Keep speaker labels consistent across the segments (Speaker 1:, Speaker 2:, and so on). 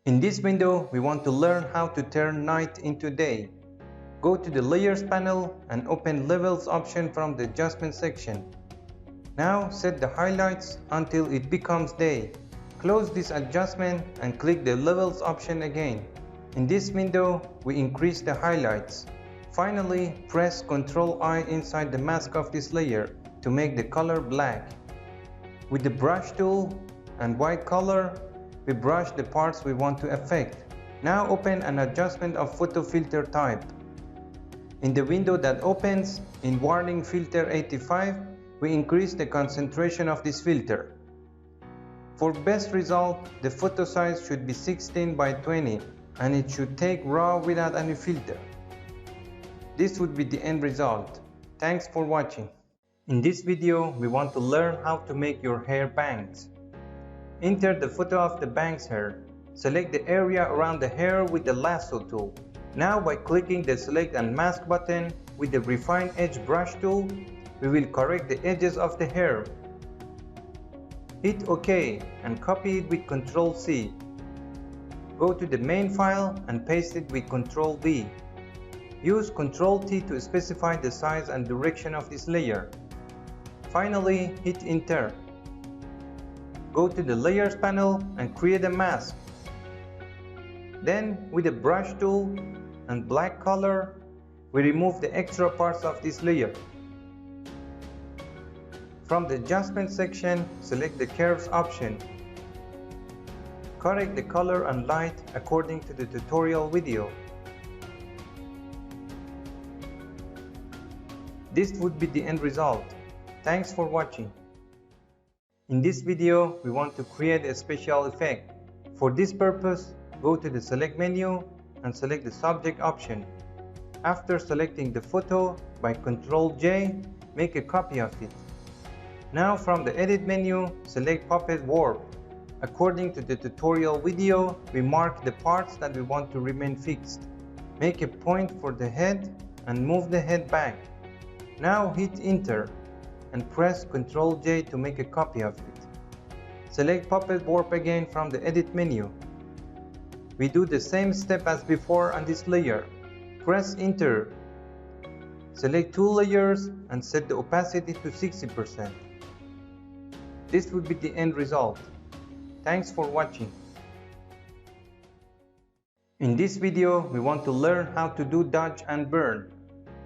Speaker 1: In this window, we want to learn how to turn night into day. Go to the Layers panel and open Levels option from the Adjustment section. Now set the highlights until it becomes day. Close this adjustment and click the Levels option again. In this window, we increase the highlights. Finally, press Ctrl-I inside the mask of this layer to make the color black. With the brush tool and white color, we brush the parts we want to affect. Now open an adjustment of photo filter type. In the window that opens, in Warning Filter 85, we increase the concentration of this filter. For best result, the photo size should be 16 by 20 and it should take raw without any filter. This would be the end result. Thanks for watching. In this video, we want to learn how to make your hair bangs. Enter the photo of the bangs hair. Select the area around the hair with the lasso tool. Now by clicking the Select and Mask button with the Refine Edge brush tool, we will correct the edges of the hair. Hit OK and copy it with Ctrl-C. Go to the main file and paste it with Ctrl-V. Use Ctrl-T to specify the size and direction of this layer. Finally, hit Enter. Go to the Layers panel and create a mask. Then, with the brush tool and black color, we remove the extra parts of this layer. From the Adjustment section, select the Curves option. Correct the color and light according to the tutorial video. This would be the end result. Thanks for watching. In this video, we want to create a special effect. For this purpose, go to the Select menu and select the Subject option. After selecting the photo, by Ctrl-J, make a copy of it. Now from the Edit menu, select Puppet Warp. According to the tutorial video, we mark the parts that we want to remain fixed. Make a point for the head and move the head back. Now hit Enter and press Ctrl-J to make a copy of it. Select Puppet Warp again from the Edit menu. We do the same step as before on this layer. Press Enter. Select two layers and set the opacity to 60%. This would be the end result. Thanks for watching. In this video, we want to learn how to do dodge and burn.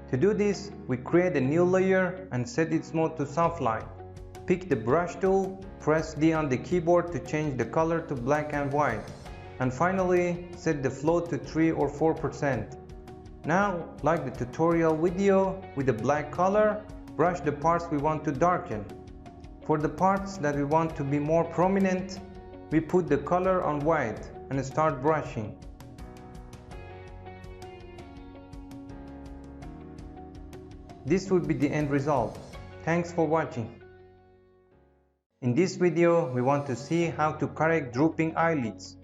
Speaker 1: To do this, we create a new layer and set its mode to soft light. Pick the brush tool, press D on the keyboard to change the color to black and white. And finally, set the float to 3 or 4%. Now, like the tutorial video, with the black color, brush the parts we want to darken. For the parts that we want to be more prominent, we put the color on white and start brushing. This would be the end result. Thanks for watching. In this video, we want to see how to correct drooping eyelids.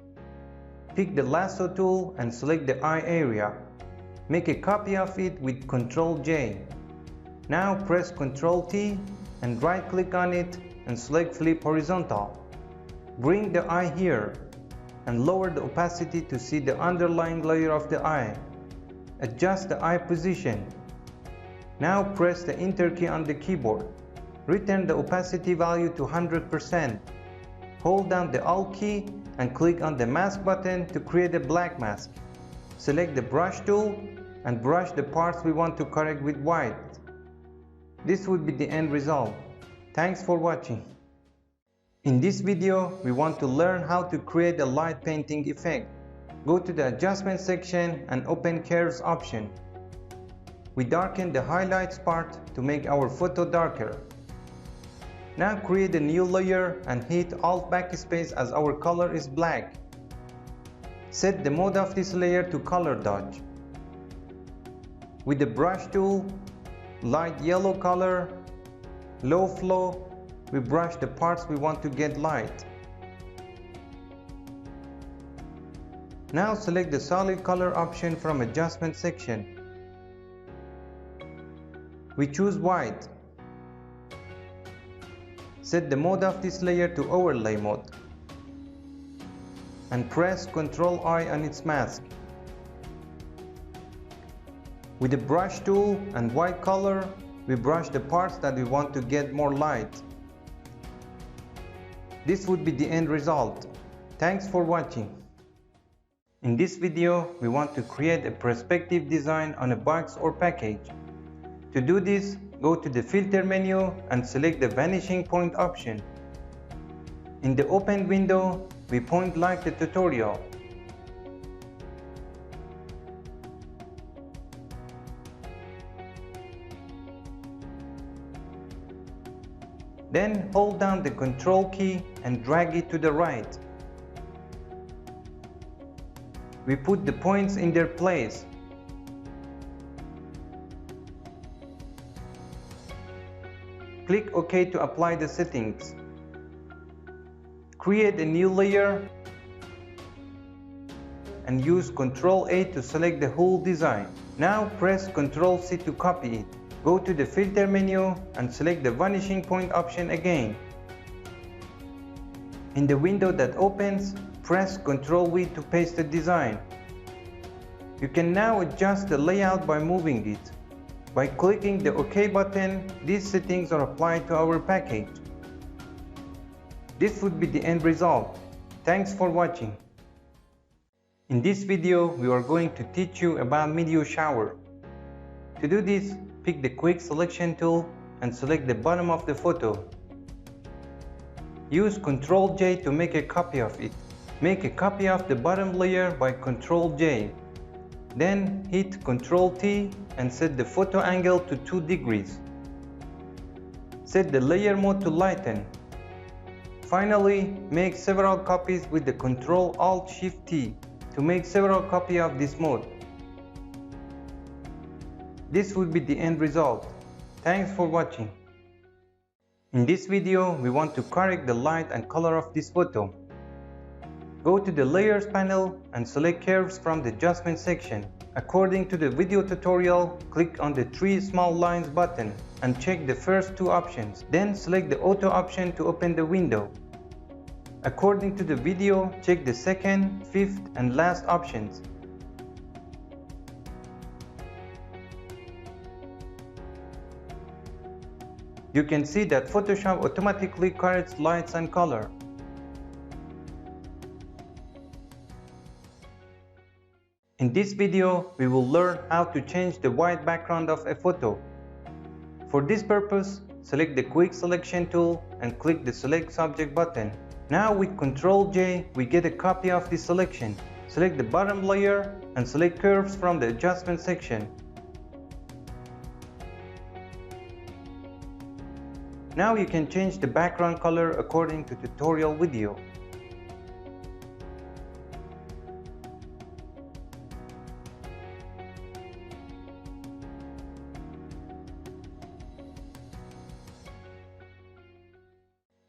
Speaker 1: Pick the lasso tool and select the eye area. Make a copy of it with Ctrl-J. Now press Ctrl-T and right click on it and select Flip Horizontal. Bring the eye here and lower the opacity to see the underlying layer of the eye. Adjust the eye position. Now press the Enter key on the keyboard. Return the opacity value to 100%. Hold down the Alt key and click on the Mask button to create a black mask. Select the brush tool and brush the parts we want to correct with white. This would be the end result. Thanks for watching. In this video, we want to learn how to create a light painting effect. Go to the Adjustment section and open Curves option. We darken the highlights part to make our photo darker. Now create a new layer and hit Alt Backspace as our color is black. Set the mode of this layer to Color Dodge. With the brush tool, light yellow color, low flow, we brush the parts we want to get light. Now select the solid color option from Adjustment section. We choose white. Set the mode of this layer to Overlay mode. and press Ctrl I on its mask. With the brush tool and white color, we brush the parts that we want to get more light. This would be the end result. Thanks for watching. In this video, we want to create a perspective design on a box or package. To do this, go to the filter menu and select the vanishing point option. In the open window, we point like the tutorial. Then hold down the Ctrl key and drag it to the right. We put the points in their place. Click OK to apply the settings. Create a new layer and use Ctrl A to select the whole design. Now press Ctrl C to copy it. Go to the filter menu and select the vanishing point option again. In the window that opens, press Ctrl V to paste the design. You can now adjust the layout by moving it. By clicking the OK button, these settings are applied to our package. This would be the end result. Thanks for watching. In this video, we are going to teach you about media shower. To do this, pick the quick selection tool and select the bottom of the photo. Use Ctrl J to make a copy of it. Make a copy of the bottom layer by Ctrl J. Then hit Ctrl T and set the photo angle to 2 degrees. Set the layer mode to lighten. Finally, make several copies with the Ctrl Alt Shift T to make several copies of this mode. This would be the end result. Thanks for watching. In this video, we want to correct the light and color of this photo. Go to the Layers panel and select Curves from the Adjustment section. According to the video tutorial, click on the 3 small lines button and check the first 2 options. Then select the Auto option to open the window. According to the video, check the 2nd, 5th and last options. You can see that Photoshop automatically corrects lights and color. In this video, we will learn how to change the white background of a photo. For this purpose, select the Quick Selection tool and click the Select Subject button. Now with Ctrl J, we get a copy of the selection. Select the bottom layer and select Curves from the Adjustment section. Now you can change the background color according to tutorial video.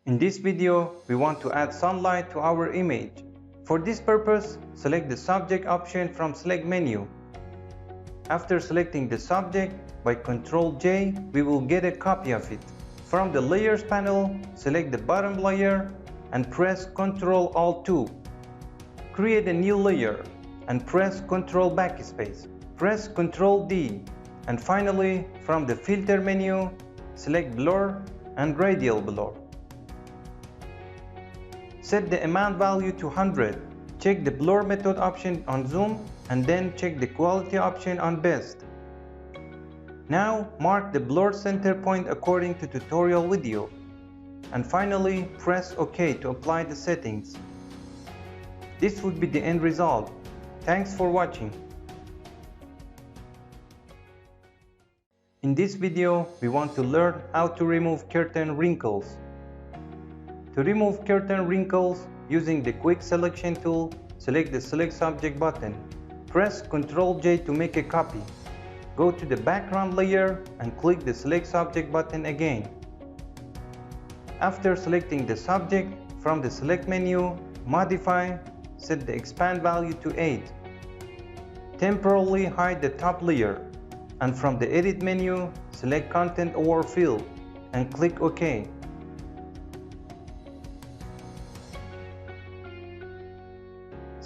Speaker 1: In this video, we want to add sunlight to our image. For this purpose, select the Subject option from Select menu. After selecting the subject, by Ctrl J, we will get a copy of it. From the Layers panel, select the bottom layer and press Ctrl Alt 2. Create a new layer and press Ctrl Backspace. Press Ctrl D and finally, from the Filter menu, select Blur and Radial Blur. Set the amount value to 100. Check the Blur method option on Zoom and then check the Quality option on Best. Now mark the blur center point according to tutorial video. And finally press OK to apply the settings. This would be the end result. Thanks for watching. In this video, we want to learn how to remove curtain wrinkles. To remove curtain wrinkles, using the Quick Selection tool, select the Select Subject button. Press Ctrl J to make a copy. Go to the background layer and click the Select Subject button again. After selecting the subject, from the Select menu, Modify, set the Expand value to 8. Temporarily hide the top layer, and from the Edit menu, select Content over Fill and click OK.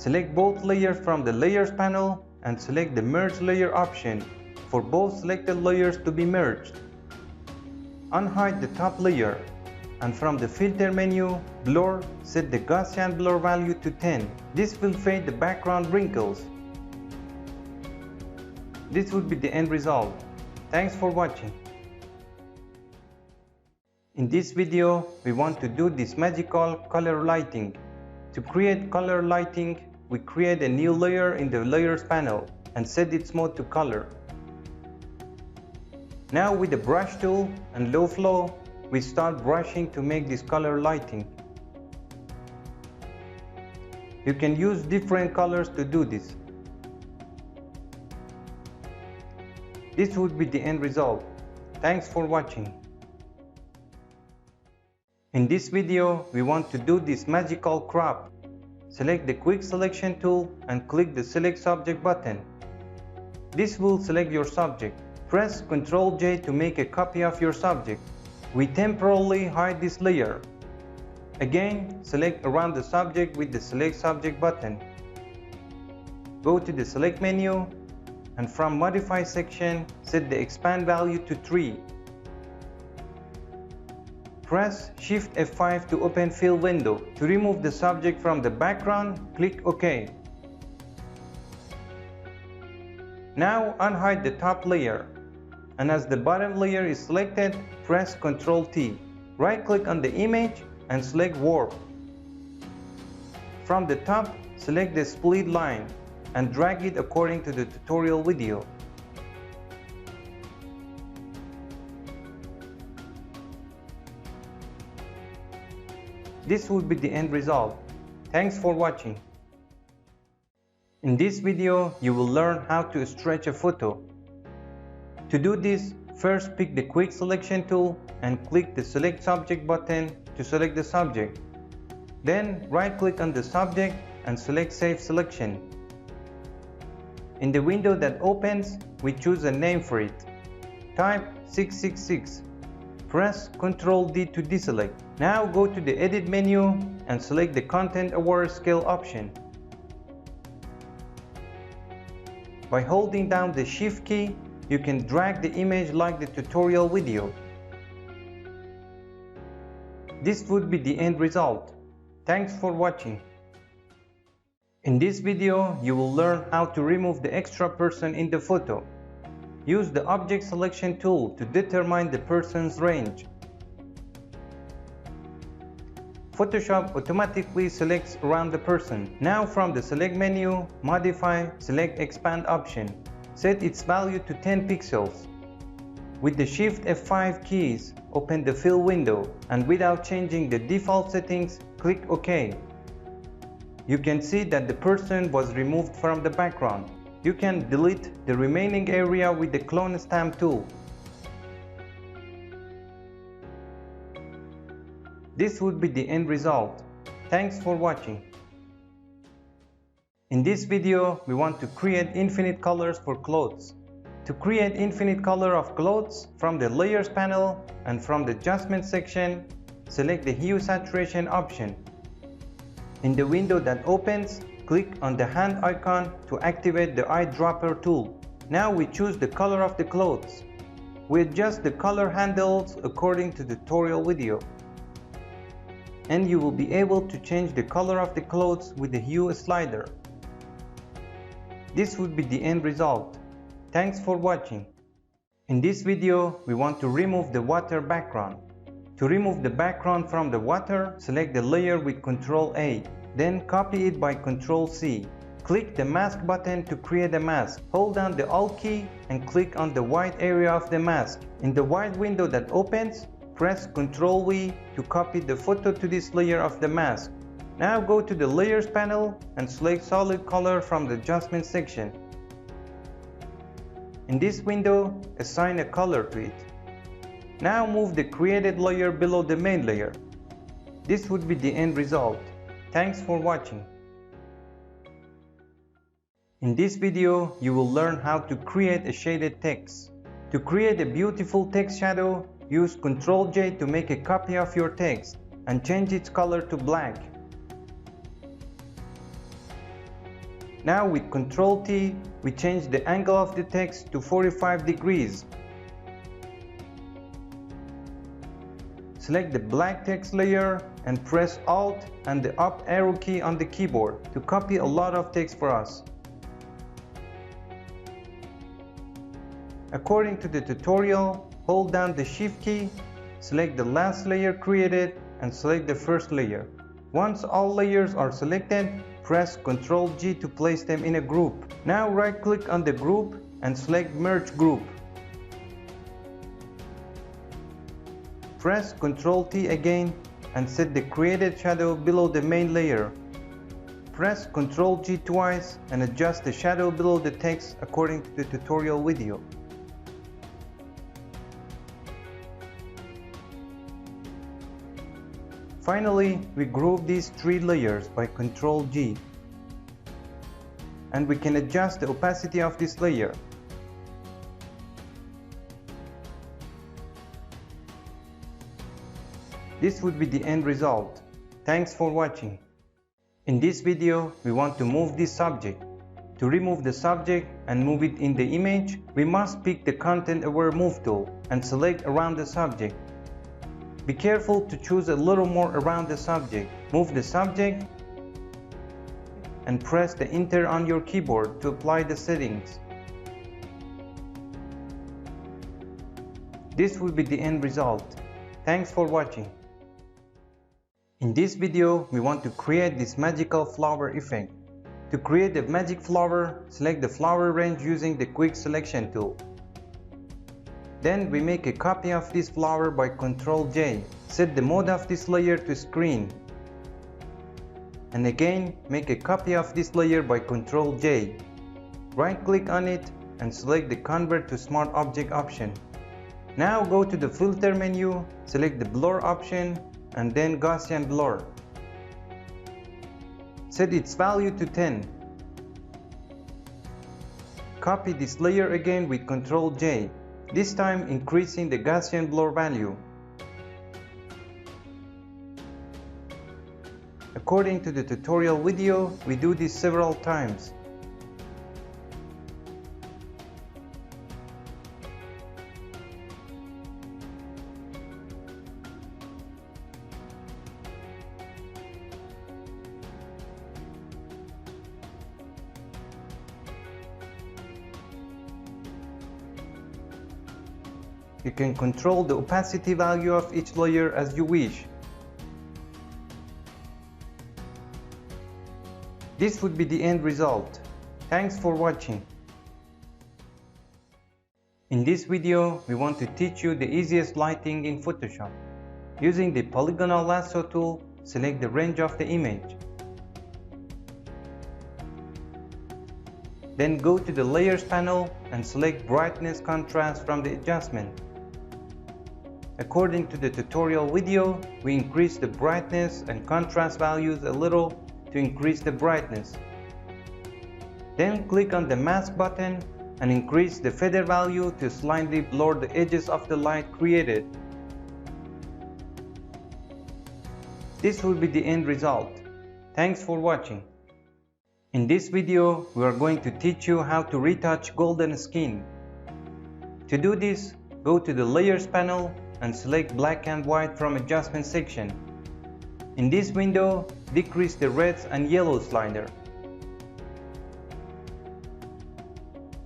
Speaker 1: select both layers from the Layers panel and select the Merge Layer option for both selected layers to be merged. Unhide the top layer, and from the Filter menu, Blur, set the Gaussian blur value to 10. This will fade the background wrinkles. This would be the end result. Thanks for watching. In this video, we want to do this magical color lighting. To create color lighting, we create a new layer in the Layers panel and set its mode to color. Now with the brush tool and low flow, we start brushing to make this color lighting. You can use different colors to do this. This would be the end result. Thanks for watching. In this video, we want to do this magical crop. Select the Quick Selection tool and click the Select Subject button. This will select your subject. Press Ctrl J to make a copy of your subject. We temporarily hide this layer. Again, select around the subject with the Select Subject button. Go to the Select menu and from Modify section, set the Expand value to 3. Press Shift F5 to open Fill window. To remove the subject from the background, click OK. Now unhide the top layer, and as the bottom layer is selected, press Ctrl T. Right-click on the image and select Warp. From the top, select the split line and drag it according to the tutorial video. This would be the end result. Thanks for watching. In this video, you will learn how to stretch a photo. To do this, first pick the Quick Selection tool and click the Select Subject button to select the subject. Then right-click on the subject and select Save Selection. In the window that opens, we choose a name for it. Type 666. Press Ctrl D to deselect. Now go to the Edit menu and select the Content Aware Scale option. By holding down the Shift key, you can drag the image like the tutorial video. This would be the end result. Thanks for watching. In this video, you will learn how to remove the extra person in the photo. Use the Object Selection tool to determine the person's range. Photoshop automatically selects around the person. Now from the Select menu, Modify, select Expand option. Set its value to 10 pixels. With the Shift F5 keys, open the Fill window and without changing the default settings, click OK. You can see that the person was removed from the background. You can delete the remaining area with the Clone Stamp tool. This would be the end result. Thanks for watching. In this video, we want to create infinite colors for clothes. To create infinite color of clothes, from the Layers panel and from the Adjustment section, select the Hue Saturation option. In the window that opens, click on the hand icon to activate the eyedropper tool. Now we choose the color of the clothes. We adjust the color handles according to the tutorial video. And you will be able to change the color of the clothes with the hue slider. This would be the end result. Thanks for watching. In this video, we want to remove the water background. To remove the background from the water, select the layer with Ctrl A. Then copy it by Ctrl C. Click the Mask button to create a mask. Hold down the Alt key and click on the white area of the mask. In the white window that opens, press Ctrl V to copy the photo to this layer of the mask. Now go to the Layers panel and select Solid Color from the Adjustment section. In this window, assign a color to it. Now move the created layer below the main layer. This would be the end result. Thanks for watching. In this video, you will learn how to create a shaded text. To create a beautiful text shadow, use Ctrl J to make a copy of your text and change its color to black. Now with Ctrl T, we change the angle of the text to 45 degrees. Select the black text layer and press Alt and the up arrow key on the keyboard to copy a lot of text for us. According to the tutorial, hold down the Shift key, select the last layer created and select the first layer. Once all layers are selected, press Ctrl G to place them in a group. Now right click on the group and select Merge Group. Press Ctrl T again and set the created shadow below the main layer. Press Ctrl G twice and adjust the shadow below the text according to the tutorial video. Finally, we group these 3 layers by Ctrl G. And we can adjust the opacity of this layer. This would be the end result. Thanks for watching. In this video, we want to move this subject. To remove the subject and move it in the image, we must pick the content-aware move tool and select around the subject. Be careful to choose a little more around the subject. Move the subject and press the Enter on your keyboard to apply the settings. This will be the end result. Thanks for watching. In this video, we want to create this magical flower effect. To create the magic flower, select the flower range using the Quick Selection tool. Then we make a copy of this flower by Ctrl J. Set the mode of this layer to screen. And again, make a copy of this layer by Ctrl J. Right click on it and select the Convert to Smart Object option. Now go to the Filter menu, select the Blur option and then Gaussian Blur. Set its value to 10. Copy this layer again with Ctrl J. This time increasing the Gaussian blur value. According to the tutorial video, we do this several times. You can control the opacity value of each layer as you wish. This would be the end result. Thanks for watching. In this video, we want to teach you the easiest lighting in Photoshop. Using the polygonal lasso tool, select the range of the image. Then go to the Layers panel and select Brightness Contrast from the adjustment. According to the tutorial video, we increase the brightness and contrast values a little to increase the brightness. Then click on the Mask button and increase the feather value to slightly blur the edges of the light created. This will be the end result. Thanks for watching. In this video, we are going to teach you how to retouch golden skin. To do this, go to the Layers panel and select Black and White from Adjustment section. In this window, decrease the reds and yellow slider.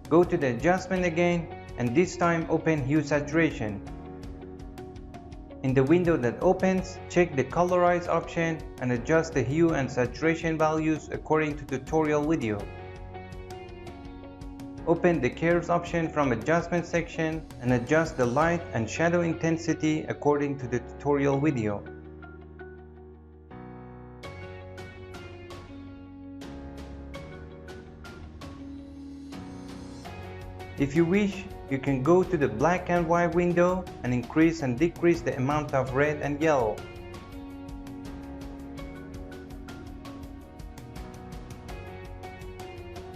Speaker 1: Go to the Adjustment again and this time open Hue Saturation. In the window that opens, check the Colorize option and adjust the hue and saturation values according to tutorial video. Open the Curves option from Adjustment section and adjust the light and shadow intensity according to the tutorial video. If you wish, you can go to the Black and White window and increase and decrease the amount of red and yellow.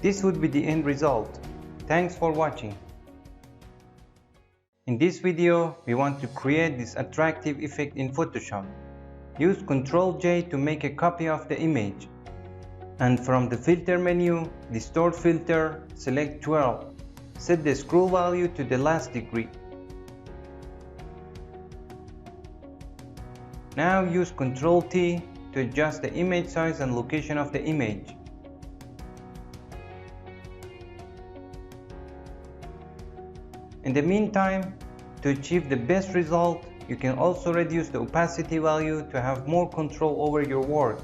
Speaker 1: This would be the end result. Thanks for watching. In this video, we want to create this attractive effect in Photoshop. Use Ctrl J to make a copy of the image. And from the filter menu, distort filter, select 12. Set the scroll value to the last degree. Now use Ctrl T to adjust the image size and location of the image. In the meantime, to achieve the best result, you can also reduce the opacity value to have more control over your work.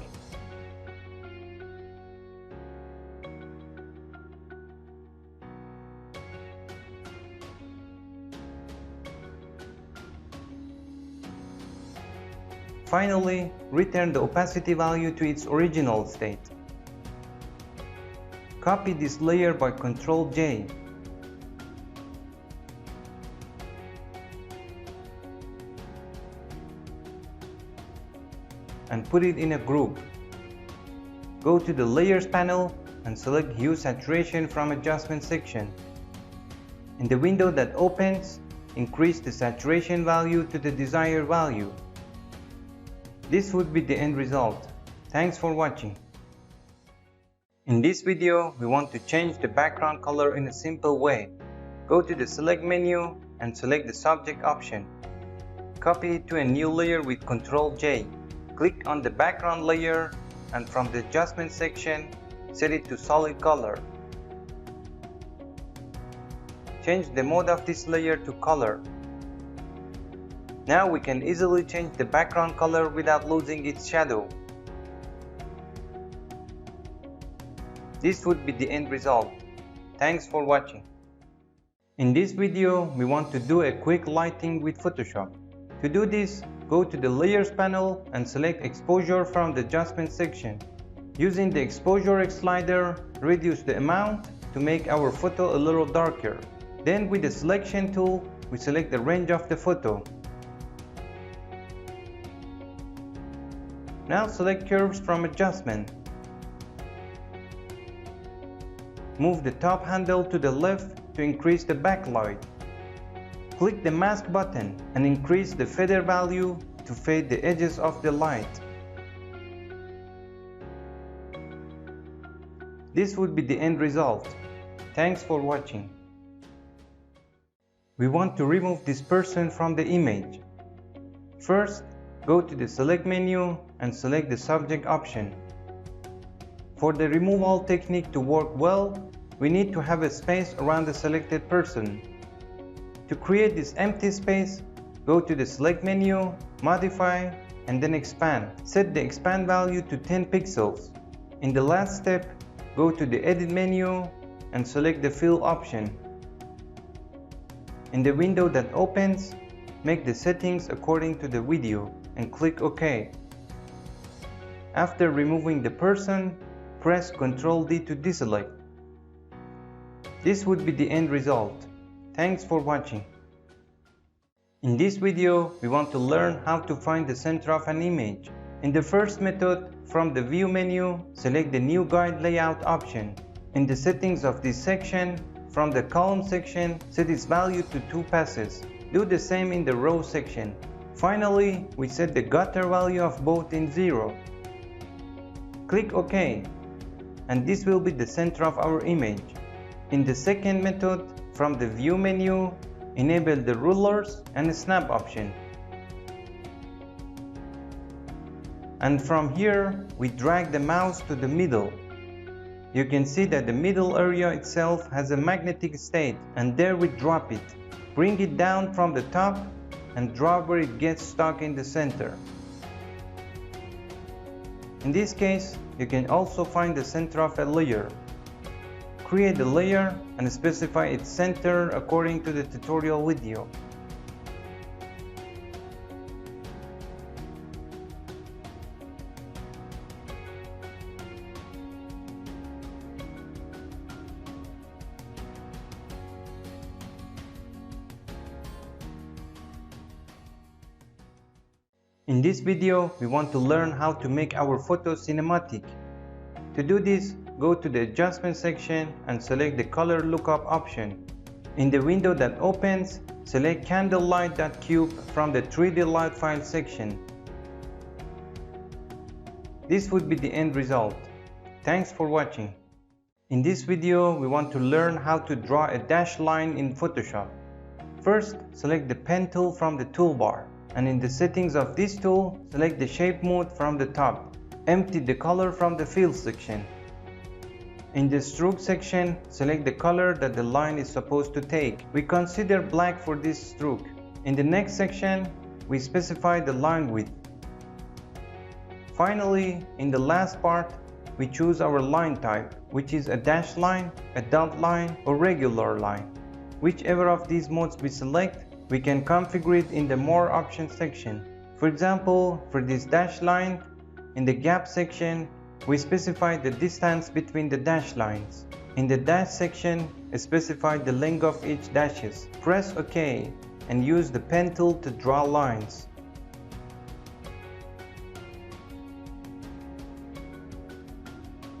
Speaker 1: Finally, return the opacity value to its original state. Copy this layer by Ctrl J. And put it in a group. Go to the Layers panel and select Hue Saturation from Adjustment section. In the window that opens, increase the saturation value to the desired value. This would be the end result. Thanks for watching. In this video, we want to change the background color in a simple way. Go to the Select menu and select the Subject option. Copy it to a new layer with Ctrl J. Click on the background layer and from the Adjustment section, set it to solid color. Change the mode of this layer to color. Now we can easily change the background color without losing its shadow. This would be the end result. Thanks for watching. In this video, we want to do a quick lighting with Photoshop. To do this, go to the Layers panel and select Exposure from the Adjustment section. Using the Exposure X slider, reduce the amount to make our photo a little darker. Then with the Selection tool, we select the range of the photo. Now select Curves from Adjustment. Move the top handle to the left to increase the backlight. Click the Mask button and increase the feather value to fade the edges of the light. This would be the end result. Thanks for watching. We want to remove this person from the image. First, go to the Select menu and select the Subject option. For the removal technique to work well, we need to have a space around the selected person. To create this empty space, go to the Select menu, Modify, and then Expand. Set the expand value to 10 pixels. In the last step, go to the Edit menu and select the Fill option. In the window that opens, make the settings according to the video and click OK. After removing the person, press Ctrl D to deselect. This would be the end result. Thanks for watching. In this video, we want to learn how to find the center of an image. In the first method, from the View menu, select the New Guide Layout option. In the settings of this section, from the Column section, set its value to 2 passes. Do the same in the Row section. Finally, we set the gutter value of both in 0. Click OK, and this will be the center of our image. In the second method, from the View menu, enable the Rulers and the Snap option. And from here, we drag the mouse to the middle. You can see that the middle area itself has a magnetic state, and there we drop it. Bring it down from the top and drop where it gets stuck in the center. In this case, you can also find the center of a layer. Create a layer and specify its center according to the tutorial video. In this video, we want to learn how to make our photo cinematic. To do this, go to the Adjustment section and select the Color Lookup option. In the window that opens, select Candlelight.cube from the 3D Light File section. This would be the end result. Thanks for watching. In this video, we want to learn how to draw a dashed line in Photoshop. First, select the pen tool from the toolbar, and in the settings of this tool, select the shape mode from the top. Empty the color from the fill section. In the stroke section, select the color that the line is supposed to take. We consider black for this stroke. In the next section, we specify the line width. Finally, in the last part, we choose our line type, which is a dashed line, a dot line, or regular line. Whichever of these modes we select, we can configure it in the More Options section. For example, for this dashed line, in the Gap section, we specify the distance between the dashed lines. In the Dash section, specify the length of each dashes. Press OK and use the pen tool to draw lines.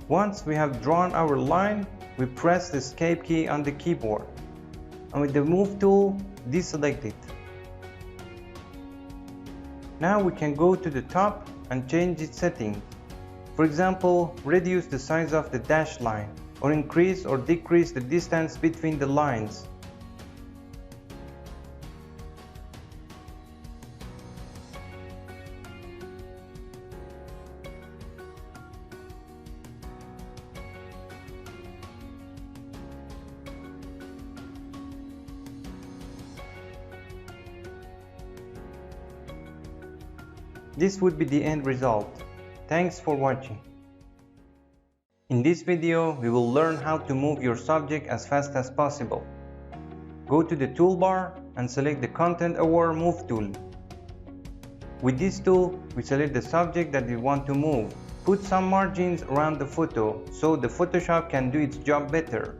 Speaker 1: Once we have drawn our line, we press the Escape key on the keyboard, and with the Move tool, deselect it. Now we can go to the top and change its settings. For example, reduce the size of the dashed line, or increase or decrease the distance between the lines. This would be the end result. Thanks for watching. In this video, we will learn how to move your subject as fast as possible. Go to the toolbar and select the Content Aware Move tool. With this tool, we select the subject that we want to move. Put some margins around the photo so the Photoshop can do its job better.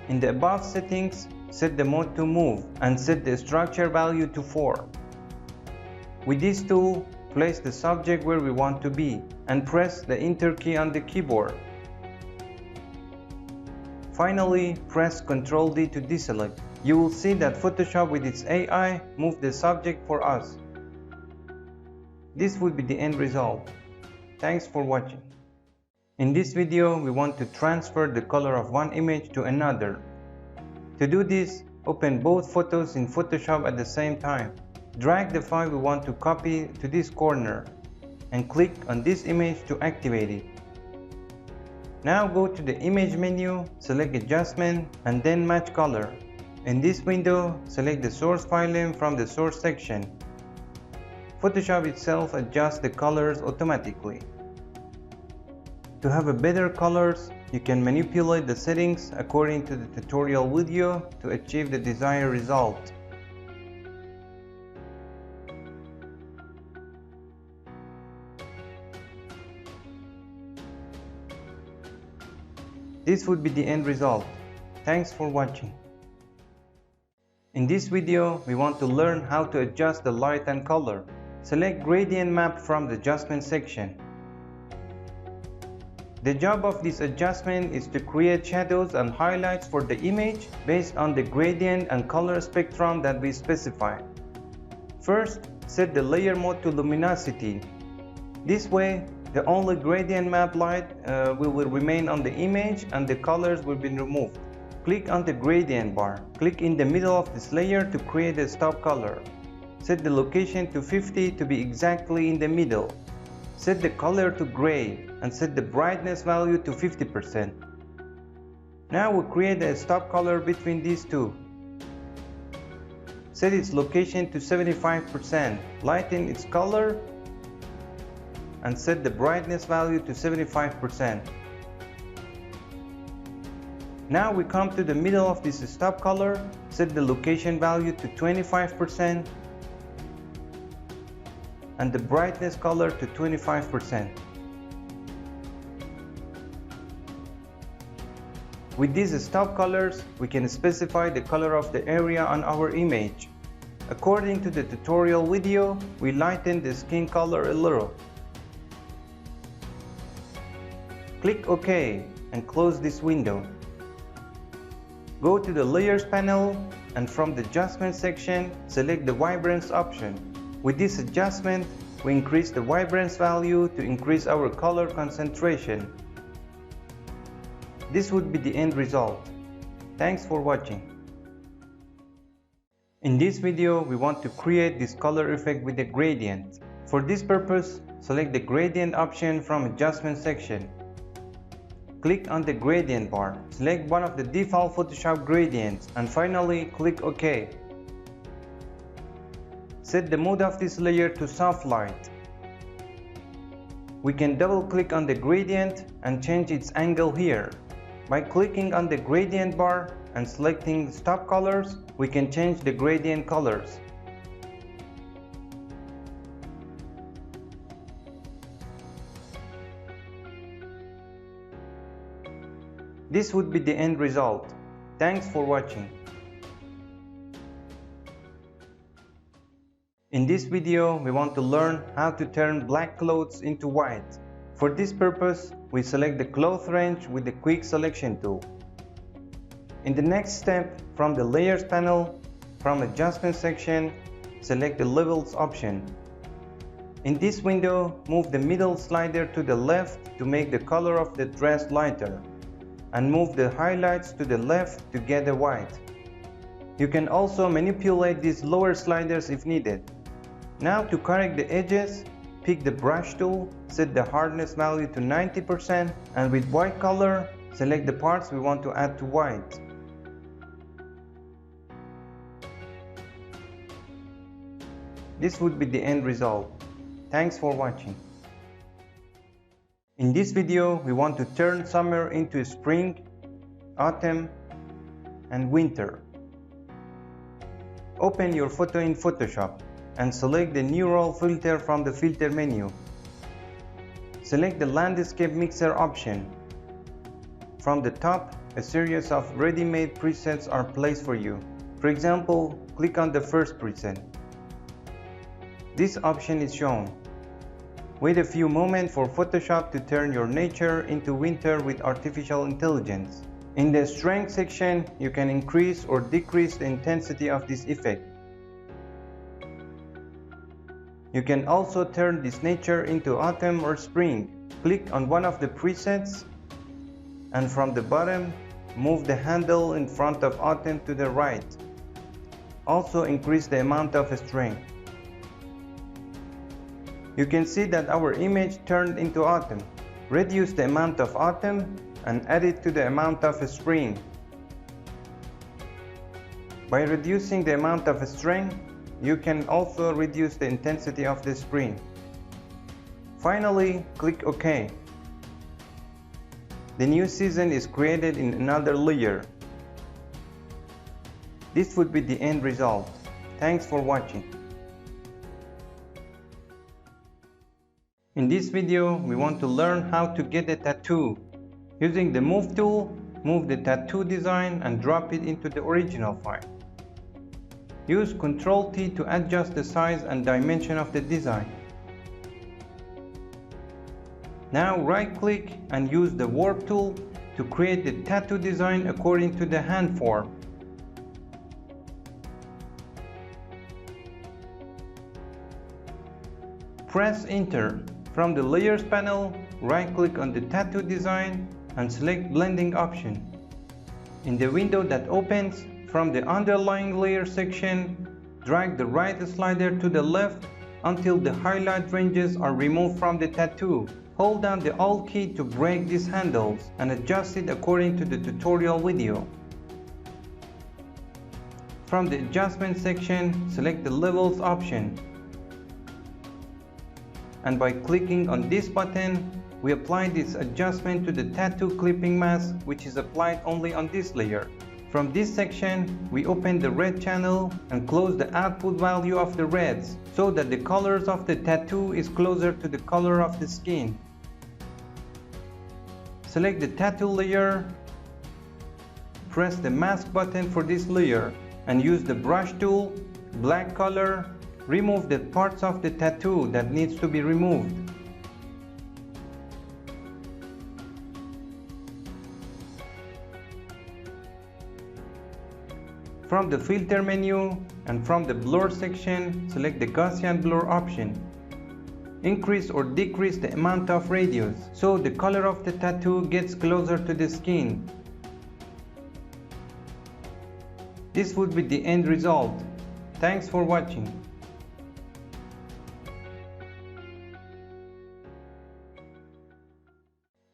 Speaker 1: In the above settings, set the mode to move and set the structure value to 4. With this tool, place the subject where we want to be and press the Enter key on the keyboard. Finally, press Ctrl D to deselect. You will see that Photoshop with its AI moved the subject for us. This would be the end result. Thanks for watching. In this video, we want to transfer the color of one image to another. To do this, open both photos in Photoshop at the same time. Drag the file we want to copy to this corner and click on this image to activate it. Now go to the Image menu, select Adjustment and then Match Color. In this window, select the source file name from the Source section. Photoshop itself adjusts the colors automatically. To have a better colors, you can manipulate the settings according to the tutorial video to achieve the desired result. This would be the end result. Thanks for watching. In this video, we want to learn how to adjust the light and color. Select Gradient Map from the Adjustment section. The job of this adjustment is to create shadows and highlights for the image based on the gradient and color spectrum that we specify. First, set the layer mode to luminosity. This way, the only gradient map light will remain on the image and the colors will be removed. Click on the gradient bar. Click in the middle of this layer to create a stop color. Set the location to 50 to be exactly in the middle. Set the color to gray and set the brightness value to 50%. Now we'll create a stop color between these two. Set its location to 75%. Lighten its color and set the brightness value to 75%. Now we come to the middle of this stop color, set the location value to 25% and the brightness color to 25%. With these stop colors, we can specify the color of the area on our image. According to the tutorial video, we lighten the skin color a little. Click OK and close this window. Go to the Layers panel and from the Adjustment section, select the Vibrance option. With this adjustment, we increase the vibrance value to increase our color concentration. This would be the end result. Thanks for watching. In this video, we want to create this color effect with a gradient. For this purpose, select the gradient option from adjustment section. Click on the gradient bar, select one of the default Photoshop gradients, and finally click OK. Set the mode of this layer to soft light. We can double click on the gradient and change its angle here. By clicking on the gradient bar and selecting stop colors, we can change the gradient colors. This would be the end result. Thanks for watching. In this video, we want to learn how to turn black clothes into white. For this purpose, we select the cloth range with the quick selection tool. In the next step, from the layers panel, from adjustment section, select the levels option. In this window, move the middle slider to the left to make the color of the dress lighter, and move the highlights to the left to get a white. You can also manipulate these lower sliders if needed. Now to correct the edges, pick the brush tool, set the hardness value to 90%, and with white color, select the parts we want to add to white. This would be the end result. Thanks for watching. In this video, we want to turn summer into spring, autumn, and winter. Open your photo in Photoshop and select the New Roll filter from the filter menu. Select the landscape mixer option. From the top, a series of ready-made presets are placed for you. For example, click on the first preset. This option is shown. Wait a few moments for Photoshop to turn your nature into winter with artificial intelligence. In the strength section, you can increase or decrease the intensity of this effect. You can also turn this nature into autumn or spring. Click on one of the presets, and from the bottom, move the handle in front of autumn to the right. Also increase the amount of strength. You can see that our image turned into autumn. Reduce the amount of autumn and add it to the amount of spring. By reducing the amount of strength, you can also reduce the intensity of the spring. Finally, click OK. The new season is created in another layer. This would be the end result. Thanks for watching. In this video, we want to learn how to get a tattoo. Using the Move tool, move the tattoo design and drop it into the original file. Use Ctrl-T to adjust the size and dimension of the design. Now right-click and use the Warp tool to create the tattoo design according to the hand form. Press Enter. From the Layers panel, right-click on the tattoo design and select Blending option. In the window that opens, from the underlying layer section, drag the right slider to the left until the highlight ranges are removed from the tattoo. Hold down the Alt key to break these handles and adjust it according to the tutorial video. From the Adjustment section, select the Levels option. And by clicking on this button, we apply this adjustment to the tattoo clipping mask, which is applied only on this layer. From this section, we open the red channel and close the output value of the reds, so that the colors of the tattoo is closer to the color of the skin. Select the tattoo layer, press the mask button for this layer, and use the brush tool, black color, remove the parts of the tattoo that needs to be removed. From the filter menu and from the blur section, select the Gaussian blur option. increase or decrease the amount of radius, so the color of the tattoo gets closer to the skin. This would be the end result. Thanks for watching.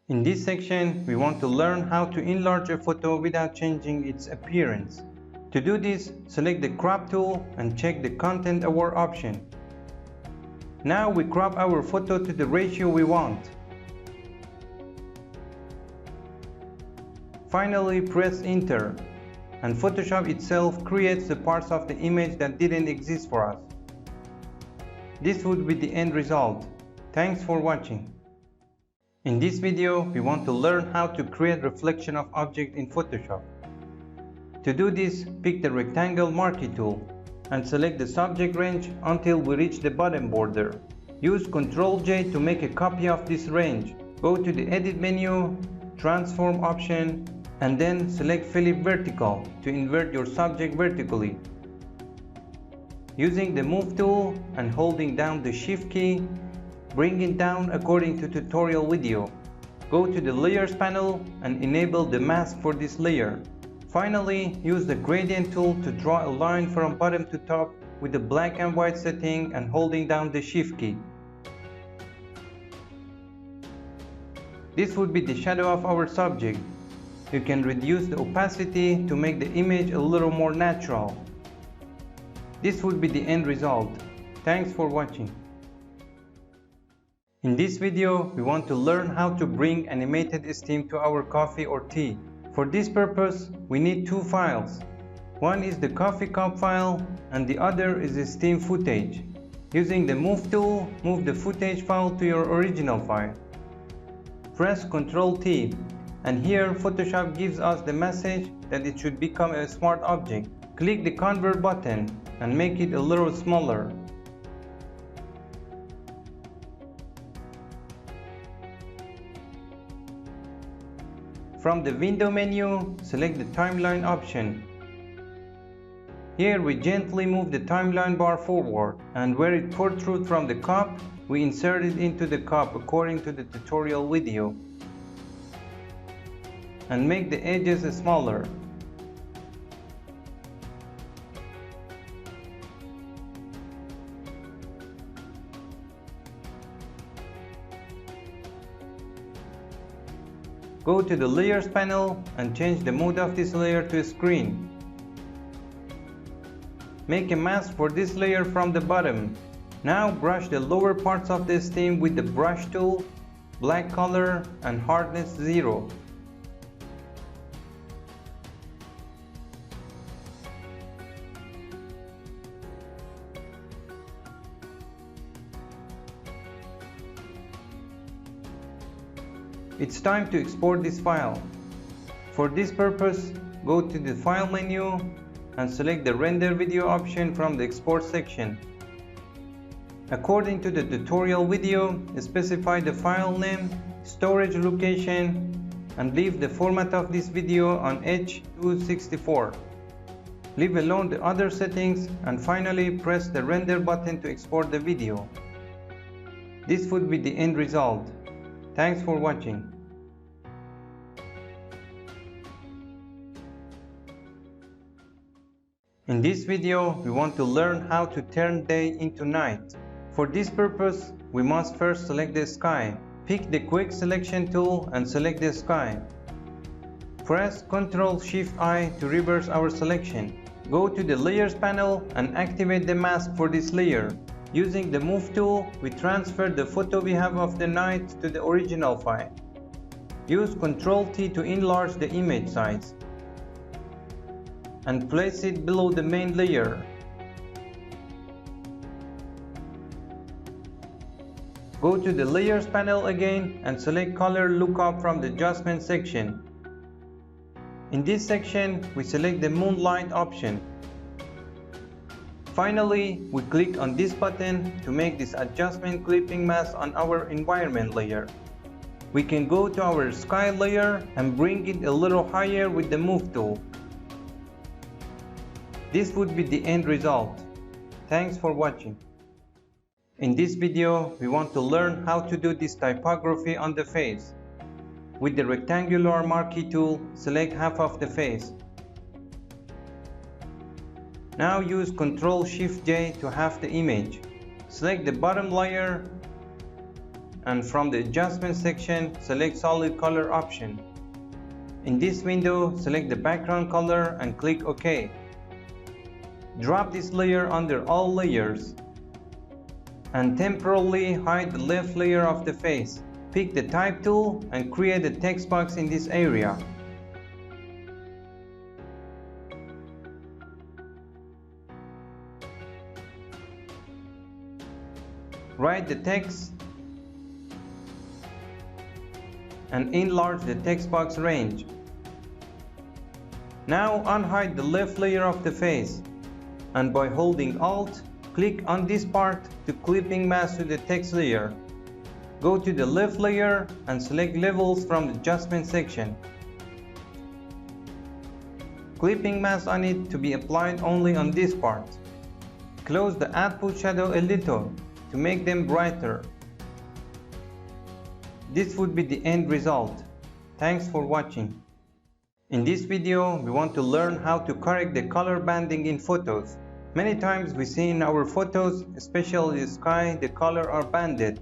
Speaker 1: In this section, we want to learn how to enlarge a photo without changing its appearance. To do this, select the crop tool and check the content aware option. Now we crop our photo to the ratio we want. Finally, press enter, and Photoshop itself creates the parts of the image that didn't exist for us. This would be the end result. Thanks for watching. In this video, we want to learn how to create reflection of object in Photoshop. To do this, pick the rectangle marquee tool and select the subject range until we reach the bottom border. Use Ctrl J to make a copy of this range. Go to the Edit menu, Transform option, and then select Flip Vertical to invert your subject vertically. Using the Move tool and holding down the Shift key, bring it down according to tutorial video. Go to the Layers panel and enable the mask for this layer. Finally, use the Gradient tool to draw a line from bottom to top with the black and white setting and holding down the Shift key. This would be the shadow of our subject. You can reduce the opacity to make the image a little more natural. This would be the end result. Thanks for watching. In this video, we want to learn how to bring animated steam to our coffee or tea. For this purpose, we need two files. One is the coffee cup file and the other is the steam footage. Using the Move tool, move the footage file to your original file. Press Ctrl T, and here Photoshop gives us the message that it should become a smart object. Click the Convert button and make it a little smaller. From the window menu, select the timeline option. Here we gently move the timeline bar forward, and where it protrudes from the cup, we insert it into the cup according to the tutorial video. And make the edges smaller. Go to the Layers panel and change the mode of this layer to screen. Make a mask for this layer from the bottom. Now brush the lower parts of the steam with the brush tool, black color and hardness 0. It's time to export this file. For this purpose, go to the File menu and select the Render Video option from the Export section. According to the tutorial video, specify the file name, storage location, and leave the format of this video on H.264. Leave alone the other settings and finally press the Render button to export the video. This would be the end result. Thanks for watching. In this video, we want to learn how to turn day into night. For this purpose, we must first select the sky. Pick the Quick Selection tool and select the sky. Press Ctrl-Shift-I to reverse our selection. Go to the Layers panel and activate the mask for this layer. Using the Move tool, we transfer the photo we have of the night to the original file. Use Ctrl-T to enlarge the image size and place it below the main layer. Go to the Layers panel again and select Color Lookup from the Adjustment section. In this section, we select the Moonlight option. Finally, we click on this button to make this adjustment clipping mask on our environment layer. We can go to our sky layer and bring it a little higher with the Move tool. This would be the end result. Thanks for watching. In this video, we want to learn how to do this typography on the face. With the rectangular marquee tool, select half of the face. Now use Ctrl-Shift-J to halve the image. Select the bottom layer and from the adjustment section, select solid color option. In this window, select the background color and click OK. Drop this layer under all layers and temporarily hide the left layer of the face. Pick the type tool and create a text box in this area. Write the text and enlarge the text box range. Now unhide the left layer of the face and by holding Alt, click on this part to clipping mask to the text layer. Go to the left layer and select levels from the adjustment section. Clipping mask on it to be applied only on this part. Close the output shadow a little to make them brighter. This would be the end result. Thanks for watching. In this video, we want to learn how to correct the color banding in photos. Many times we see in our photos, especially the sky, the color are banded.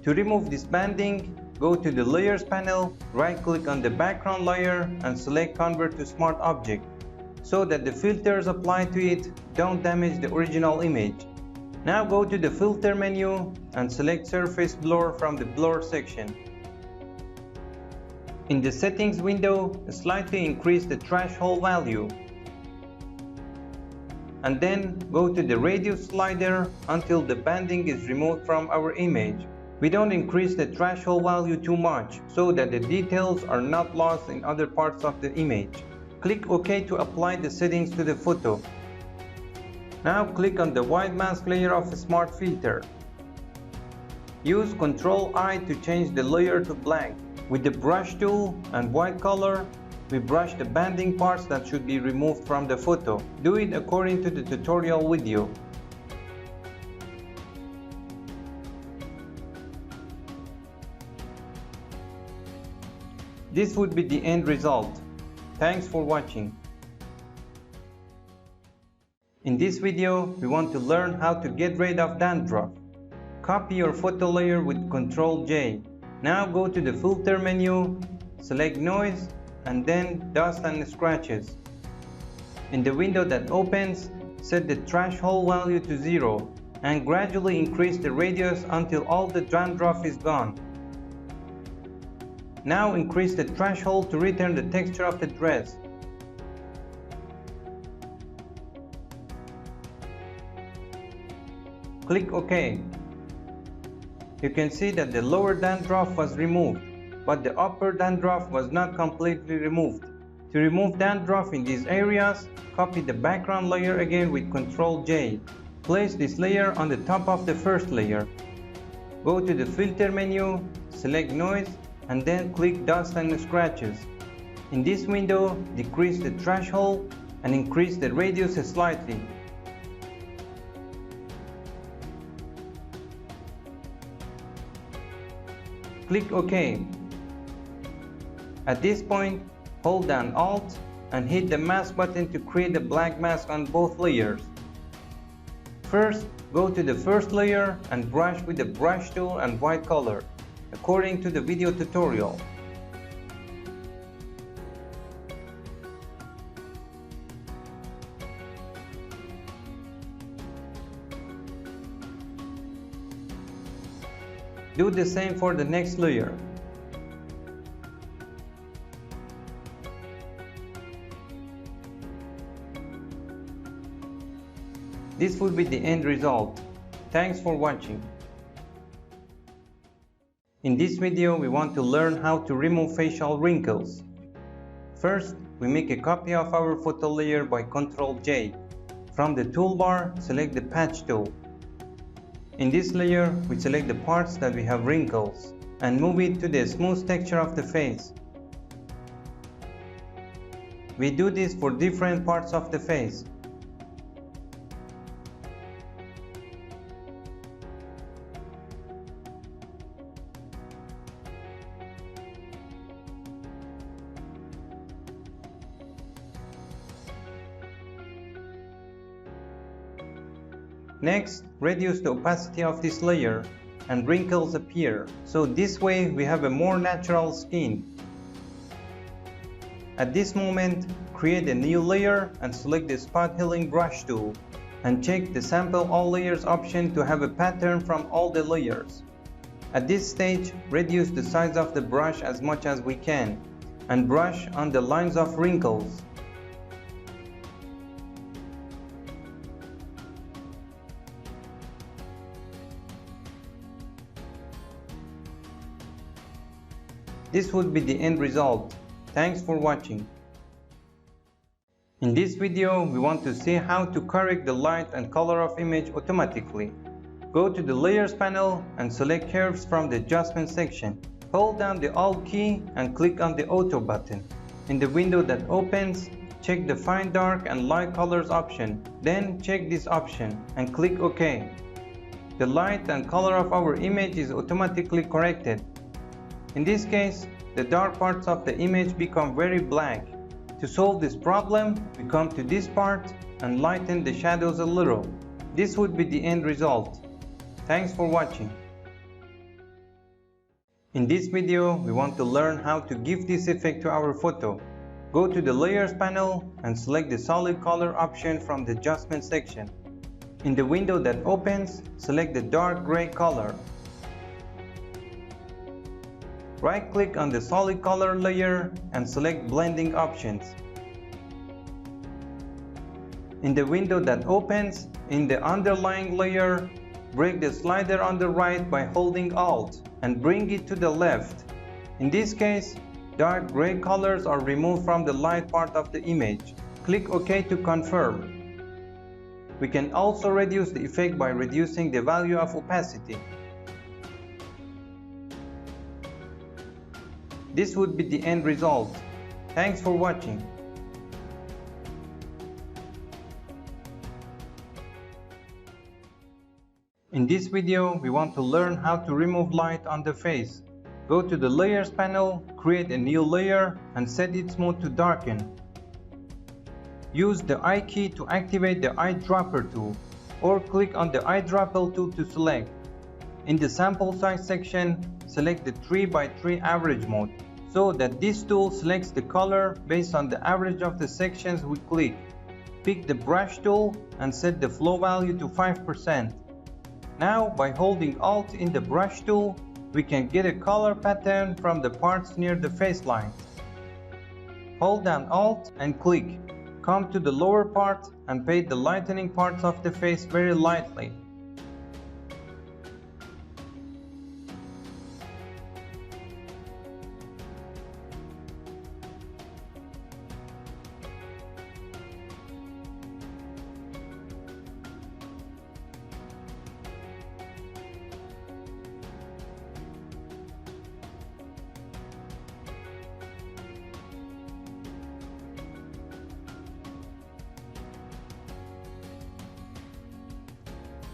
Speaker 1: To remove this banding, go to the Layers panel, right-click on the background layer and select Convert to Smart Object, so that the filters applied to it don't damage the original image. Now go to the Filter menu and select Surface Blur from the Blur section. In the Settings window, slightly increase the threshold value. And then go to the radius slider until the banding is removed from our image. We don't increase the threshold value too much so that the details are not lost in other parts of the image. Click OK to apply the settings to the photo. Now click on the white mask layer of a Smart Filter. Use Ctrl-I to change the layer to blank. With the brush tool and white color, we brush the banding parts that should be removed from the photo. Do it according to the tutorial video. This would be the end result. Thanks for watching. In this video, we want to learn how to get rid of dandruff. Copy your photo layer with Ctrl-J. Now go to the Filter menu, select Noise, and then Dust and Scratches. In the window that opens, set the threshold value to 0 and gradually increase the radius until all the dandruff is gone. Now increase the threshold to return the texture of the dress. Click OK. You can see that the lower dandruff was removed, but the upper dandruff was not completely removed. To remove dandruff in these areas, copy the background layer again with Ctrl-J. Place this layer on the top of the first layer. Go to the Filter menu, select Noise, and then click Dust and Scratches. In this window, decrease the threshold and increase the radius slightly. Click OK. At this point, hold down Alt and hit the mask button to create a black mask on both layers. First, go to the first layer and brush with the brush tool and white color, according to the video tutorial. Do the same for the next layer. This would be the end result. Thanks for watching. In this video, we want to learn how to remove facial wrinkles. First, we make a copy of our photo layer by Ctrl-J. From the toolbar, select the Patch tool. In this layer, we select the parts that we have wrinkles and move it to the smooth texture of the face. We do this for different parts of the face. Next, reduce the opacity of this layer and wrinkles appear. So this way we have a more natural skin. At this moment, create a new layer and select the spot healing brush tool and check the sample all layers option to have a pattern from all the layers. At this stage, reduce the size of the brush as much as we can and brush on the lines of wrinkles. This would be the end result. Thanks for watching. In this video, we want to see how to correct the light and color of image automatically. Go to the Layers panel and select Curves from the Adjustment section. Hold down the Alt key and click on the Auto button. In the window that opens, check the Find Dark and Light Colors option. Then check this option and click OK. The light and color of our image is automatically corrected. In this case, the dark parts of the image become very black. To solve this problem, we come to this part and lighten the shadows a little. This would be the end result. Thanks for watching. In this video, we want to learn how to give this effect to our photo. Go to the Layers panel and select the Solid Color option from the Adjustment section. In the window that opens, select the dark gray color. Right-click on the solid color layer and select Blending options. In the window that opens, in the underlying layer, break the slider on the right by holding Alt and bring it to the left. In this case, dark gray colors are removed from the light part of the image. Click OK to confirm. We can also reduce the effect by reducing the value of opacity. This would be the end result. Thanks for watching. In this video, we want to learn how to remove light on the face. Go to the Layers panel, create a new layer and set its mode to darken. Use the I key to activate the eyedropper tool or click on the eyedropper tool to select. In the sample size section, select the 3x3 average mode so that this tool selects the color based on the average of the sections we click. Pick the brush tool and set the flow value to 5%. Now, by holding Alt in the brush tool, we can get a color pattern from the parts near the face line. Hold down Alt and click. Come to the lower part and paint the lightening parts of the face very lightly.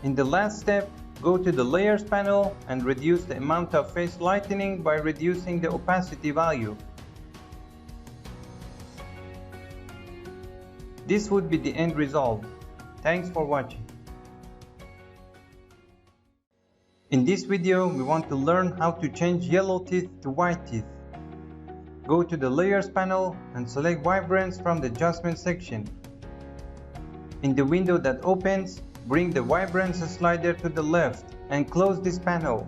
Speaker 1: In the last step, go to the Layers panel and reduce the amount of face lightening by reducing the opacity value. This would be the end result. Thanks for watching. In this video, we want to learn how to change yellow teeth to white teeth. Go to the Layers panel and select Vibrance from the Adjustment section. In the window that opens, bring the Vibrance slider to the left and close this panel.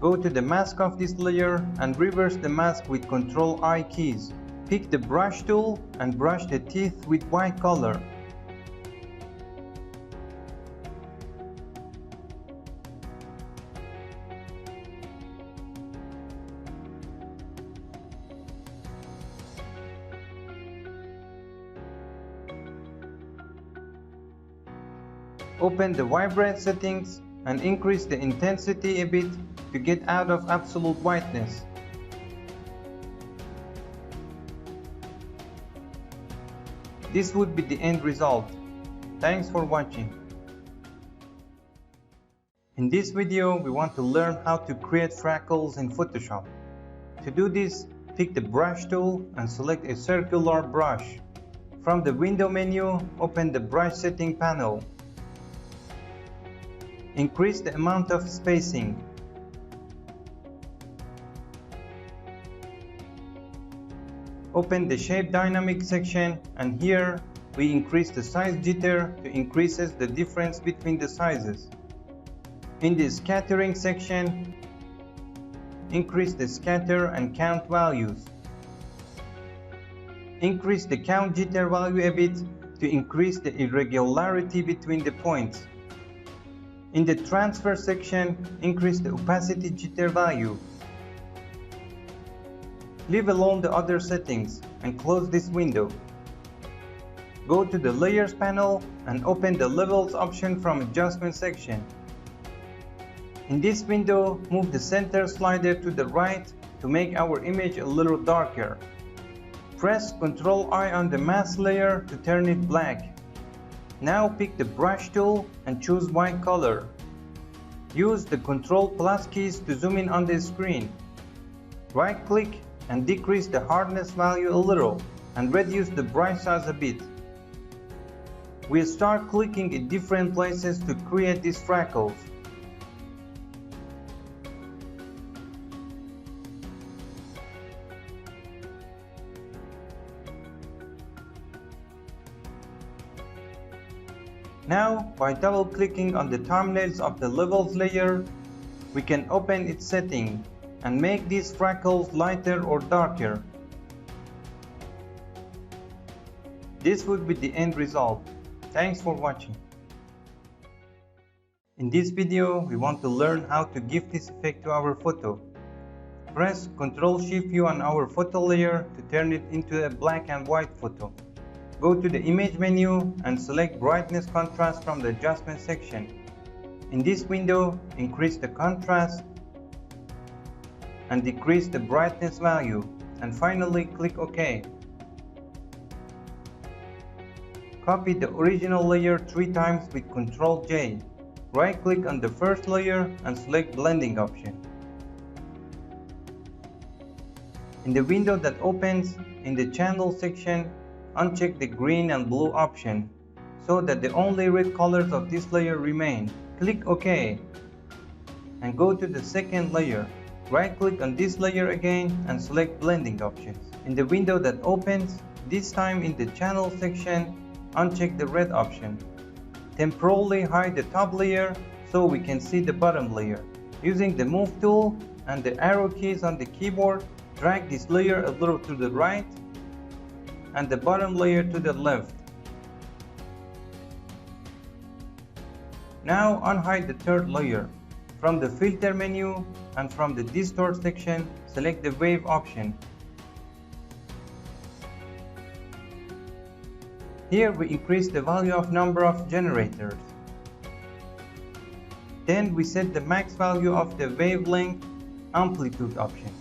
Speaker 1: Go to the mask of this layer and reverse the mask with Ctrl I keys. Pick the brush tool and brush the teeth with white color. Open the Vibrance settings and increase the intensity a bit to get out of absolute whiteness. This would be the end result. Thanks for watching. In this video, we want to learn how to create freckles in Photoshop. To do this, pick the brush tool and select a circular brush. From the window menu, open the brush setting panel. Increase the amount of spacing. Open the shape dynamic section, and here we increase the size jitter to increases the difference between the sizes. In the scattering section, increase the scatter and count values. Increase the count jitter value a bit to increase the irregularity between the points. In the transfer section, increase the opacity jitter value. Leave alone the other settings and close this window. Go to the Layers panel and open the Levels option from Adjustment section. In this window, move the center slider to the right to make our image a little darker. Press Ctrl-I on the mask layer to turn it black. Now pick the brush tool and choose white color. Use the Ctrl+ keys to zoom in on the screen. Right click and decrease the hardness value a little and reduce the brush size a bit. We'll start clicking in different places to create these freckles. Now, by double-clicking on the thumbnails of the levels layer, we can open its setting and make these freckles lighter or darker. This would be the end result. Thanks for watching. In this video, we want to learn how to give this effect to our photo. Press Ctrl+Shift+U on our photo layer to turn it into a black and white photo. Go to the Image menu and select Brightness Contrast from the Adjustment section. In this window, increase the contrast and decrease the brightness value, and finally click OK. Copy the original layer 3 times with Ctrl+J. Right click on the first layer and select Blending option. In the window that opens, in the Channel section, uncheck the green and blue option so that the only red colors of this layer remain. Click OK and go to the second layer. Right click on this layer again and select Blending options. In the window that opens, this time in the Channel section, uncheck the red option. Temporarily hide the top layer so we can see the bottom layer. Using the Move tool and the arrow keys on the keyboard, drag this layer a little to the right and the bottom layer to the left. Now unhide the third layer. From the Filter menu and from the Distort section, select the Wave option. Here we increase the value of number of generators. Then we set the max value of the wavelength amplitude option.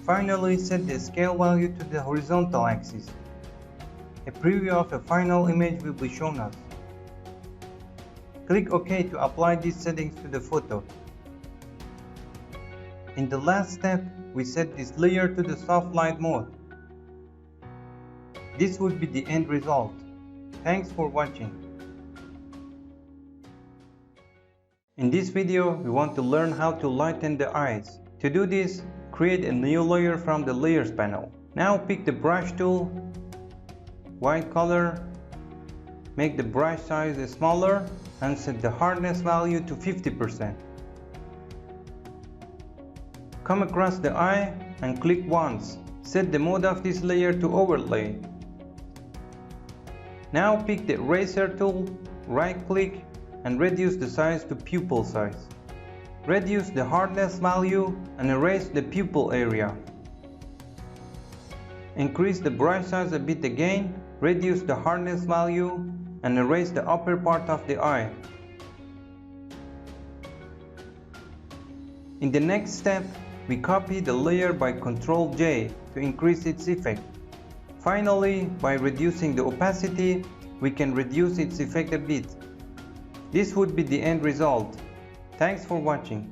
Speaker 1: Finally, set the scale value to the horizontal axis. A preview of a final image will be shown us. Click OK to apply these settings to the photo. In the last step, we set this layer to the soft light mode. This would be the end result. Thanks for watching. In this video, we want to learn how to lighten the eyes. To do this, create a new layer from the Layers panel. Now pick the brush tool, white color, make the brush size smaller and set the hardness value to 50%. Come across the eye and click once. Set the mode of this layer to overlay. Now pick the eraser tool, right click and reduce the size to pupil size. Reduce the hardness value and erase the pupil area. Increase the brush size a bit again, reduce the hardness value and erase the upper part of the eye. In the next step, we copy the layer by Ctrl+J to increase its effect. Finally, by reducing the opacity, we can reduce its effect a bit. This would be the end result. Thanks for watching.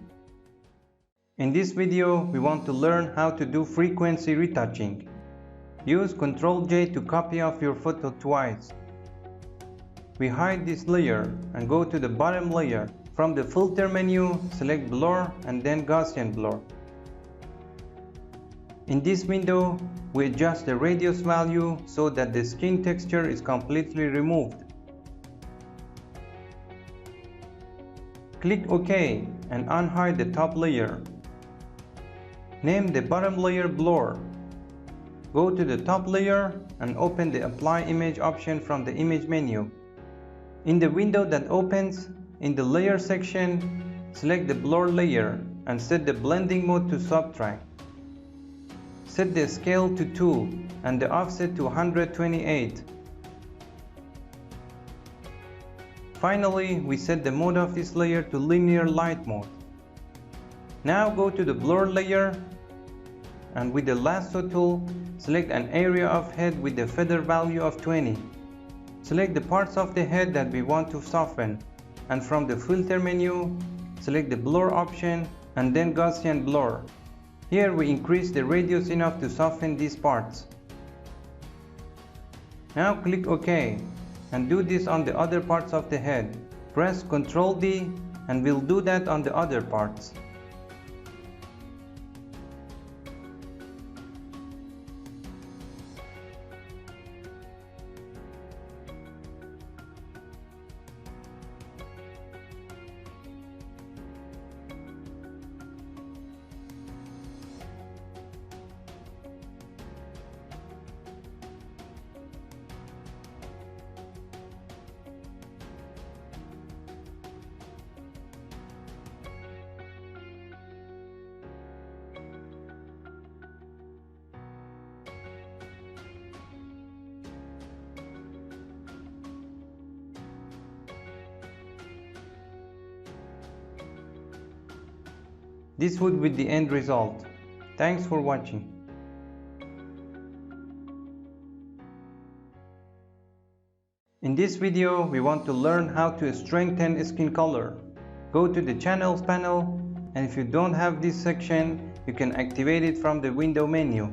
Speaker 1: In this video, we want to learn how to do frequency retouching. Use Ctrl-J to copy off your photo twice. We hide this layer and go to the bottom layer. From the filter menu, select blur and then Gaussian blur. In this window, we adjust the radius value so that the skin texture is completely removed. Click OK and unhide the top layer. Name the bottom layer blur. Go to the top layer and open the Apply Image option from the Image menu. In the window that opens, in the Layer section, select the blur layer and set the blending mode to subtract. Set the scale to 2 and the offset to 128. Finally, we set the mode of this layer to linear light mode. Now go to the blur layer and with the lasso tool, select an area of head with the feather value of 20. Select the parts of the head that we want to soften, and from the filter menu, select the blur option and then Gaussian blur. Here we increase the radius enough to soften these parts. Now click OK and do this on the other parts of the head. Press Ctrl-D and we'll do that on the other parts. This would be the end result. Thanks for watching. In this video, we want to learn how to strengthen skin color. Go to the Channels panel, and if you don't have this section, you can activate it from the Window menu.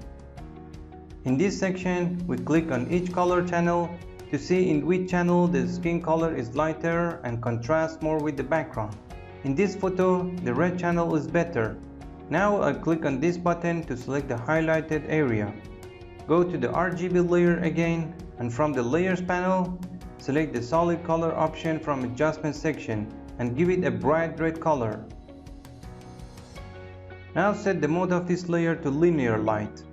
Speaker 1: In this section, we click on each color channel to see in which channel the skin color is lighter and contrasts more with the background. In this photo, the red channel is better. Now I'll click on this button to select the highlighted area. Go to the RGB layer again, and from the Layers panel, select the solid color option from Adjustment section and give it a bright red color. Now set the mode of this layer to linear light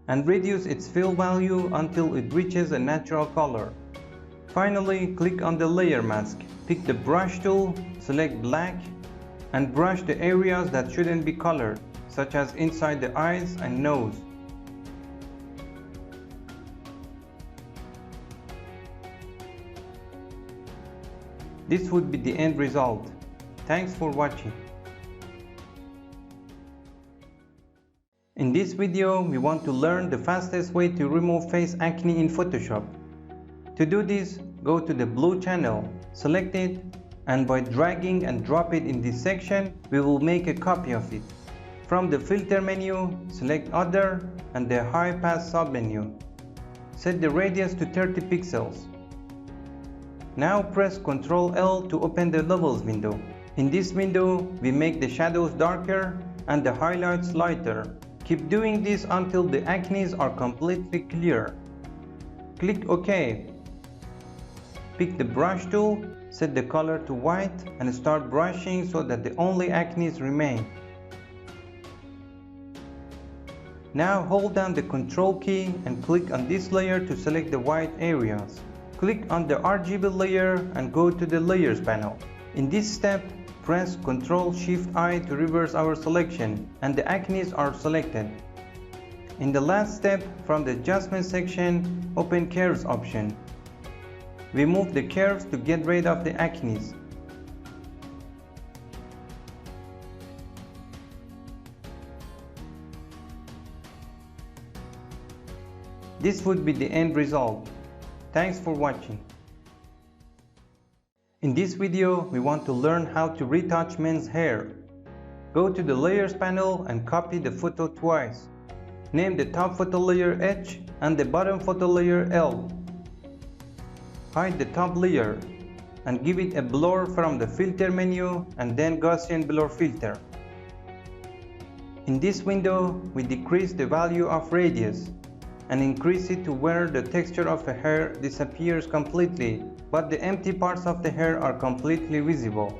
Speaker 1: and reduce its fill value until it reaches a natural color. Finally, click on the layer mask. Pick the brush tool, select black, and brush the areas that shouldn't be colored, such as inside the eyes and nose. This would be the end result. Thanks for watching. In this video, we want to learn the fastest way to remove face acne in Photoshop. To do this, go to the blue channel, select it, and by dragging and drop it in this section, we will make a copy of it. From the filter menu, select Other and the High Pass submenu. Set the radius to 30 pixels. Now press Ctrl-L to open the Levels window. In this window, we make the shadows darker and the highlights lighter. Keep doing this until the acnes are completely clear. Click OK. Pick the brush tool, set the color to white and start brushing so that the only acnes remain. Now hold down the Ctrl key and click on this layer to select the white areas. Click on the RGB layer and go to the Layers panel. In this step, press Ctrl-Shift-I to reverse our selection and the acnes are selected. In the last step, from the Adjustment section, open Curves option. We move the curves to get rid of the acnes. This would be the end result. Thanks for watching. In this video, we want to learn how to retouch men's hair. Go to the Layers panel and copy the photo twice. Name the top photo layer H and the bottom photo layer L. Hide the top layer and give it a blur from the filter menu and then Gaussian blur filter. In this window, we decrease the value of radius and increase it to where the texture of the hair disappears completely, but the empty parts of the hair are completely visible.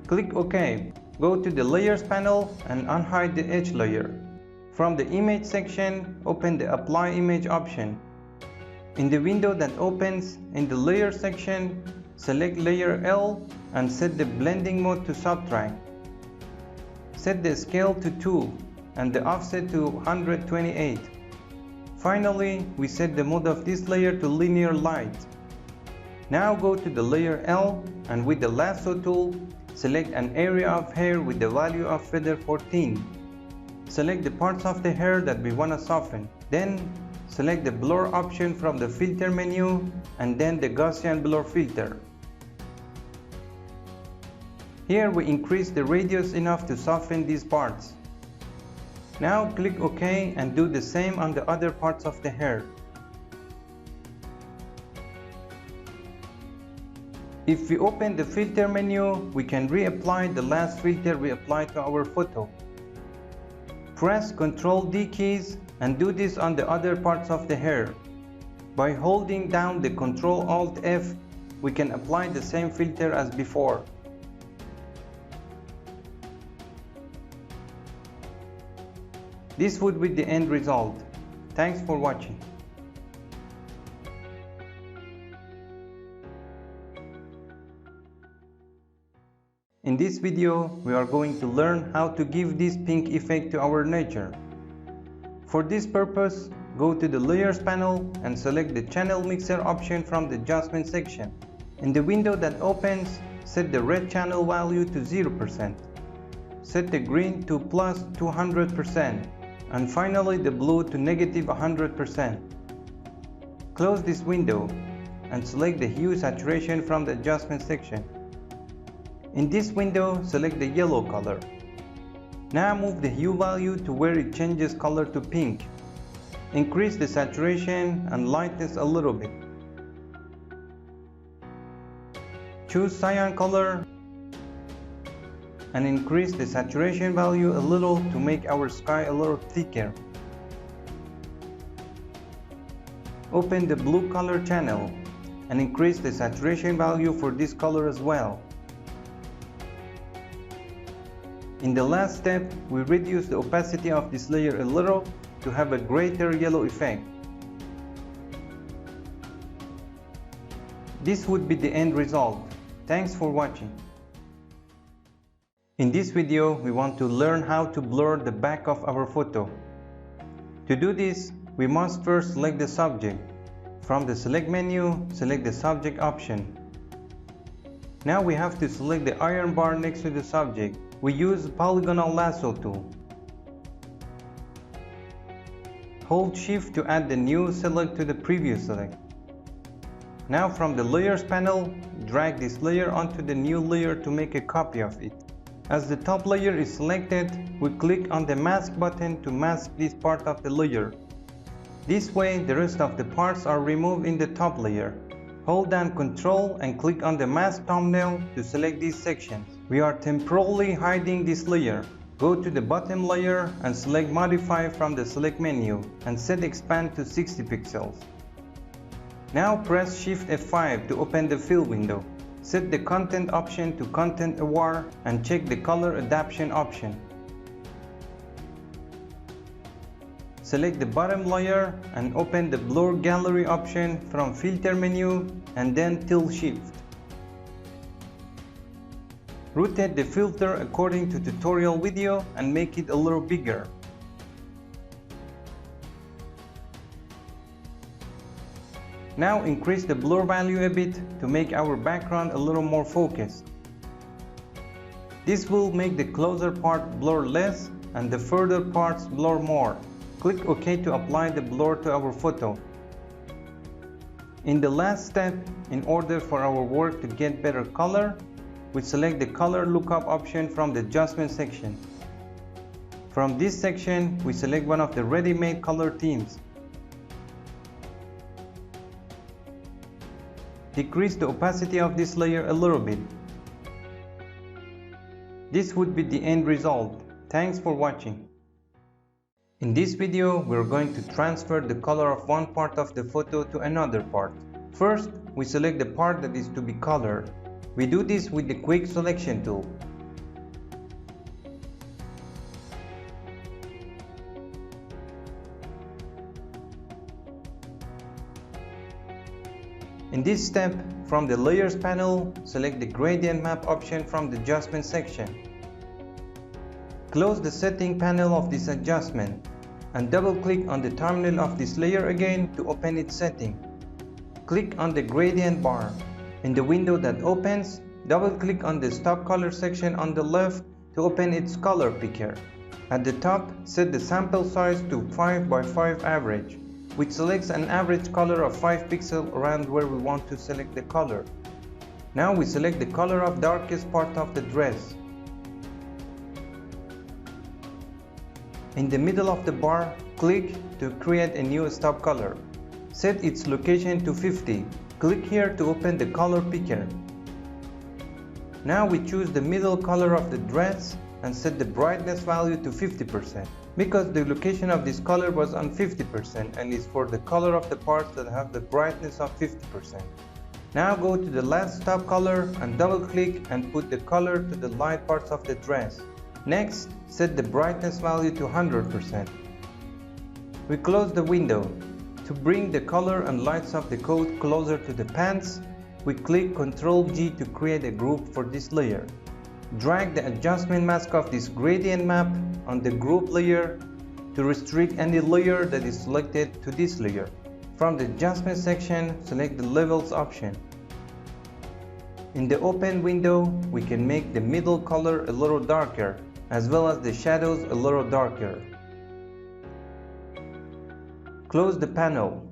Speaker 1: Click OK. Go to the Layers panel and unhide the edge layer. From the Image section, open the Apply Image option. In the window that opens in the Layer section, select Layer L and set the blending mode to Subtract. Set the scale to 2 and the offset to 128. Finally, we set the mode of this layer to Linear Light. Now go to the Layer L and with the Lasso tool, select an area of hair with the value of feather 14. Select the parts of the hair that we want to soften. Then select the blur option from the filter menu and then the Gaussian blur filter. Here we increase the radius enough to soften these parts. Now click OK and do the same on the other parts of the hair. If we open the filter menu, we can reapply the last filter we applied to our photo. Press Ctrl D keys and do this on the other parts of the hair. By holding down the Ctrl Alt F, we can apply the same filter as before. This would be the end result. Thanks for watching. In this video, we are going to learn how to give this pink effect to our nature. For this purpose, go to the Layers panel and select the Channel Mixer option from the Adjustment section. In the window that opens, set the red channel value to 0%. Set the green to plus 200%. And finally the blue to negative 100%. Close this window and select the Hue Saturation from the Adjustment section. In this window, select the yellow color. Now move the hue value to where it changes color to pink. Increase the saturation and lightness a little bit. Choose cyan color and increase the saturation value a little to make our sky a little thicker. Open the blue color channel and increase the saturation value for this color as well. In the last step, we reduce the opacity of this layer a little to have a greater yellow effect. This would be the end result. Thanks for watching. In this video, we want to learn how to blur the back of our photo. To do this, we must first select the subject. From the Select menu, select the Subject option. Now we have to select the iron bar next to the subject. We use Polygonal Lasso tool. Hold Shift to add the new select to the previous select. Now from the Layers panel, drag this layer onto the new layer to make a copy of it. As the top layer is selected, we click on the Mask button to mask this part of the layer. This way, the rest of the parts are removed in the top layer. Hold down Ctrl and click on the Mask thumbnail to select these sections. We are temporarily hiding this layer. Go to the bottom layer and select Modify from the Select menu and set Expand to 60 pixels. Now press Shift F5 to open the Fill window. Set the Content option to Content Aware and check the Color Adaptation option. Select the bottom layer and open the Blur Gallery option from Filter menu and then Tilt Shift. Rotate the filter according to tutorial video and make it a little bigger. Now increase the blur value a bit to make our background a little more focused. This will make the closer part blur less and the further parts blur more. Click OK to apply the blur to our photo. In the last step, in order for our work to get better color, we select the color lookup option from the adjustment section. From this section, we select one of the ready-made color themes. Decrease the opacity of this layer a little bit. This would be the end result. Thanks for watching. In this video, we're going to transfer the color of one part of the photo to another part. First, we select the part that is to be colored. We do this with the quick selection tool. In this step, from the Layers panel, select the Gradient Map option from the Adjustment section. Close the Setting panel of this adjustment and double-click on the terminal of this layer again to open its setting. Click on the Gradient bar. In the window that opens, double-click on the Stop Color section on the left to open its color picker. At the top, set the sample size to 5 by 5 average, which selects an average color of 5 pixels around where we want to select the color. Now we select the color of darkest part of the dress. In the middle of the bar, click to create a new stop color. Set its location to 50. Click here to open the color picker. Now we choose the middle color of the dress and set the brightness value to 50%, because the location of this color was on 50% and is for the color of the parts that have the brightness of 50%. Now go to the last stop color and double click and put the color to the light parts of the dress. Next, set the brightness value to 100%. We close the window. To bring the color and lights of the coat closer to the pants, we click Ctrl G to create a group for this layer. Drag the adjustment mask of this gradient map on the group layer to restrict any layer that is selected to this layer. From the adjustment section, select the levels option. In the open window, we can make the middle color a little darker, as well as the shadows a little darker. Close the panel.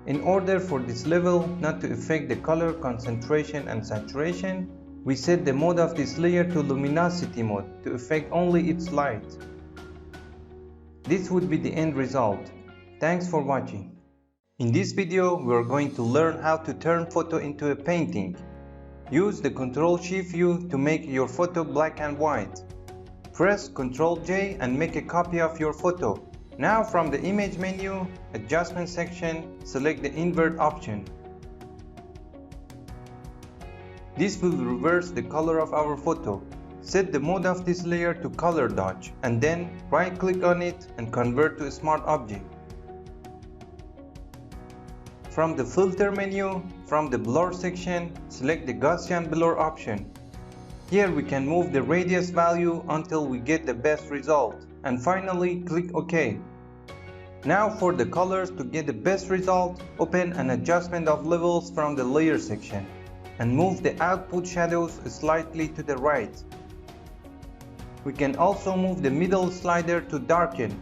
Speaker 1: In order for this level not to affect the color concentration and saturation, we set the mode of this layer to luminosity mode to affect only its light. This would be the end result. Thanks for watching. In this video, we are going to learn how to turn photo into a painting. Use the Ctrl-Shift-U to make your photo black and white. Press Ctrl-J and make a copy of your photo. Now from the Image menu, Adjustment section, select the Invert option. This will reverse the color of our photo. Set the mode of this layer to Color Dodge and then right-click on it and convert to a Smart Object. From the Filter menu, from the Blur section, select the Gaussian Blur option. Here we can move the radius value until we get the best result. And finally, click OK. Now for the colors, to get the best result, open an adjustment of levels from the Layer section and move the output shadows slightly to the right. We can also move the middle slider to darken,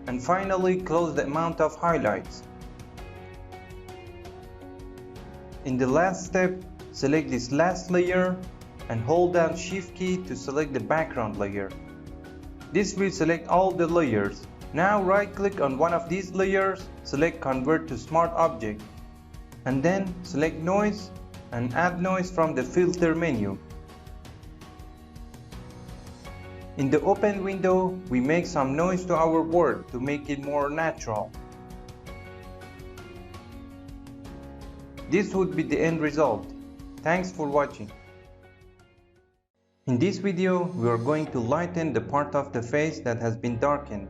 Speaker 1: and finally close the amount of highlights. In the last step, select this last layer and hold down Shift key to select the background layer. This will select all the layers. Now right-click on one of these layers, select Convert to Smart Object, and then select Noise and add noise from the Filter menu. In the open window, we make some noise to our word to make it more natural. This would be the end result. Thanks for watching. In this video, we are going to lighten the part of the face that has been darkened.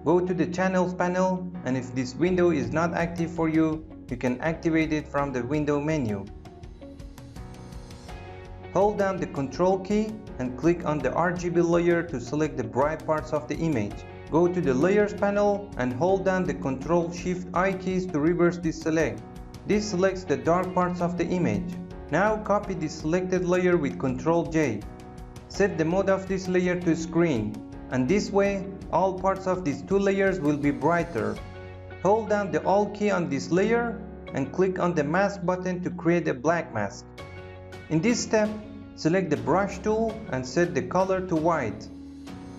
Speaker 1: Go to the Channels panel, and if this window is not active for you, you can activate it from the Window menu. Hold down the Control key and click on the RGB layer to select the bright parts of the image. Go to the Layers panel and hold down the Ctrl-Shift-I keys to reverse this select. This selects the dark parts of the image. Now copy the selected layer with Ctrl-J. Set the mode of this layer to Screen, and this way all parts of these two layers will be brighter. Hold down the Alt key on this layer and click on the Mask button to create a black mask. In this step, Select the brush tool and set the color to white.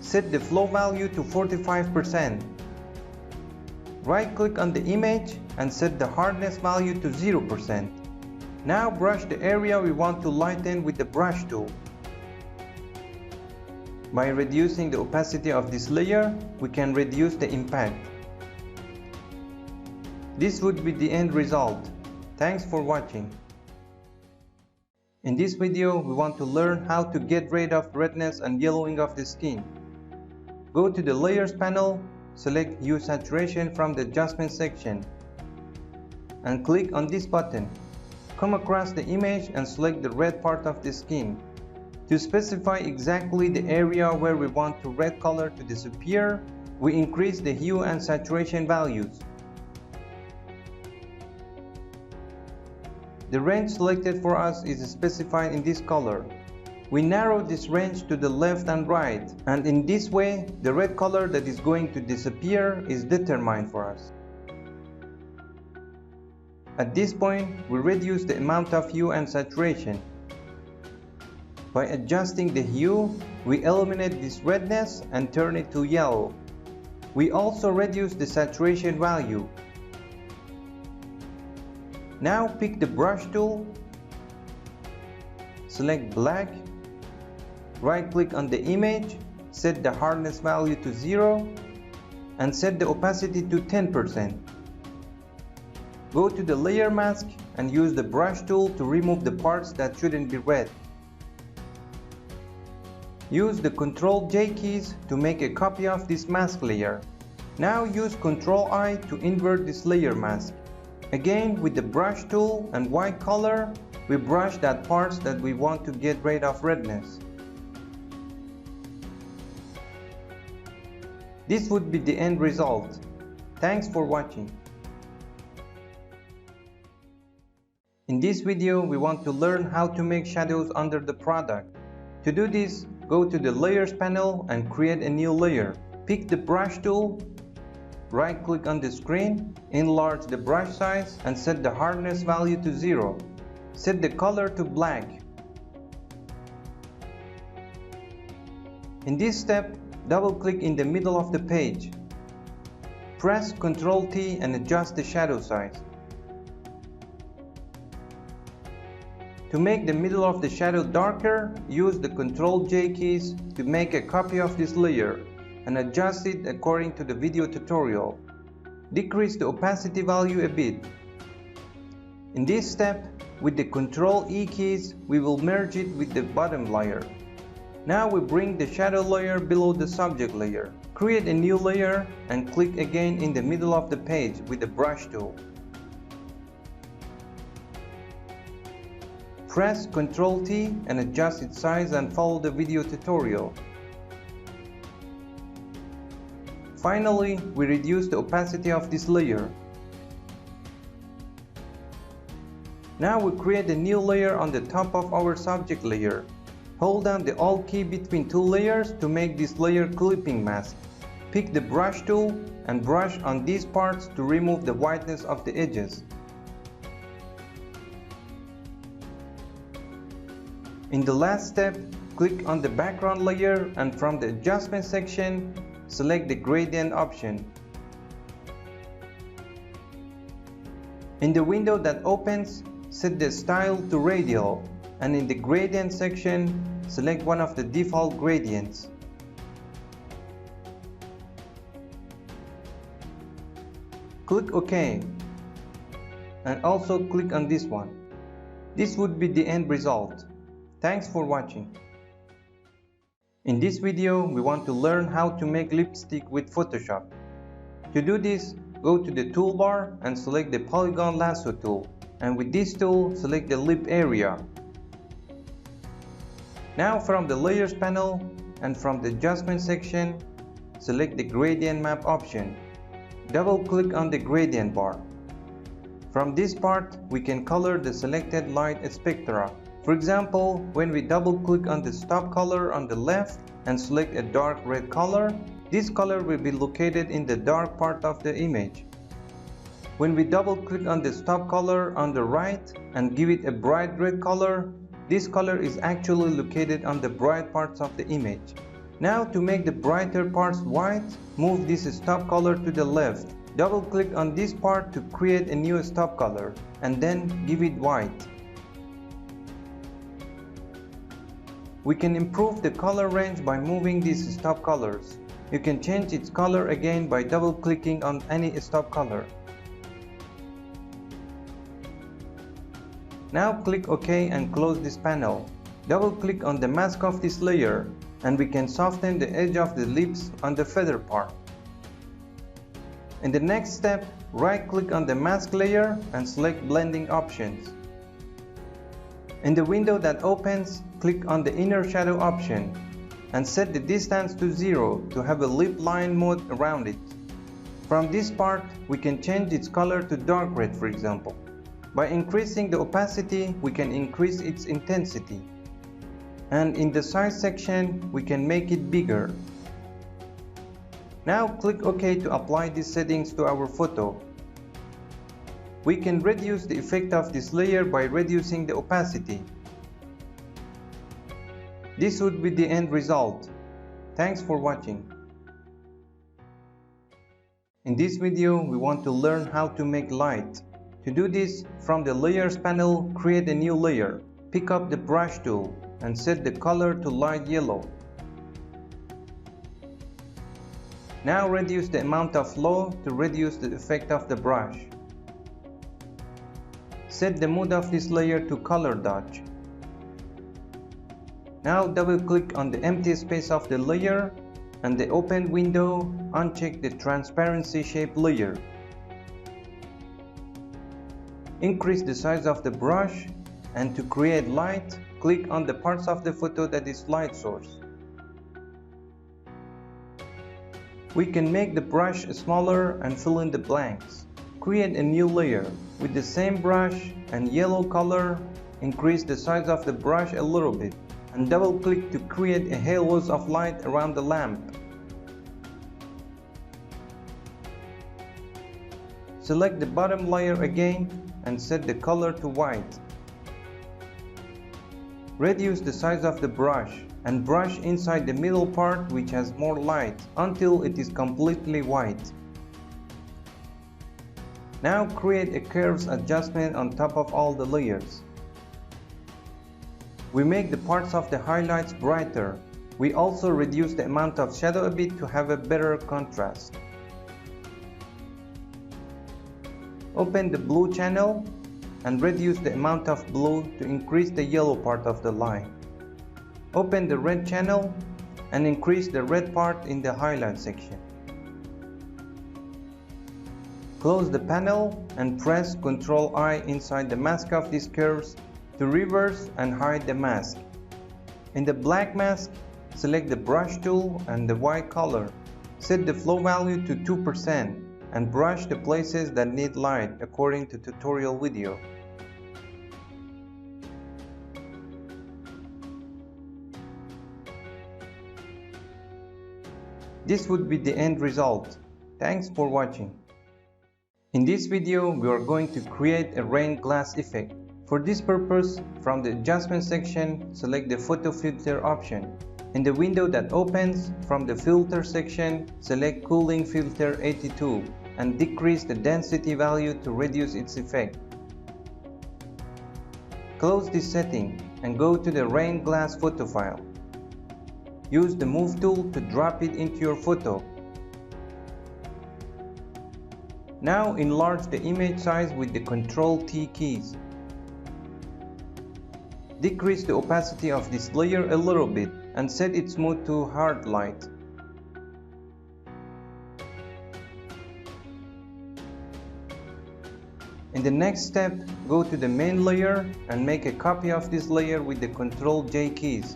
Speaker 1: Set the flow value to 45%. Right-click on the image and set the hardness value to 0%. Now brush the area we want to lighten with the brush tool. By reducing the opacity of this layer, we can reduce the impact. This would be the end result. Thanks for watching. In this video, we want to learn how to get rid of redness and yellowing of the skin. Go to the Layers panel, select Hue Saturation from the Adjustment section, and click on this button. Come across the image and select the red part of the skin. To specify exactly the area where we want the red color to disappear, we increase the hue and saturation values. The range selected for us is specified in this color. We narrow this range to the left and right, and in this way, the red color that is going to disappear is determined for us. At this point, we reduce the amount of hue and saturation. By adjusting the hue, we eliminate this redness and turn it to yellow. We also reduce the saturation value. Now pick the brush tool, select black, right-click on the image, set the hardness value to 0, and set the opacity to 10%. Go to the layer mask and use the brush tool to remove the parts that shouldn't be red. Use the Ctrl-J keys to make a copy of this mask layer. Now use Ctrl-I to invert this layer mask. Again, with the brush tool and white color, we brush that parts that we want to get rid of redness. This would be the end result. Thanks for watching. In this video, we want to learn how to make shadows under the product. To do this, go to the Layers panel and create a new layer. Pick the brush tool, right-click on the screen, enlarge the brush size and set the hardness value to 0. Set the color to black. In this step, double-click in the middle of the page. Press Ctrl-T and adjust the shadow size. To make the middle of the shadow darker, use the Ctrl-J keys to make a copy of this layer and adjust it according to the video tutorial. Decrease the opacity value a bit. In this step, with the Ctrl-E keys, we will merge it with the bottom layer. Now we bring the shadow layer below the subject layer. Create a new layer and click again in the middle of the page with the brush tool. Press Ctrl-T and adjust its size and follow the video tutorial. Finally, we reduce the opacity of this layer. Now we create a new layer on the top of our subject layer. Hold down the Alt key between two layers to make this layer clipping mask. Pick the brush tool and brush on these parts to remove the whiteness of the edges. In the last step, click on the background layer and from the adjustment section, select the gradient option. In the window that opens, set the style to radial, and in the gradient section, select one of the default gradients. Click OK, and also click on this one. This would be the end result. Thanks for watching. In this video, we want to learn how to make lipstick with Photoshop. To do this, go to the toolbar and select the polygon lasso tool, and with this tool, select the lip area. Now from the Layers panel and from the Adjustment section, select the Gradient Map option. Double-click on the gradient bar. From this part, we can color the selected light spectra. For example, when we double-click on the stop color on the left and select a dark red color, this color will be located in the dark part of the image. When we double-click on the stop color on the right and give it a bright red color, This color is actually located on the bright parts of the image. Now to make the brighter parts white, move this stop color to the left. Double click on this part to create a new stop color and then give it white. We can improve the color range by moving these stop colors. You can change its color again by double clicking on any stop color. Now click OK and close this panel. Double click on the mask of this layer and we can soften the edge of the lips on the feather part. In the next step, right click on the mask layer and select blending options. In the window that opens, click on the inner shadow option and set the distance to 0 to have a lip line mode around it. From this part, we can change its color to dark red, for example. By increasing the opacity, we can increase its intensity. And in the size section, we can make it bigger. Now click OK to apply these settings to our photo. We can reduce the effect of this layer by reducing the opacity. This would be the end result. Thanks for watching. In this video, we want to learn how to make light. To do this, from the Layers panel, create a new layer. Pick up the brush tool and set the color to light yellow. Now reduce the amount of flow to reduce the effect of the brush. Set the mode of this layer to color dodge. Now double click on the empty space of the layer and the open window, uncheck the transparency shape layer. Increase the size of the brush and to create light, click on the parts of the photo that is light source. We can make the brush smaller and fill in the blanks. Create a new layer with the same brush and yellow color. Increase the size of the brush a little bit and double click to create a halos of light around the lamp. Select the bottom layer again and set the color to white. Reduce the size of the brush and brush inside the middle part which has more light until it is completely white. Now create a curves adjustment on top of all the layers. We make the parts of the highlights brighter. We also reduce the amount of shadow a bit to have a better contrast. Open the blue channel and reduce the amount of blue to increase the yellow part of the line. Open the red channel and increase the red part in the highlight section. Close the panel and press Ctrl I inside the mask of these curves to reverse and hide the mask. In the black mask, select the brush tool and the white color. Set the flow value to 2% and brush the places that need light according to tutorial video. This would be the end result. Thanks for watching. In this video, we are going to create a rain glass effect. For this purpose, from the adjustment section, select the photo filter option. In the window that opens, from the filter section, select cooling filter 82 and decrease the density value to reduce its effect. Close this setting and go to the rain glass photo file. Use the move tool to drop it into your photo. Now enlarge the image size with the Ctrl T keys. Decrease the opacity of this layer a little bit and set its mode to hard light. In the next step, go to the main layer and make a copy of this layer with the Ctrl J keys.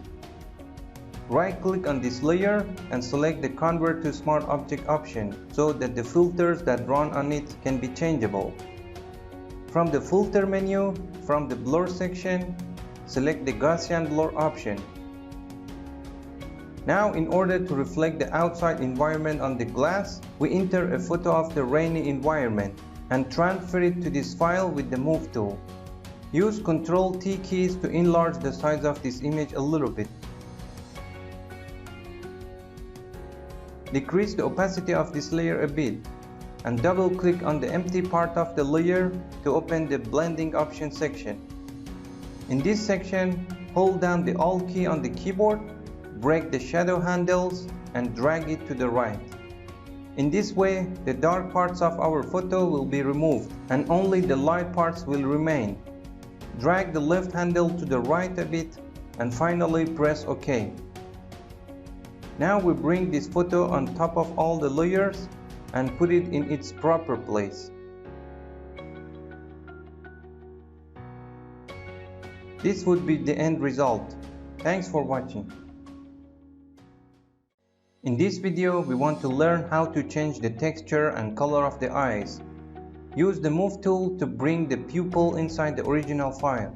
Speaker 1: Right click on this layer and select the Convert to Smart Object option so that the filters that run on it can be changeable. From the filter menu, from the blur section, select the Gaussian blur option. Now, in order to reflect the outside environment on the glass, we enter a photo of the rainy environment and transfer it to this file with the move tool. Use Ctrl+T keys to enlarge the size of this image a little bit. Decrease the opacity of this layer a bit and double click on the empty part of the layer to open the blending option section. In this section, hold down the Alt key on the keyboard, break the shadow handles and drag it to the right. In this way, the dark parts of our photo will be removed and only the light parts will remain. Drag the left handle to the right a bit and finally press OK. Now we bring this photo on top of all the layers and put it in its proper place. This would be the end result. Thanks for watching. In this video, we want to learn how to change the texture and color of the eyes. Use the Move tool to bring the pupil inside the original file.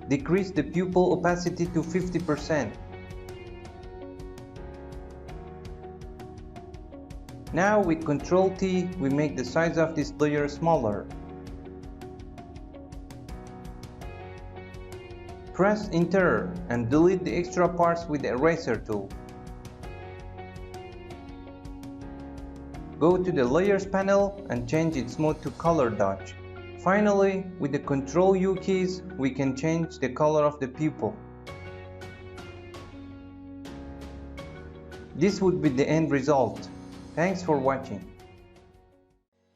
Speaker 1: Decrease the pupil opacity to 50%. Now with Ctrl+T, we make the size of this layer smaller. Press Enter and delete the extra parts with the eraser tool. Go to the Layers panel and change its mode to Color Dodge. Finally, with the Ctrl+U keys, we can change the color of the pupil. This would be the end result. Thanks for watching.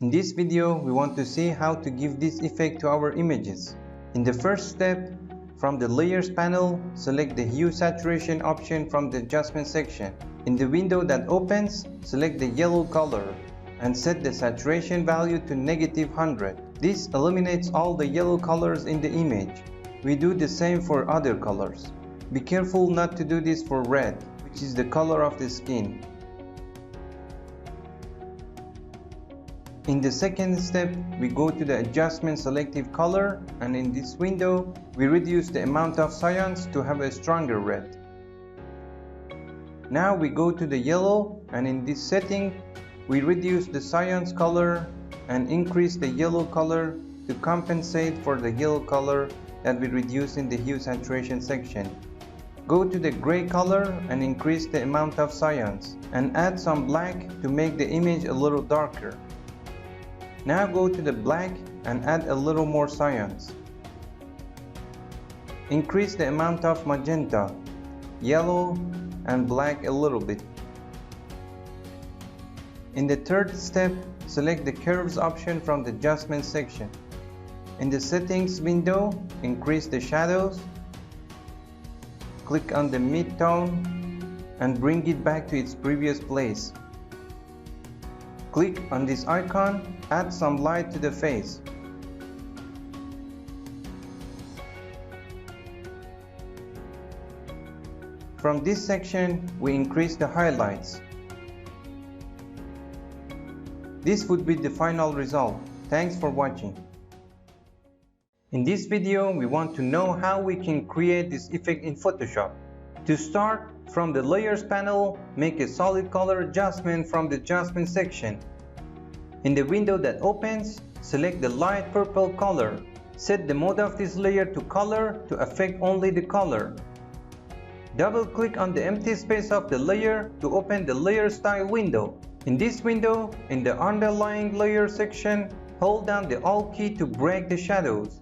Speaker 1: In this video, we want to see how to give this effect to our images. In the first step, from the Layers panel, select the Hue Saturation option from the Adjustment section. In the window that opens, select the yellow color and set the saturation value to -100. This eliminates all the yellow colors in the image. We do the same for other colors. Be careful not to do this for red, which is the color of the skin. In the second step, we go to the Adjustment Selective Color, and in this window, we reduce the amount of cyans to have a stronger red. Now we go to the yellow, and in this setting, we reduce the cyan's color and increase the yellow color to compensate for the yellow color that we reduce in the Hue Saturation section. Go to the gray color and increase the amount of cyans, and add some black to make the image a little darker. Now go to the black and add a little more cyans. Increase the amount of magenta, yellow, and black a little bit. In the third step, select the Curves option from the Adjustment section. In the Settings window, increase the shadows. Click on the mid-tone and bring it back to its previous place. Click on this icon, add some light to the face. From this section, we increase the highlights. This would be the final result. Thanks for watching. In this video, we want to know how we can create this effect in Photoshop. To start, from the Layers panel, make a solid color adjustment from the Adjustment section. In the window that opens, select the light purple color. Set the mode of this layer to color to affect only the color. Double-click on the empty space of the layer to open the Layer Style window. In this window, in the Underlying Layer section, hold down the Alt key to break the shadows.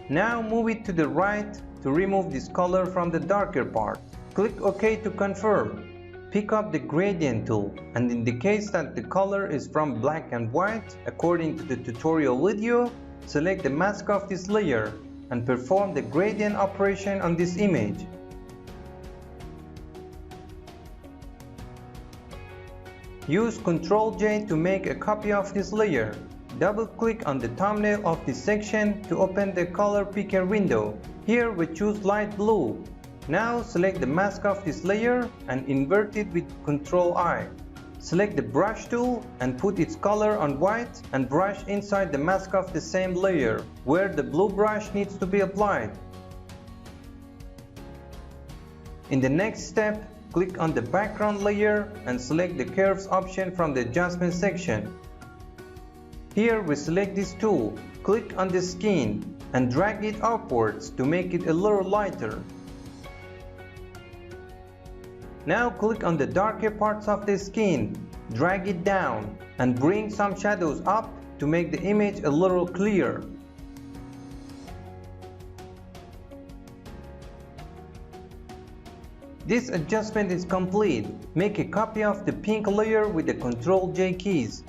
Speaker 1: Now move it to the right to remove this color from the darker part. Click OK to confirm. Pick up the Gradient tool and indicates that the color is from black and white according to the tutorial video. Select the mask of this layer and perform the gradient operation on this image. Use Ctrl+J to make a copy of this layer. Double-click on the thumbnail of this section to open the Color Picker window. Here we choose light blue. Now select the mask of this layer and invert it with Ctrl+I. Select the Brush tool and put its color on white and brush inside the mask of the same layer, where the blue brush needs to be applied. In the next step, click on the background layer and select the Curves option from the Adjustment section. Here we select this tool click on the skin and drag it upwards to make it a little lighter. Now click on the darker parts of the skin, drag it down and bring some shadows up to make the image a little clearer. This adjustment is complete. Make a copy of the pink layer with the Ctrl+J keys.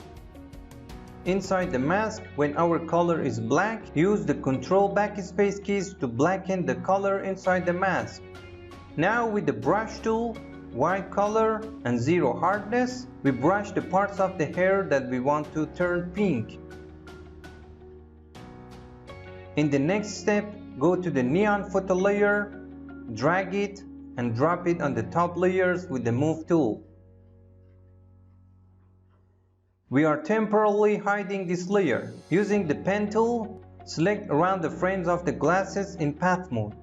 Speaker 1: Inside the mask, when our color is black, use the Ctrl backspace keys to blacken the color inside the mask. Now with the brush tool, white color and 0 hardness, we brush the parts of the hair that we want to turn pink. In the next step, go to the neon photo layer, drag it and drop it on the top layers with the move tool. We are temporarily hiding this layer. Using the pen tool, select around the frames of the glasses in path mode.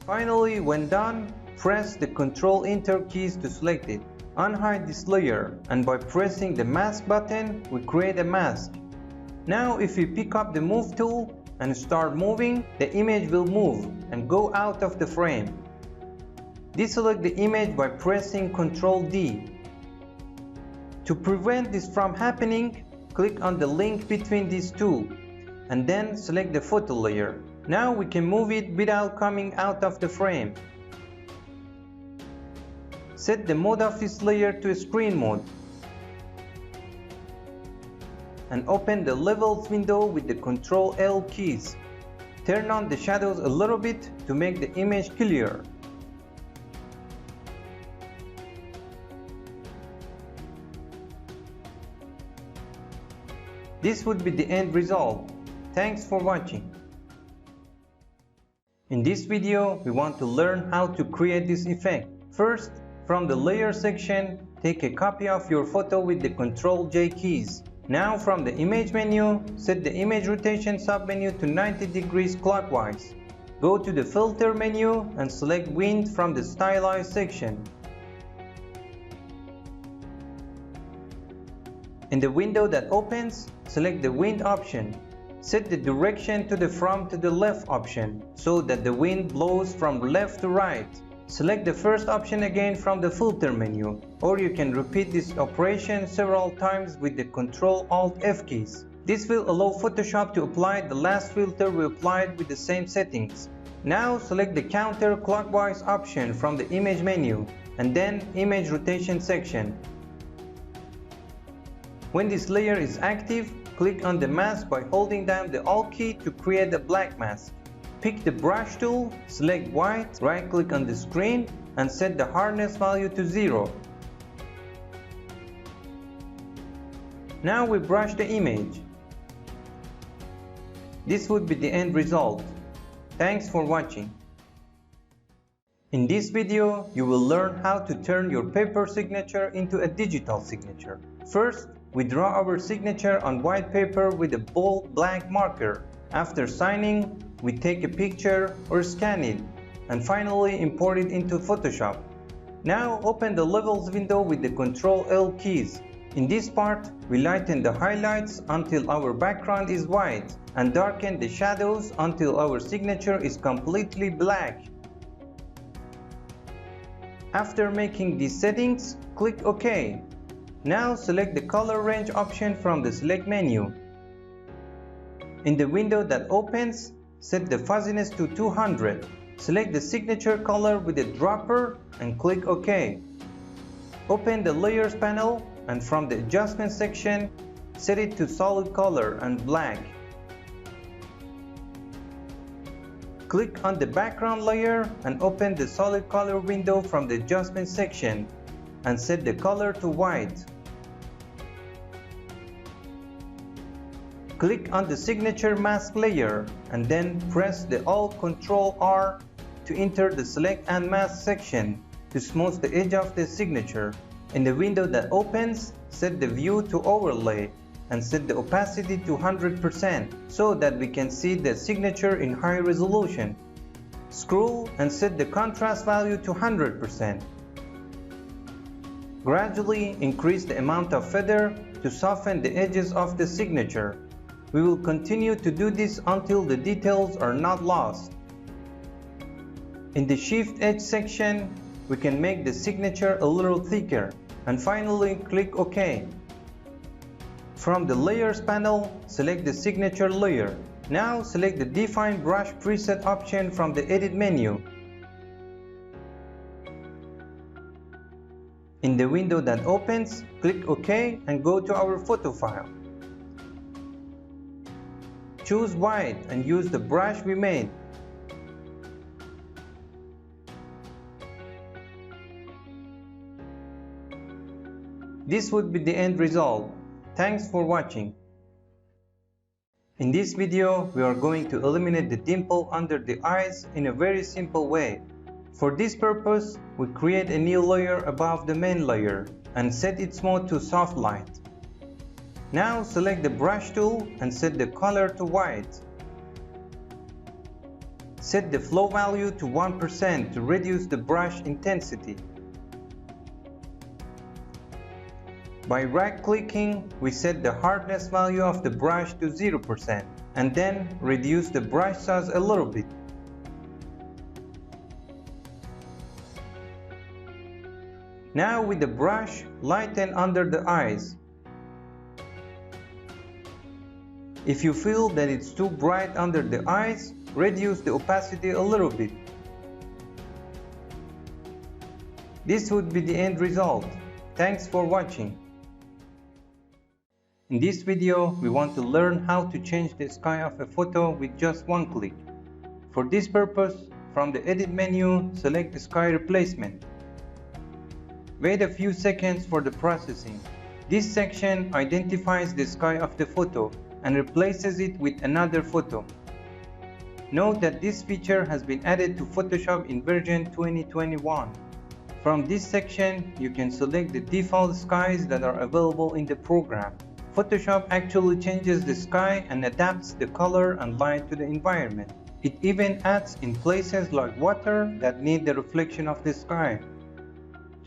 Speaker 1: Finally, when done, press the Ctrl-Enter keys to select it. Unhide this layer, and by pressing the mask button, we create a mask. Now if we pick up the move tool and start moving, the image will move and go out of the frame. Deselect the image by pressing Ctrl-D. To prevent this from happening, click on the link between these two and then select the photo layer. Now we can move it without coming out of the frame. Set the mode of this layer to screen mode and open the levels window with the Ctrl-L keys. Turn on the shadows a little bit to make the image clearer. This would be the end result. Thanks for watching. In this video, we want to learn how to create this effect. First, from the layer section, take a copy of your photo with the Ctrl-J keys. Now from the image menu, set the image rotation submenu to 90 degrees clockwise. Go to the filter menu and select wind from the stylize section. In the window that opens, select the wind option. Set the direction to the from to the left option so that the wind blows from left to right. Select the first option again from the filter menu, or you can repeat this operation several times with the Ctrl-Alt-F keys. This will allow Photoshop to apply the last filter we applied with the same settings. Now select the counterclockwise option from the image menu and then image rotation section. When this layer is active, click on the mask by holding down the Alt key to create a black mask. Pick the brush tool, select white, right click on the screen and set the hardness value to 0. Now we brush the image. This would be the end result. Thanks for watching. In this video, you will learn how to turn your paper signature into a digital signature. First, we draw our signature on white paper with a bold black marker. After signing, we take a picture or scan it, and finally import it into Photoshop. Now open the levels window with the Ctrl-L keys. In this part, we lighten the highlights until our background is white and darken the shadows until our signature is completely black. After making these settings, click OK. Now select the color range option from the select menu. In the window that opens, set the fuzziness to 200. Select the signature color with the dropper and click OK. Open the layers panel and from the adjustment section, set it to solid color and black. Click on the background layer and open the solid color window from the adjustment section and set the color to white. Click on the signature mask layer and then press the Alt-Ctrl-R to enter the select and mask section to smooth the edge of the signature. In the window that opens, set the view to overlay and set the opacity to 100% so that we can see the signature in high resolution. Scroll and set the contrast value to 100%. Gradually increase the amount of feather to soften the edges of the signature. We will continue to do this until the details are not lost. In the shift edge section, we can make the signature a little thicker, and finally click OK. From the Layers panel, select the signature layer. Now select the Define Brush Preset option from the Edit menu. In the window that opens, click OK and go to our photo file. Choose White and use the brush we made. This would be the end result. Thanks for watching. In this video, we are going to eliminate the dimple under the eyes in a very simple way. For this purpose, we create a new layer above the main layer and set its mode to soft light. Now select the brush tool and set the color to white. Set the flow value to 1% to reduce the brush intensity. By right-clicking, we set the hardness value of the brush to 0% and then reduce the brush size a little bit. Now with the brush, lighten under the eyes. If you feel that it's too bright under the eyes, reduce the opacity a little bit. This would be the end result. Thanks for watching. In this video, we want to learn how to change the sky of a photo with just one click. For this purpose, from the Edit menu, select the Sky Replacement. Wait a few seconds for the processing. This section identifies the sky of the photo and replaces it with another photo. Note that this feature has been added to Photoshop in version 2021. From this section, you can select the default skies that are available in the program. Photoshop actually changes the sky and adapts the color and light to the environment. It even adds in places like water that need the reflection of the sky.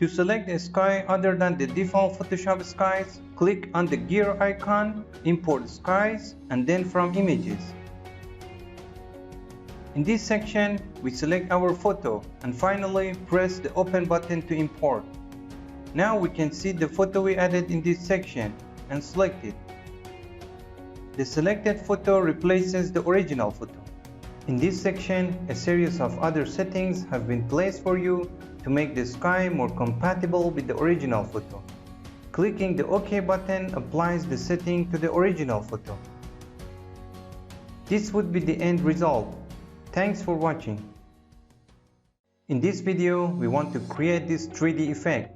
Speaker 1: To select a sky other than the default Photoshop skies, click on the gear icon, import skies, and then from images. In this section, we select our photo and finally press the open button to import. Now we can see the photo we added in this section and select it. The selected photo replaces the original photo. In this section, a series of other settings have been placed for you to make the sky more compatible with the original photo. Clicking the OK button applies the setting to the original photo. This would be the end result. Thanks for watching. In this video, we want to create this 3D effect.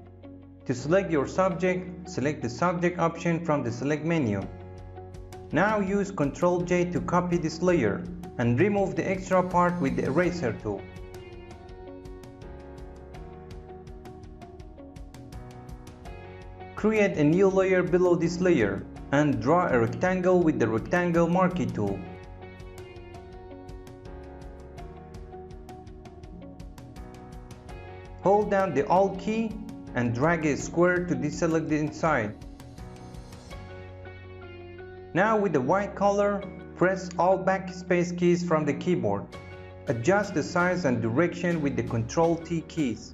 Speaker 1: To select your subject, select the subject option from the select menu. Now use Ctrl J to copy this layer and remove the extra part with the eraser tool. Create a new layer below this layer and draw a rectangle with the rectangle marquee tool. Hold down the Alt key and drag a square to deselect the inside. Now with the white color, press all backspace keys from the keyboard. Adjust the size and direction with the Ctrl T keys.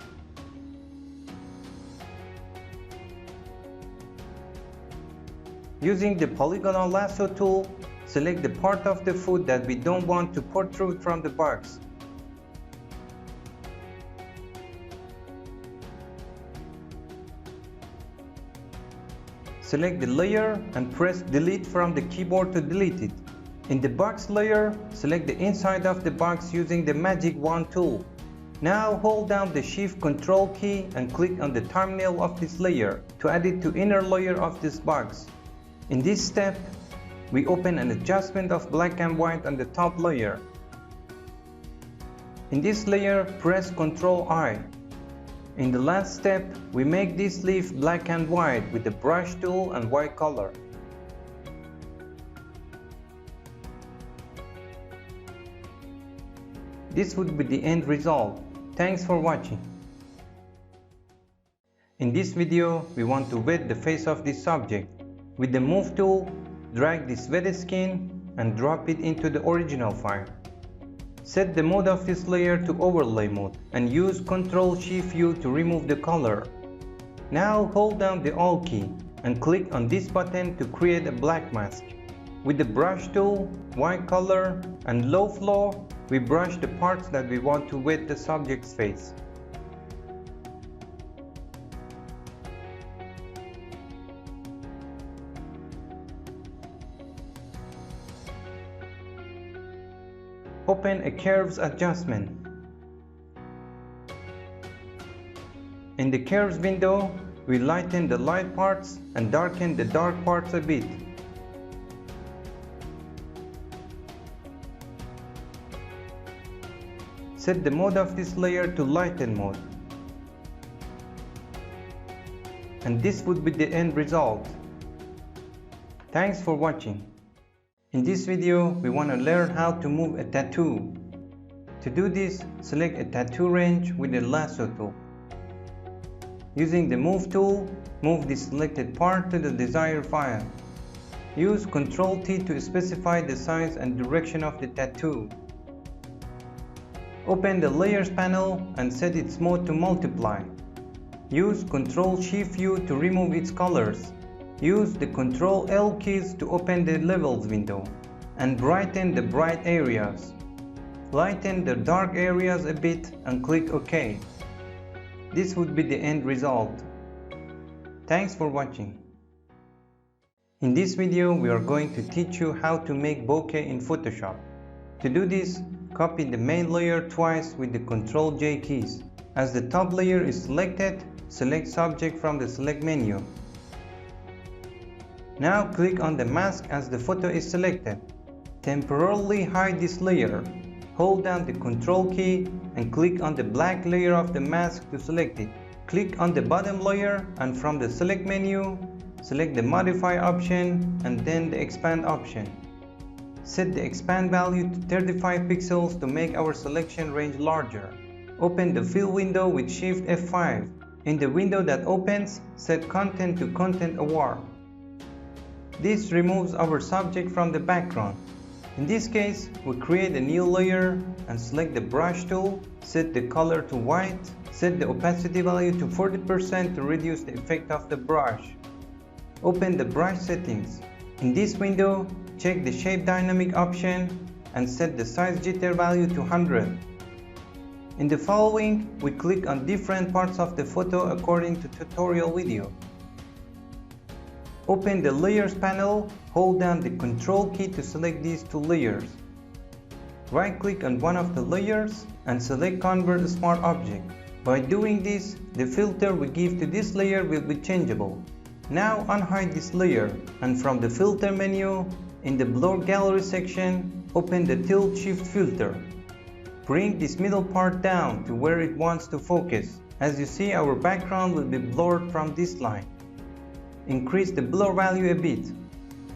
Speaker 1: Using the polygonal lasso tool, select the part of the foot that we don't want to protrude from the box. Select the layer and press delete from the keyboard to delete it. In the box layer, select the inside of the box using the magic wand tool. Now hold down the Shift Ctrl key and click on the thumbnail of this layer to add it to inner layer of this box. In this step, we open an adjustment of black and white on the top layer. In this layer, press Ctrl I. In the last step, we make this leaf black and white with the brush tool and white color. This would be the end result. Thanks for watching. In this video, we want to wet the face of this subject. With the Move tool, drag this wetted skin and drop it into the original file. Set the mode of this layer to overlay mode and use Ctrl+Shift+U to remove the color. Now hold down the Alt key and click on this button to create a black mask. With the brush tool, white color and low flow, we brush the parts that we want to wet the subject's face. Open a curves adjustment. In the curves window, we lighten the light parts and darken the dark parts a bit. Set the mode of this layer to lighten mode. And this would be the end result. Thanks for watching. In this video, we want to learn how to move a tattoo. To do this, select a tattoo range with the lasso tool. Using the Move tool, move the selected part to the desired file. Use Ctrl+T to specify the size and direction of the tattoo. Open the Layers panel and set its mode to multiply. Use Ctrl+Shift+U to remove its colors. Use the Ctrl+L keys to open the Levels window and brighten the bright areas. Lighten the dark areas a bit and click OK. This would be the end result. Thanks for watching. In this video, we are going to teach you how to make bokeh in Photoshop. To do this, copy the main layer twice with the Ctrl+J keys. As the top layer is selected, select Subject from the Select menu. Now click on the mask as the photo is selected. Temporarily hide this layer. Hold down the Ctrl key and click on the black layer of the mask to select it. Click on the bottom layer and from the Select menu, select the Modify option and then the Expand option. Set the expand value to 35 pixels to make our selection range larger. Open the Fill window with Shift F5. In the window that opens, set Content to Content Aware. This removes our subject from the background. In this case, we create a new layer and select the Brush tool, set the color to white, set the opacity value to 40% to reduce the effect of the brush. Open the brush settings. In this window, check the Shape Dynamic option and set the Size Jitter value to 100. In the following, we click on different parts of the photo according to tutorial video. Open the Layers panel, hold down the Ctrl key to select these two layers. Right-click on one of the layers and select Convert Smart Object. By doing this, the filter we give to this layer will be changeable. Now unhide this layer and from the Filter menu, in the Blur Gallery section, open the Tilt Shift filter. Bring this middle part down to where it wants to focus. As you see, our background will be blurred from this line. Increase the blur value a bit.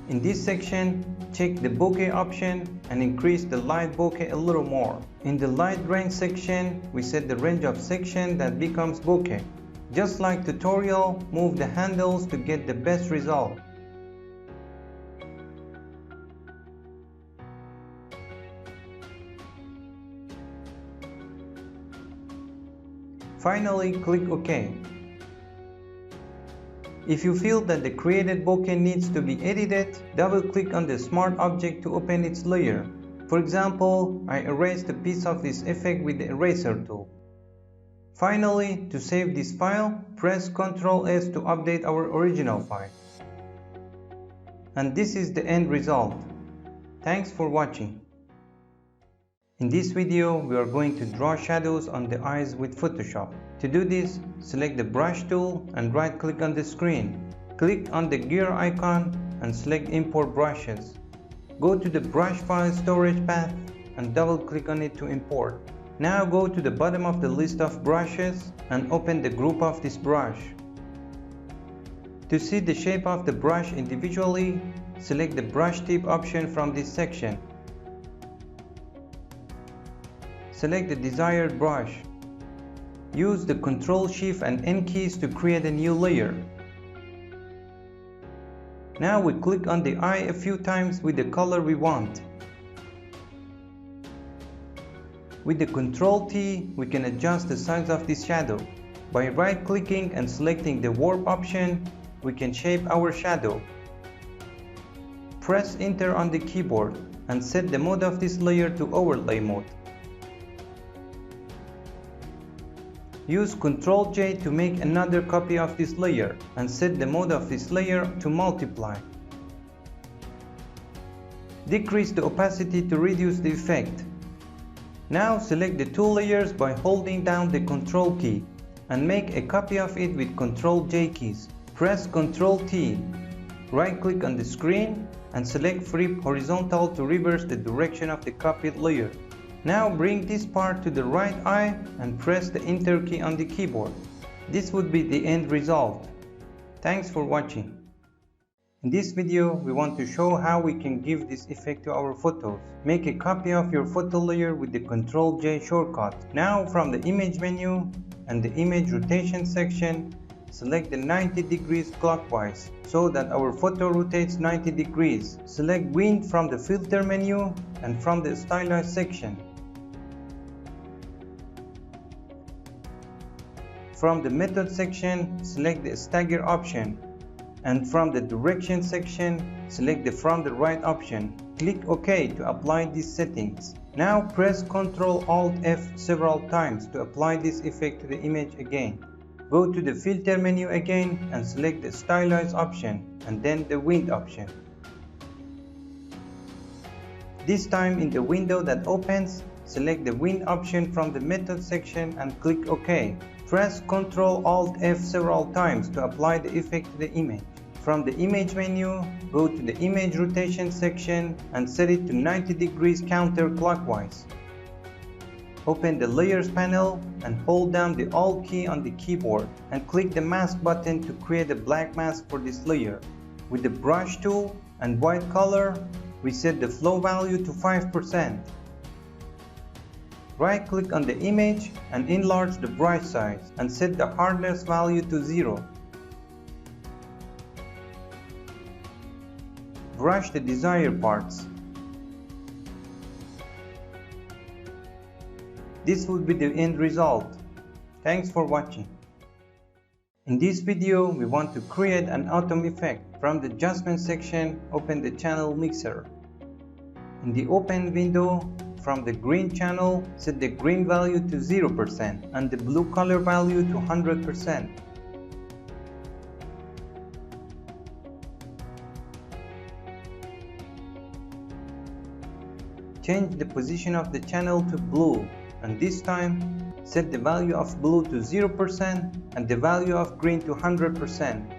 Speaker 1: In this section, check the bokeh option and increase the light bokeh a little more. In the light range section, we set the range of section that becomes bokeh. Just like tutorial, move the handles to get the best result. Finally, click OK. If you feel that the created bokeh needs to be edited, double-click on the Smart Object to open its layer. For example, I erased a piece of this effect with the Eraser tool. Finally, to save this file, press Ctrl+S to update our original file. And this is the end result. Thanks for watching. In this video, we are going to draw shadows on the eyes with Photoshop. To do this, select the Brush tool and right-click on the screen. Click on the gear icon and select Import Brushes. Go to the brush file storage path and double-click on it to import. Now go to the bottom of the list of brushes and open the group of this brush. To see the shape of the brush individually, select the Brush Tip option from this section. Select the desired brush. Use the Ctrl Shift and N keys to create a new layer. Now we click on the eye a few times with the color we want. With the Ctrl T, we can adjust the size of this shadow. By right-clicking and selecting the warp option, we can shape our shadow. Press Enter on the keyboard and set the mode of this layer to overlay mode. Use Ctrl J to make another copy of this layer and set the mode of this layer to multiply. Decrease the opacity to reduce the effect. Now select the two layers by holding down the Ctrl key and make a copy of it with Ctrl J keys. Press Ctrl T, right-click on the screen and select Flip Horizontal to reverse the direction of the copied layer. Now bring this part to the right eye and press the Enter key on the keyboard. This would be the end result. Thanks for watching. In this video, we want to show how we can give this effect to our photos. Make a copy of your photo layer with the Ctrl J shortcut. Now from the Image menu and the Image Rotation section, select the 90 degrees clockwise so that our photo rotates 90 degrees. Select Wind from the Filter menu and from the Stylize section. From the Method section, select the Stagger option, and from the Direction section, select the From the Right option. Click OK to apply these settings. Now press Ctrl Alt F several times to apply this effect to the image again. Go to the Filter menu again and select the Stylize option and then the Wind option. This time in the window that opens, select the Wind option from the Method section and click OK. Press Ctrl Alt F several times to apply the effect to the image. From the Image menu, go to the Image Rotation section and set it to 90 degrees counterclockwise. Open the Layers panel and hold down the Alt key on the keyboard and click the Mask button to create a black mask for this layer. With the Brush tool and white color, we set the flow value to 5%. Right-click on the image and enlarge the brush size and set the hardness value to 0. Brush the desired parts. This would be the end result. Thanks for watching. In this video, we want to create an autumn effect. From the Adjustment section, open the Channel Mixer. In the Open window, from the Green channel, set the green value to 0% and the blue color value to 100%. Change the position of the channel to blue, and this time set the value of blue to 0% and the value of green to 100%.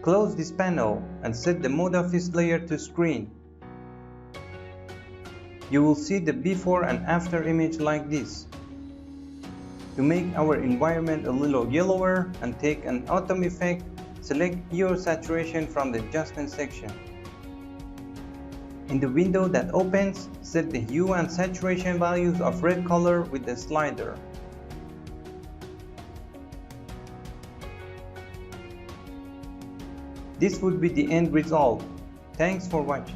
Speaker 1: Close this panel and set the mode of this layer to screen. You will see the before and after image like this. To make our environment a little yellower and take an autumn effect, select Hue Saturation from the Adjustment section. In the window that opens, set the hue and saturation values of red color with the slider. This would be the end result. Thanks for watching.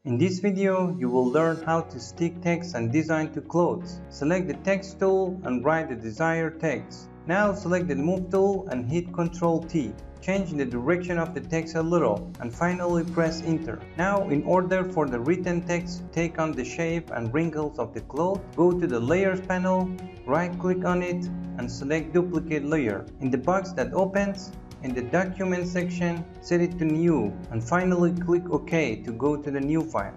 Speaker 1: In this video, you will learn how to stick text and design to clothes. Select the Text tool and write the desired text. Now select the Move tool and hit Ctrl T. Change the direction of the text a little and finally press Enter. Now, in order for the written text to take on the shape and wrinkles of the cloth, go to the Layers panel, right-click on it and select Duplicate Layer. In the box that opens, in the Document section, set it to New and finally click OK to go to the new file.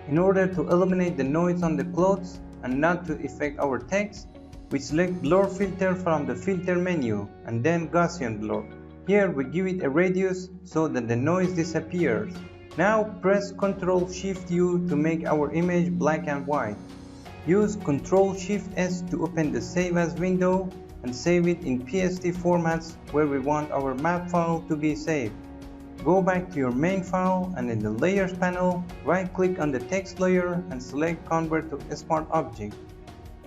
Speaker 1: In order to eliminate the noise on the clothes and not to affect our text, we select Blur Filter from the Filter menu and then Gaussian Blur. Here we give it a radius so that the noise disappears. Now press Ctrl-Shift-U to make our image black and white. Use Ctrl-Shift-S to open the Save As window and save it in PSD formats where we want our map file to be saved. go back to your main file and in the Layers panel, right-click on the text layer and select Convert to Smart Object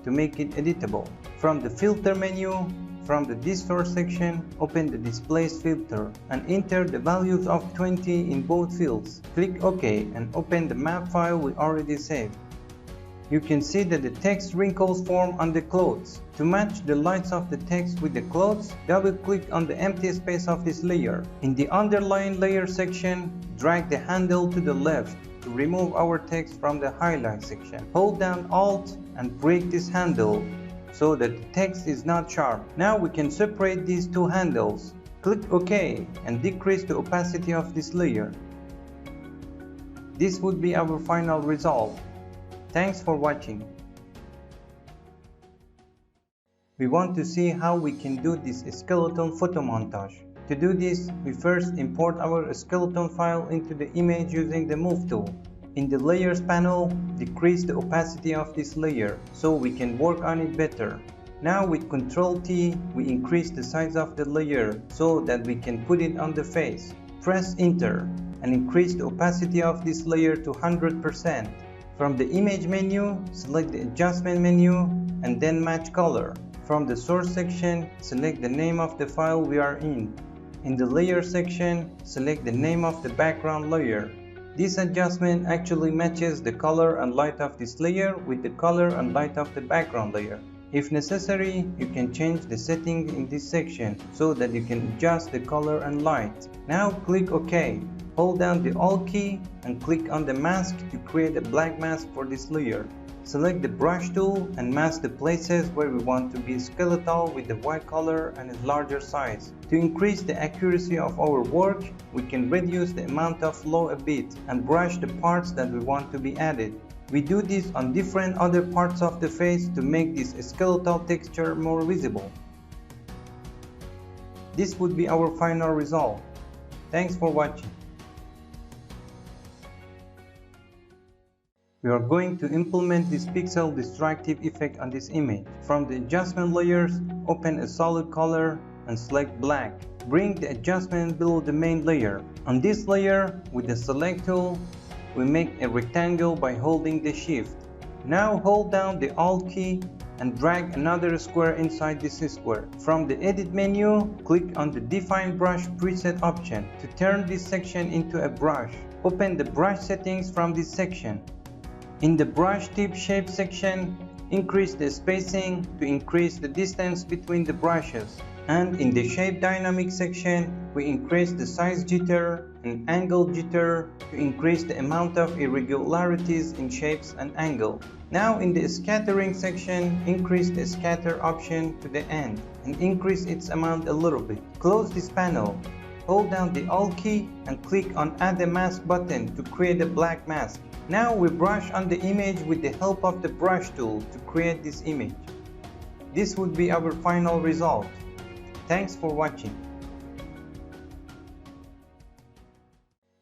Speaker 1: to make it editable. From the Filter menu, from the Distort section, open the Displace filter and enter the values of 20 in both fields. Click OK and open the map file we already saved. You can see that the text wrinkles form on the clothes. To match the lights of the text with the clothes, double-click on the empty space of this layer. In the Underline layer section, drag the handle to the left to remove our text from the highlight section. Hold down Alt and break this handle so that the text is not sharp. Now we can separate these two handles. Click OK and decrease the opacity of this layer. This would be our final result. Thanks for watching. We want to see how we can do this skeleton photo montage. To do this, we first import our skeleton file into the image using the Move tool. In the Layers panel, decrease the opacity of this layer so we can work on it better. Now with Ctrl-T, we increase the size of the layer so that we can put it on the face. Press Enter and increase the opacity of this layer to 100%. From the Image menu, select the Adjustment menu and then Match Color. From the Source section, select the name of the file we are in. In the Layer section, select the name of the background layer. This adjustment actually matches the color and light of this layer with the color and light of the background layer. If necessary, you can change the settings in this section so that you can adjust the color and light. Now click OK. Hold down the Alt key and click on the mask to create a black mask for this layer. Select the brush tool and mask the places where we want to be skeletal with the white color and a larger size. To increase the accuracy of our work, we can reduce the amount of flow a bit and brush the parts that we want to be added. We do this on different other parts of the face to make this skeletal texture more visible. This would be our final result. Thanks for watching. We are going to implement this pixel destructive effect on this image. From the adjustment layers, open a solid color and select black. Bring the adjustment below the main layer. On this layer, with the select tool, we make a rectangle by holding the shift. Now hold down the Alt key and drag another square inside this square. From the Edit menu, click on the Define Brush preset option to turn this section into a brush. Open the brush settings from this section. In the brush tip shape section, increase the spacing to increase the distance between the brushes. And in the shape dynamic section, we increase the size jitter and angle jitter to increase the amount of irregularities in shapes and angle. Now in the scattering section, increase the scatter option to the end and increase its amount a little bit. Close this panel. Hold down the Alt key and click on Add a Mask button to create a black mask. Now we brush on the image with the help of the brush tool to create this image. This would be our final result. Thanks for watching.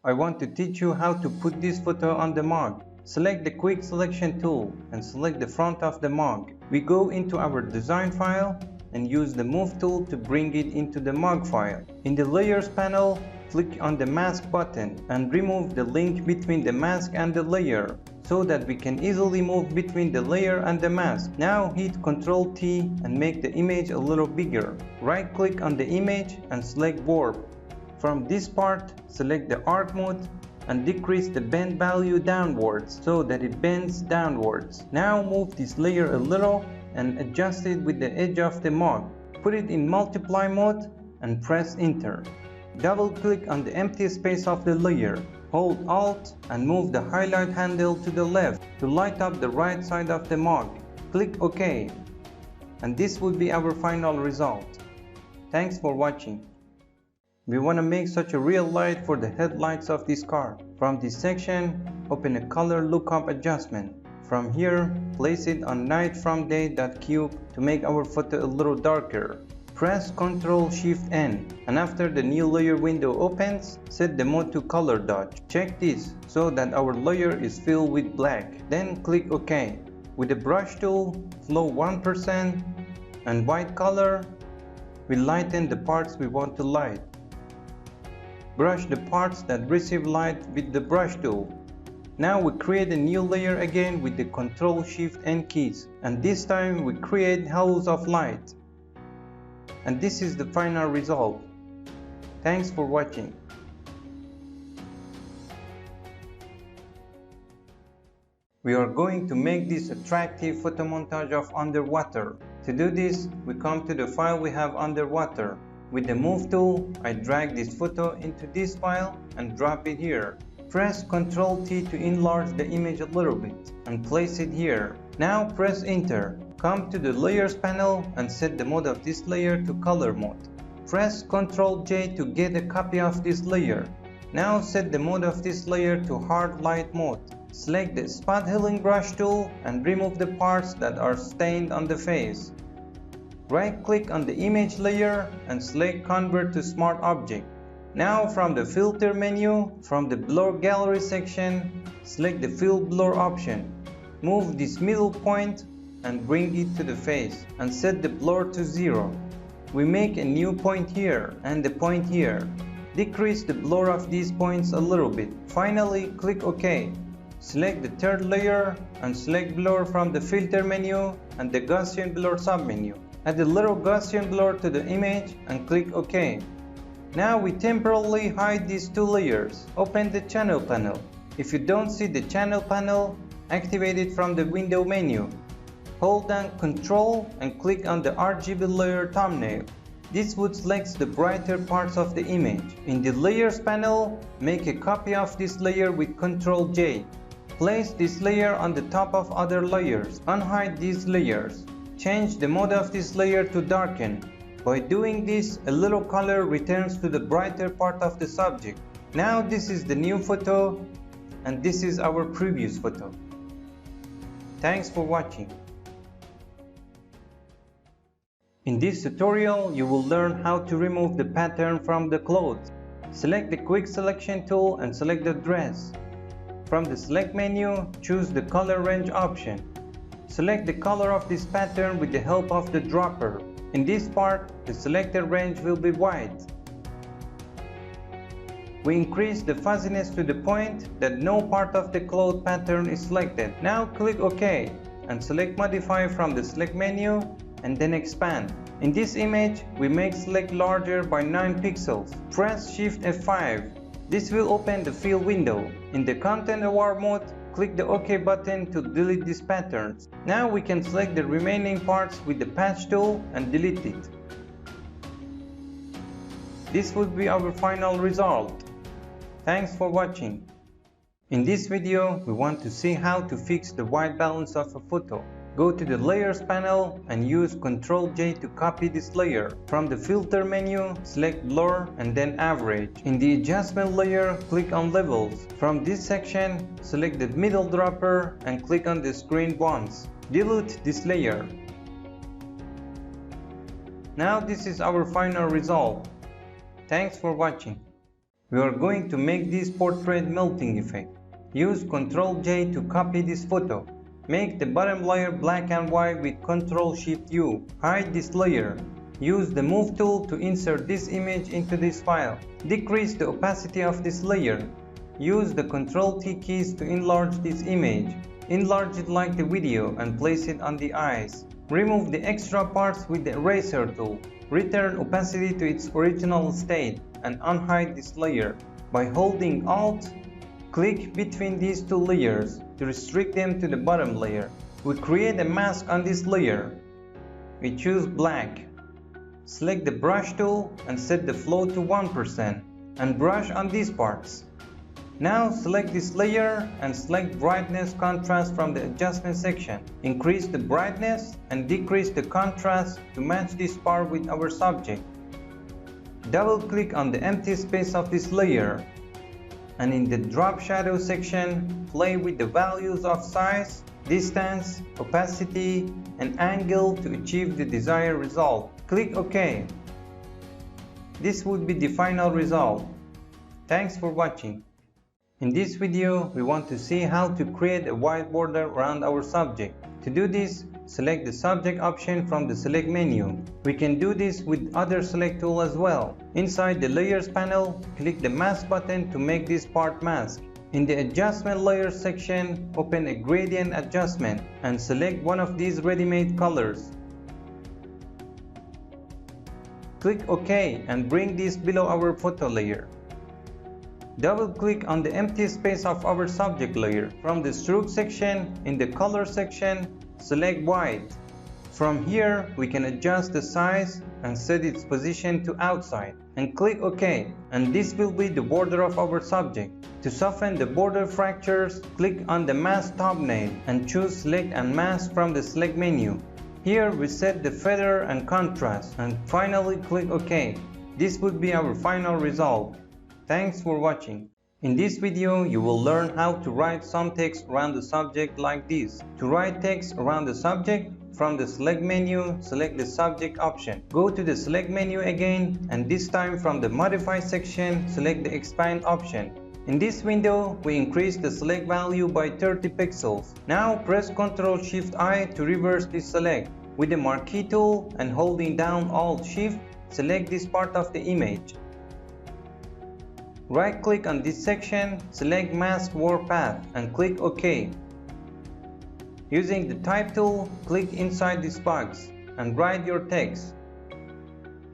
Speaker 1: I want to teach you how to put this photo on the mug. Select the Quick Selection tool and select the front of the mug. We go into our design file and use the Move tool to bring it into the mug file. In the Layers panel, click on the Mask button and remove the link between the mask and the layer so that we can easily move between the layer and the mask. Now hit Ctrl-T and make the image a little bigger. Right click on the image and select Warp. From this part, select the Arc mode and decrease the bend value downwards so that it bends downwards. Now move this layer a little and adjust it with the edge of the mug. Put it in multiply mode and press Enter. Double click on the empty space of the layer. Hold Alt and move the highlight handle to the left to light up the right side of the mug. Click OK. And this would be our final result. Thanks for watching. We want to make such a real light for the headlights of this car. From this section, open a color lookup adjustment. From here, place it on night from day.cube to make our photo a little darker. Press Ctrl-Shift-N and after the new layer window opens, set the mode to color dodge. Check this so that our layer is filled with black. Then click OK. With the brush tool, flow 1% and white color, we lighten the parts we want to light. Brush the parts that receive light with the brush tool. Now we create a new layer again with the Ctrl Shift N keys, and this time we create halos of light. And this is the final result. Thanks for watching. We are going to make this attractive photo montage of underwater. To do this, we come to the file we have underwater. With the Move tool, I drag this photo into this file and drop it here. Press Ctrl T to enlarge the image a little bit and place it here. Now press Enter. Come to the Layers panel and set the mode of this layer to Color mode. Press Ctrl J to get a copy of this layer. Now set the mode of this layer to Hard Light mode. Select the Spot Healing Brush tool and remove the parts that are stained on the face. Right-click on the image layer and select Convert to Smart Object. Now from the Filter menu, from the Blur Gallery section, select the Fill Blur option. Move this middle point and bring it to the face and set the blur to 0. We make a new point here and a point here. Decrease the blur of these points a little bit. Finally, click OK. Select the third layer and select Blur from the Filter menu and the Gaussian Blur submenu. Add a little Gaussian blur to the image and click OK. Now we temporarily hide these two layers. Open the Channel panel. If you don't see the Channel panel, activate it from the Window menu. Hold down Ctrl and click on the RGB layer thumbnail. This would select the brighter parts of the image. In the Layers panel, make a copy of this layer with Ctrl J. Place this layer on the top of other layers. Unhide these layers. Change the mode of this layer to Darken. By doing this, a little color returns to the brighter part of the subject. Now this is the new photo and this is our previous photo. Thanks for watching. In this tutorial, you will learn how to remove the pattern from the clothes. Select the Quick Selection tool and select the dress. From the Select menu, choose the Color Range option. Select the color of this pattern with the help of the dropper. In this part, the selected range will be white. We increase the fuzziness to the point that no part of the cloth pattern is selected. Now click OK and select Modify from the Select menu and then Expand. In this image, we make Select larger by 9 pixels. Press Shift F5. This will open the Fill window. In the Content Aware mode, click the OK button to delete these patterns. Now we can select the remaining parts with the Patch tool and delete it. This would be our final result. Thanks for watching. In this video, we want to see how to fix the white balance of a photo. Go to the Layers panel and use Ctrl J to copy this layer. From the Filter menu, select Blur and then Average. In the Adjustment layer, click on Levels. From this section, select the middle dropper and click on the screen once. Dilute this layer. Now this is our final result. Thanks for watching. We are going to make this portrait melting effect. Use Ctrl J to copy this photo. Make the bottom layer black and white with Ctrl Shift U. Hide this layer. Use the Move tool to insert this image into this file. Decrease the opacity of this layer. Use the Ctrl T keys to enlarge this image. Enlarge it like the video and place it on the eyes. Remove the extra parts with the Eraser tool. Return opacity to its original state and unhide this layer. By holding Alt, click between these two layers to restrict them to the bottom layer. We create a mask on this layer. We choose black. Select the brush tool and set the flow to 1% and brush on these parts. Now select this layer and select brightness contrast from the adjustment section. Increase the brightness and decrease the contrast to match this part with our subject. Double click on the empty space of this layer. And in the drop shadow section, play with the values of size, distance, opacity, and angle to achieve the desired result. Click OK. This would be the final result. Thanks for watching. In this video, we want to see how to create a white border around our subject. To do this, select the subject option from the select menu. We can do this with other select tool as well. Inside the layers panel, click the mask button to make this part mask. In the adjustment layers section, open a gradient adjustment and select one of these ready-made colors. Click OK and bring this below our photo layer. Double-click on the empty space of our subject layer. From the stroke section, in the color section, select white. From here, we can adjust the size and set its position to outside. And click OK. And this will be the border of our subject. To soften the border fractures, click on the mask thumbnail and choose Select and Mask from the Select menu. Here we set the feather and contrast, and finally click OK. This would be our final result. Thanks for watching. In this video, you will learn how to write some text around the subject like this. To write text around the subject, from the Select menu, select the Subject option. Go to the Select menu again, and this time from the Modify section, select the Expand option. In this window, we increase the select value by 30 pixels. Now press Ctrl-Shift-I to reverse this select. With the marquee tool and holding down Alt-Shift, select this part of the image. Right-click on this section, select Mask Warpath and click OK. Using the Type tool, click inside this box and write your text.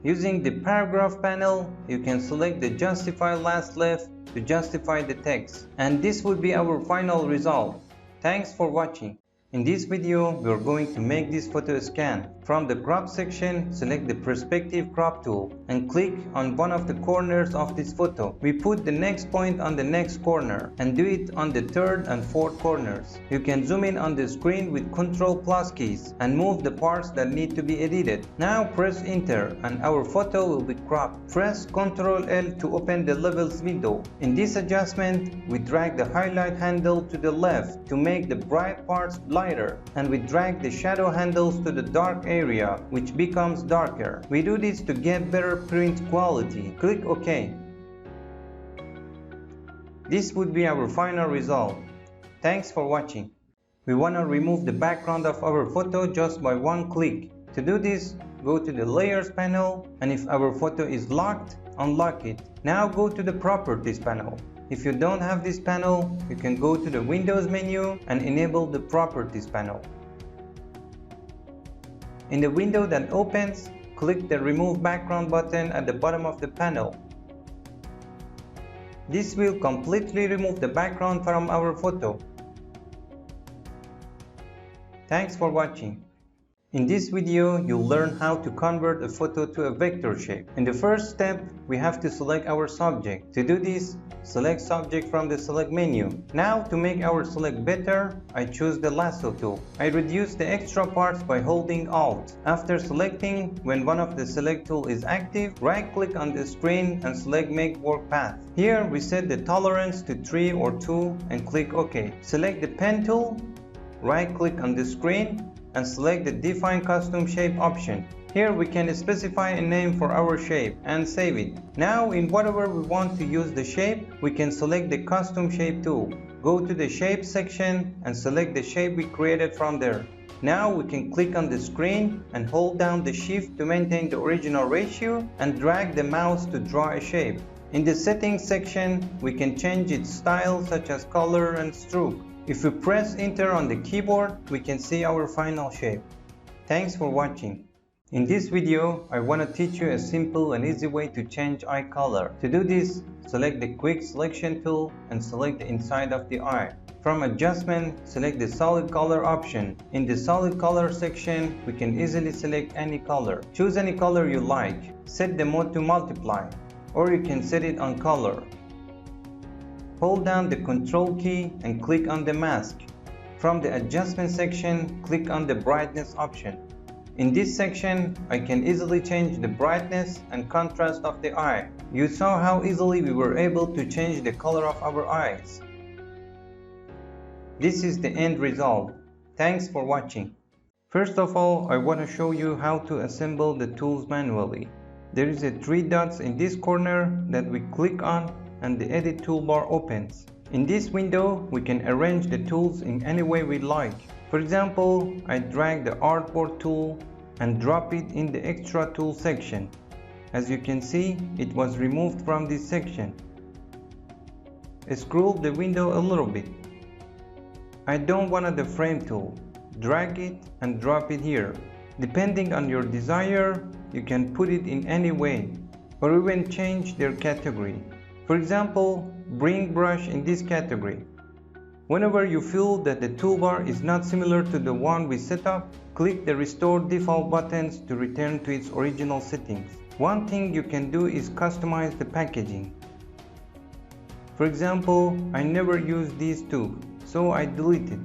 Speaker 1: Using the Paragraph panel, you can select the Justify Last Left to justify the text. And this would be our final result. Thanks for watching. In this video, we are going to make this photo scan. From the crop section, select the perspective crop tool and click on one of the corners of this photo. We put the next point on the next corner and do it on the third and fourth corners. You can zoom in on the screen with Ctrl+ keys and move the parts that need to be edited. Now press enter and our photo will be cropped. Press Ctrl+L to open the levels window. In this adjustment, we drag the highlight handle to the left to make the bright parts lighter, and we drag the shadow handles to the dark area, which becomes darker. We do this to get better print quality. Click OK. This would be our final result. Thanks for watching. We want to remove the background of our photo just by one click. To do this, go to the Layers panel, and if our photo is locked, unlock it. Now go to the Properties panel. If you don't have this panel, you can go to the Windows menu and enable the Properties panel. In the window that opens, click the Remove Background button at the bottom of the panel. This will completely remove the background from our photo. Thanks for watching. In this video, you'll learn how to convert a photo to a vector shape. In the first step, we have to select our subject. To do this, select Subject from the Select menu. Now, to make our select better, I choose the Lasso tool. I reduce the extra parts by holding Alt. After selecting, when one of the Select tool is active, right-click on the screen and select Make Work Path. Here, we set the tolerance to 3 or 2 and click OK. Select the Pen tool, right-click on the screen, and select the Define Custom Shape option. Here we can specify a name for our shape and save it. Now in whatever we want to use the shape, we can select the Custom Shape tool. Go to the Shape section and select the shape we created from there. Now we can click on the screen and hold down the Shift to maintain the original ratio and drag the mouse to draw a shape. In the Settings section, we can change its style such as color and stroke. If we press Enter on the keyboard, we can see our final shape. Thanks for watching. In this video, I want to teach you a simple and easy way to change eye color. To do this, select the Quick Selection tool and select the inside of the eye. From Adjustment, select the Solid Color option. In the Solid Color section, we can easily select any color. Choose any color you like. Set the mode to Multiply, or you can set it on Color. Hold down the Control key and click on the mask. From the Adjustment section, click on the Brightness option. In this section, I can easily change the brightness and contrast of the eye. You saw how easily we were able to change the color of our eyes. This is the end result. Thanks for watching. First of all, I want to show you how to assemble the tools manually. There is a 3 dots in this corner that we click on and the Edit toolbar opens. In this window, we can arrange the tools in any way we like. For example, I drag the artboard tool and drop it in the extra tool section. As you can see, it was removed from this section. Scroll the window a little bit. I don't want the frame tool. Drag it and drop it here. Depending on your desire, you can put it in any way, or even change their category. For example, bring brush in this category. Whenever you feel that the toolbar is not similar to the one we set up, click the Restore Default buttons to return to its original settings. One thing you can do is customize the packaging. For example, I never use these two, so I delete it.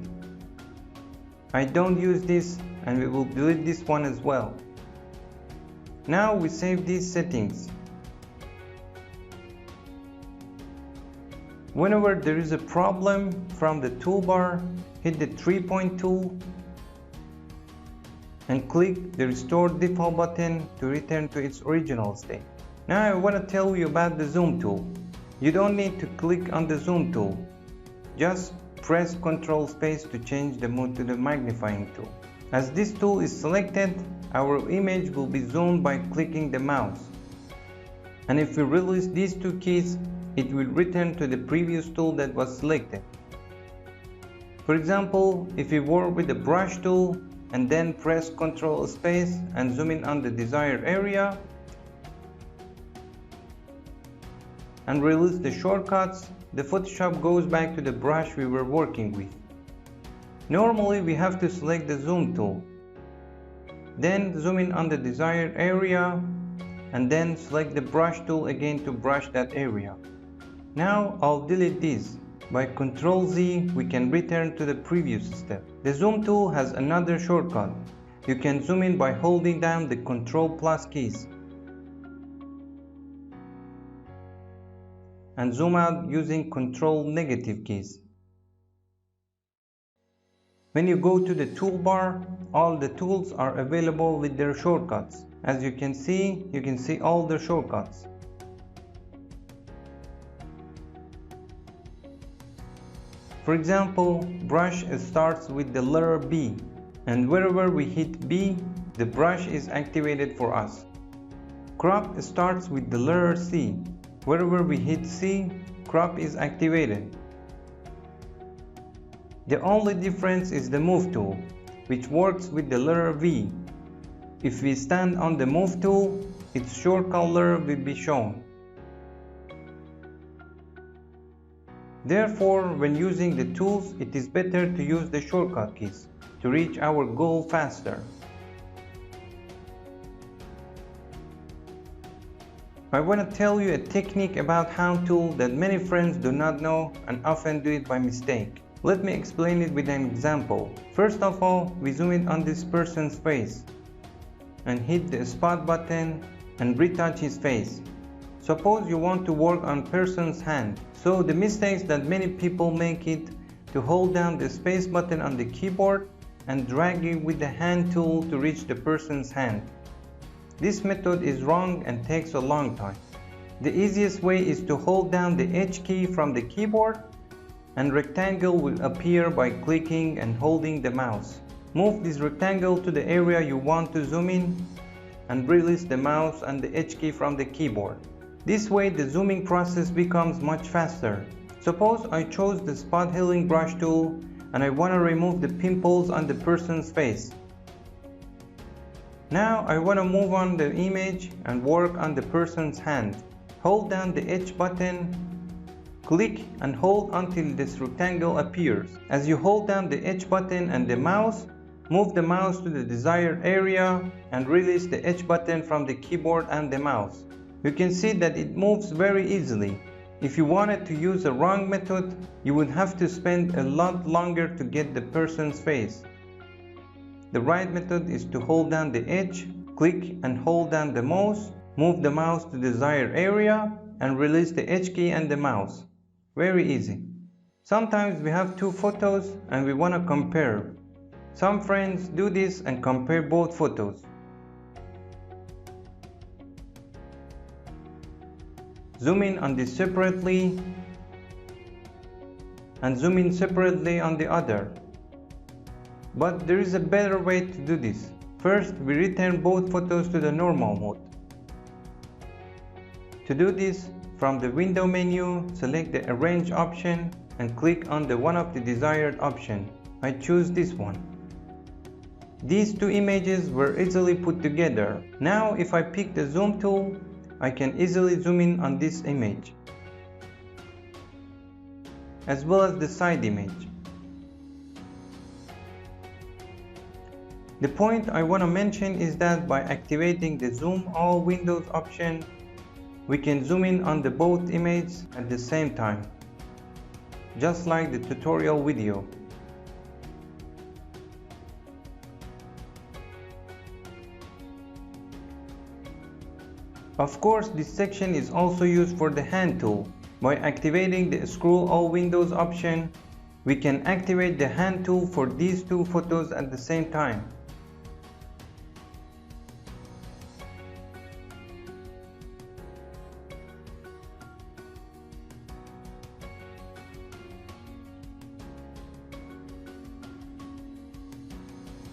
Speaker 1: I don't use this, and we will delete this one as well. Now we save these settings. Whenever there is a problem from the toolbar, hit the 3-point tool and click the Restore Default button to return to its original state. Now I want to tell you about the zoom tool. You don't need to click on the zoom tool. Just press Ctrl space to change the mode to the magnifying tool. As this tool is selected, our image will be zoomed by clicking the mouse. And if we release these two keys, it will return to the previous tool that was selected. For example, if we work with the brush tool and then press Ctrl space and zoom in on the desired area and release the shortcuts, the Photoshop goes back to the brush we were working with. Normally we have to select the zoom tool, then zoom in on the desired area and then select the brush tool again to brush that area. Now I'll delete this. By Ctrl Z, we can return to the previous step. The zoom tool has another shortcut. You can zoom in by holding down the Ctrl+ keys and zoom out using Ctrl- keys. When you go to the toolbar, all the tools are available with their shortcuts. As you can see all the shortcuts. For example, brush starts with the letter B, and wherever we hit B, the brush is activated for us. Crop starts with the letter C. Wherever we hit C, crop is activated. The only difference is the move tool, which works with the letter V. If we stand on the move tool, its shortcut letter will be shown. Therefore, when using the tools, it is better to use the shortcut keys to reach our goal faster. I want to tell you a technique about hand tool that many friends do not know and often do it by mistake. Let me explain it with an example. First of all, we zoom in on this person's face and hit the spot button and retouch his face. Suppose you want to work on person's hand. So the mistakes that many people make it to hold down the space button on the keyboard and drag it with the hand tool to reach the person's hand. This method is wrong and takes a long time. The easiest way is to hold down the H key from the keyboard and rectangle will appear by clicking and holding the mouse. Move this rectangle to the area you want to zoom in and release the mouse and the H key from the keyboard. This way the zooming process becomes much faster. Suppose I chose the spot healing brush tool and I want to remove the pimples on the person's face. Now I want to move on the image and work on the person's hand. Hold down the H button, click and hold until this rectangle appears. As you hold down the H button and the mouse, move the mouse to the desired area and release the H button from the keyboard and the mouse. You can see that it moves very easily. If you wanted to use a wrong method, you would have to spend a lot longer to get the person's face. The right method is to hold down the H, click and hold down the mouse, move the mouse to the desired area and release the H key and the mouse. Very easy. Sometimes we have two photos and we want to compare. Some friends do this and compare both photos. Zoom in on this separately and zoom in separately on the other. But there is a better way to do this. First, we return both photos to the normal mode. To do this, from the window menu, select the Arrange option and click on the one of the desired option. I choose this one. These two images were easily put together. Now if I pick the zoom tool, I can easily zoom in on this image, as well as the side image. The point I want to mention is that by activating the Zoom All Windows option, we can zoom in on the both images at the same time, just like the tutorial video. Of course, this section is also used for the hand tool. By activating the Scroll All Windows option, we can activate the hand tool for these two photos at the same time.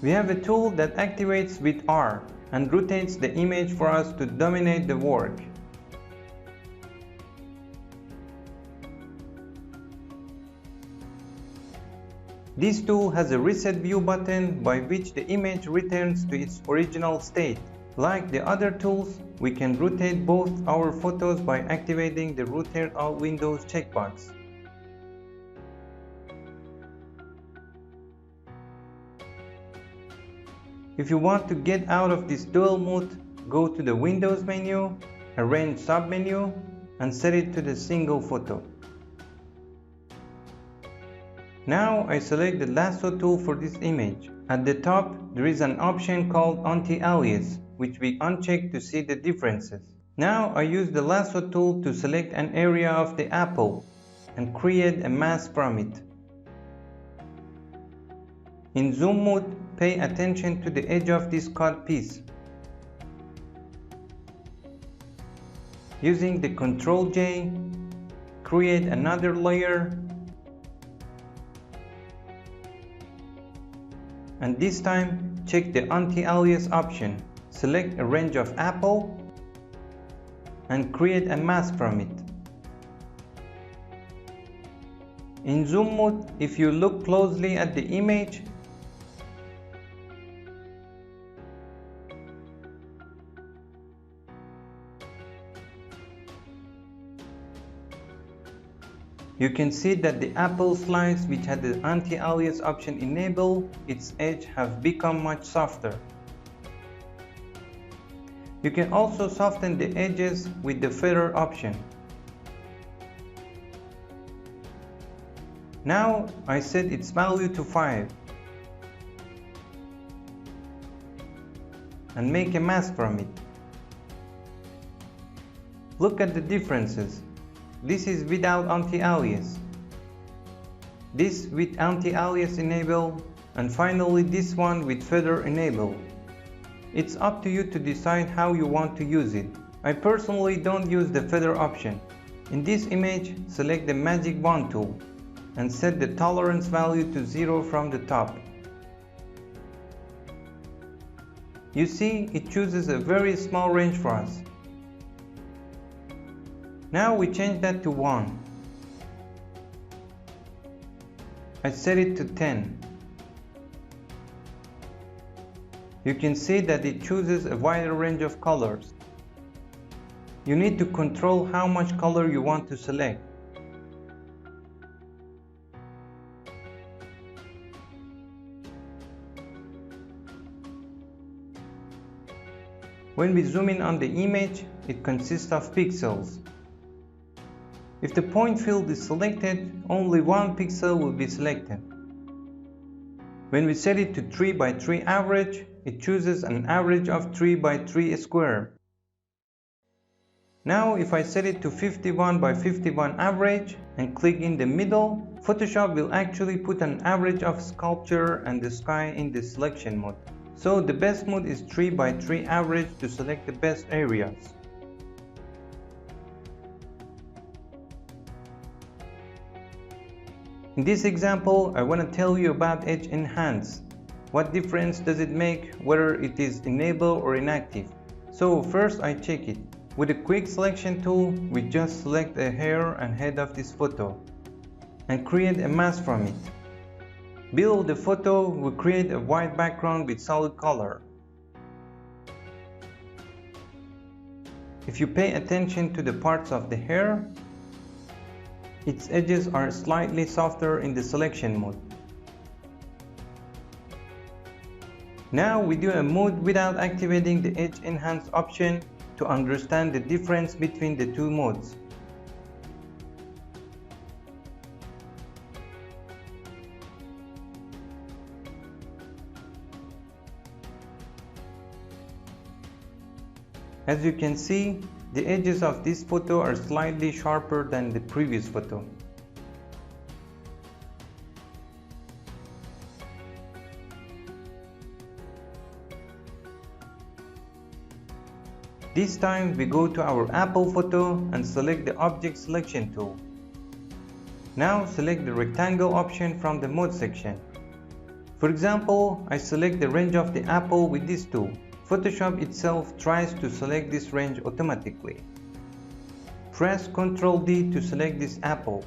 Speaker 1: We have a tool that activates with R and rotates the image for us to dominate the work. This tool has a reset view button by which the image returns to its original state. Like the other tools, we can rotate both our photos by activating the Rotate All Windows checkbox. If you want to get out of this dual mode, go to the Windows menu, Arrange submenu, and set it to the single photo. Now I select the lasso tool for this image. At the top, there is an option called Anti-Alias, which we uncheck to see the differences. Now I use the lasso tool to select an area of the apple and create a mask from it. In zoom mode, pay attention to the edge of this cut piece. Using the Ctrl J, create another layer, and this time check the Anti-Alias option. Select a range of apple and create a mask from it. In zoom mode, if you look closely at the image, you can see that the apple slice, which had the anti-alias option enabled, its edge have become much softer. You can also soften the edges with the feather option. Now I set its value to 5 and make a mask from it. Look at the differences. This is without anti-alias, this with anti-alias enabled, and finally this one with feather enabled. It's up to you to decide how you want to use it. I personally don't use the feather option. In this image, select the magic wand tool and set the tolerance value to 0 from the top. You see, it chooses a very small range for us. Now we change that to 1. I set it to 10. You can see that it chooses a wider range of colors. You need to control how much color you want to select. When we zoom in on the image, it consists of pixels. If the point field is selected, only one pixel will be selected. When we set it to 3 by 3 average, it chooses an average of 3 by 3 square. Now if I set it to 51 by 51 average and click in the middle, Photoshop will actually put an average of sculpture and the sky in the selection mode. So the best mode is 3 by 3 average to select the best areas. In this example, I want to tell you about Edge Enhance. What difference does it make whether it is enabled or inactive? So first I check it. With a quick selection tool, we just select the hair and head of this photo and create a mask from it. Below the photo, we create a white background with solid color. If you pay attention to the parts of the hair, its edges are slightly softer in the selection mode. Now we do a mode without activating the Edge Enhance option to understand the difference between the two modes. As you can see, the edges of this photo are slightly sharper than the previous photo. This time we go to our Apple photo and select the Object Selection tool. Now select the rectangle option from the mode section. For example, I select the range of the apple with this tool. Photoshop itself tries to select this range automatically. Press Ctrl D to select this apple.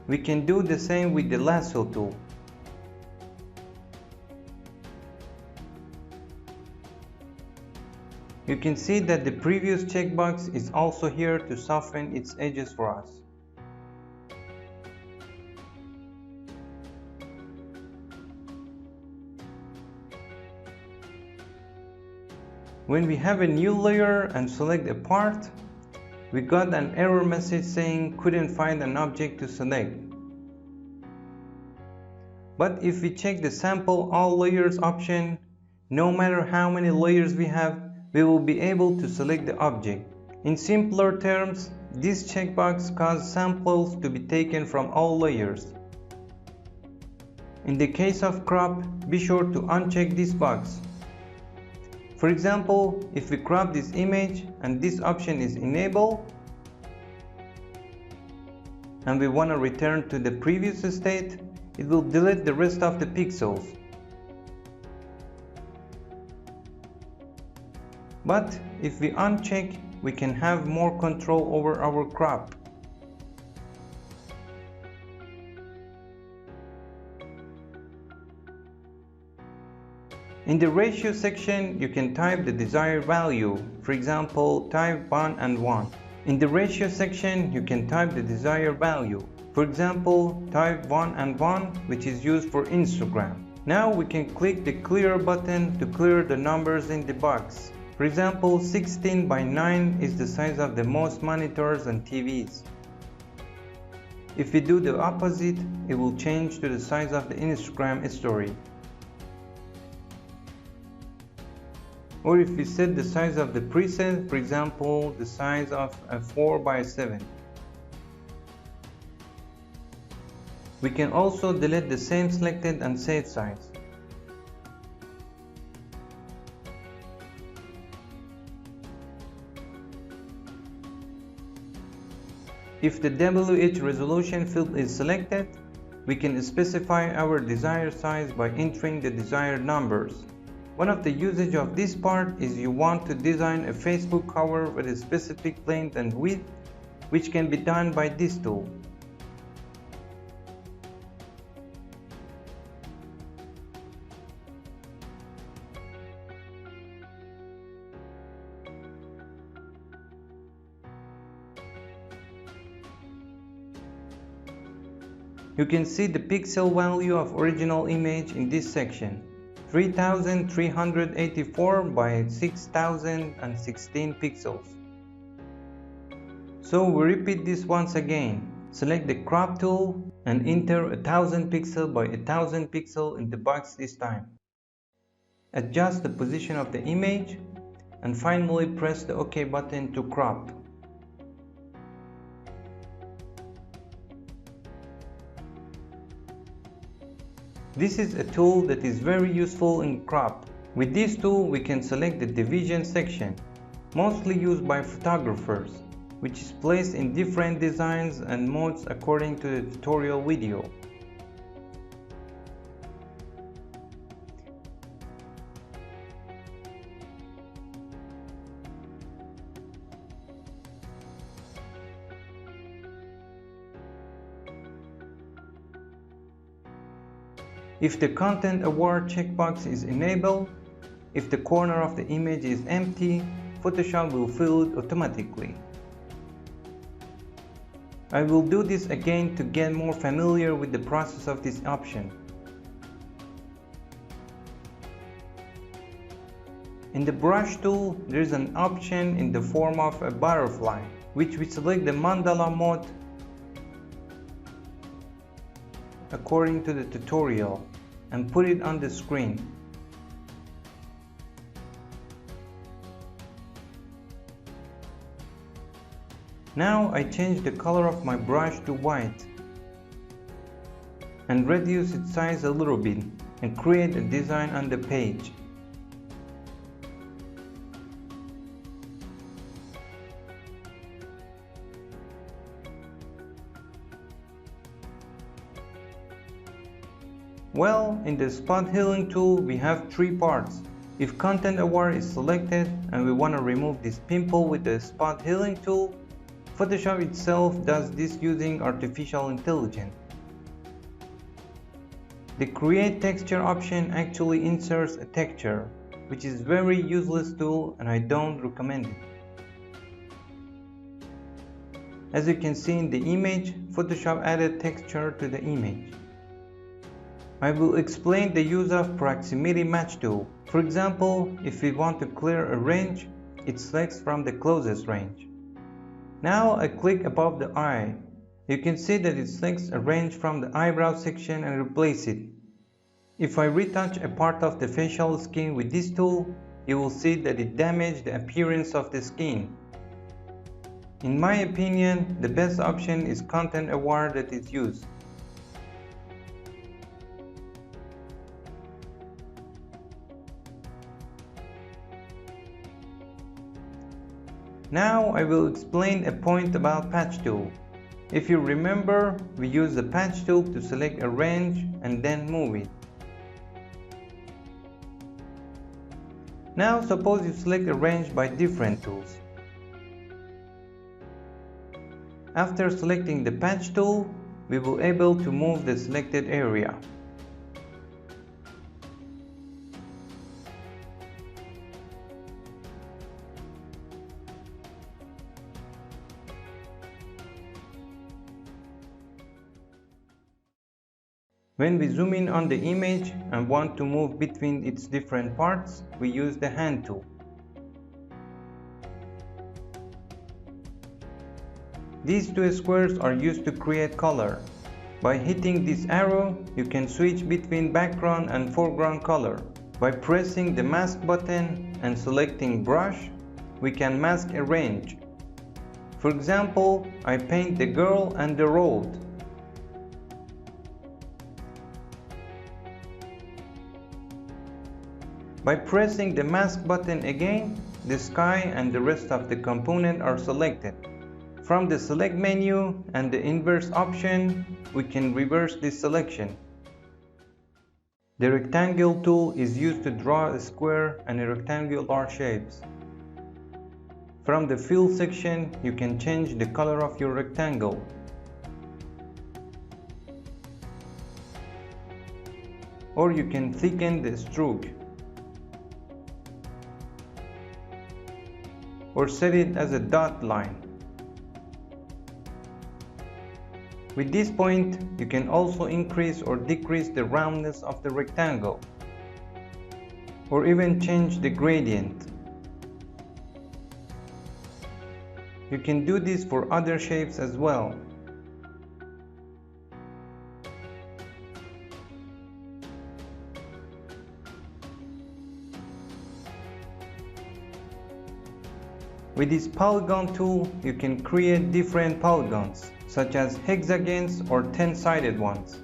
Speaker 1: We can do the same with the lasso tool. You can see that the previous checkbox is also here to soften its edges for us. When we have a new layer and select a part, we got an error message saying couldn't find an object to select. But if we check the Sample All Layers option, no matter how many layers we have, we will be able to select the object. In simpler terms, this checkbox causes samples to be taken from all layers. In the case of crop, be sure to uncheck this box. For example, if we crop this image and this option is enabled, and we want to return to the previous state, it will delete the rest of the pixels. But if we uncheck, we can have more control over our crop. In the ratio section, you can type the desired value. For example, type 1 and 1. In the ratio section, you can type the desired value. For example, type 1 and 1, which is used for Instagram. Now we can click the clear button to clear the numbers in the box. For example, 16 by 9 is the size of the most monitors and TVs. If we do the opposite, it will change to the size of the Instagram story. Or if we set the size of the preset, for example, the size of a 4 by 7. We can also delete the same selected and saved size. If the WH resolution field is selected, we can specify our desired size by entering the desired numbers. One of the usage of this part is you want to design a Facebook cover with a specific length and width, which can be done by this tool. You can see the pixel value of original image in this section, 3384 by 6016 pixels. So we repeat this once again. Select the crop tool and enter 1000 pixel by 1000 pixel in the box this time. Adjust the position of the image and finally press the OK button to crop. This is a tool that is very useful in crop. With this tool we can select the division section, mostly used by photographers, which is placed in different designs and modes according to the tutorial video. If the content aware checkbox is enabled, if the corner of the image is empty, Photoshop will fill it automatically. I will do this again to get more familiar with the process of this option. In the brush tool, there is an option in the form of a butterfly, which we select the mandala mode according to the tutorial and put it on the screen. Now I change the color of my brush to white and reduce its size a little bit and create a design on the page. Well, in the spot healing tool we have three parts. If content aware is selected and we want to remove this pimple with the spot healing tool, Photoshop itself does this using artificial intelligence. The create texture option actually inserts a texture, which is very useless tool and I don't recommend it. As you can see in the image, Photoshop added texture to the image. I will explain the use of proximity match tool. For example, if we want to clear a range, it selects from the closest range. Now I click above the eye. You can see that it selects a range from the eyebrow section and replace it. If I retouch a part of the facial skin with this tool, you will see that it damaged the appearance of the skin. In my opinion, the best option is content aware that is used. Now I will explain a point about patch tool. If you remember, we use the patch tool to select a range and then move it. Now suppose you select a range by different tools. After selecting the patch tool, we will be able to move the selected area. When we zoom in on the image and want to move between its different parts, we use the hand tool. These two squares are used to create color. By hitting this arrow, you can switch between background and foreground color. By pressing the mask button and selecting brush, we can mask a range. For example, I paint the girl and the road. By pressing the mask button again, the sky and the rest of the component are selected. From the select menu and the inverse option, we can reverse this selection. The rectangle tool is used to draw a square and a rectangular shapes. From the fill section, you can change the color of your rectangle. Or you can thicken the stroke. Or set it as a dot line. With this point, you can also increase or decrease the roundness of the rectangle, or even change the gradient. You can do this for other shapes as well. With this polygon tool, you can create different polygons, such as hexagons or 10-sided ones.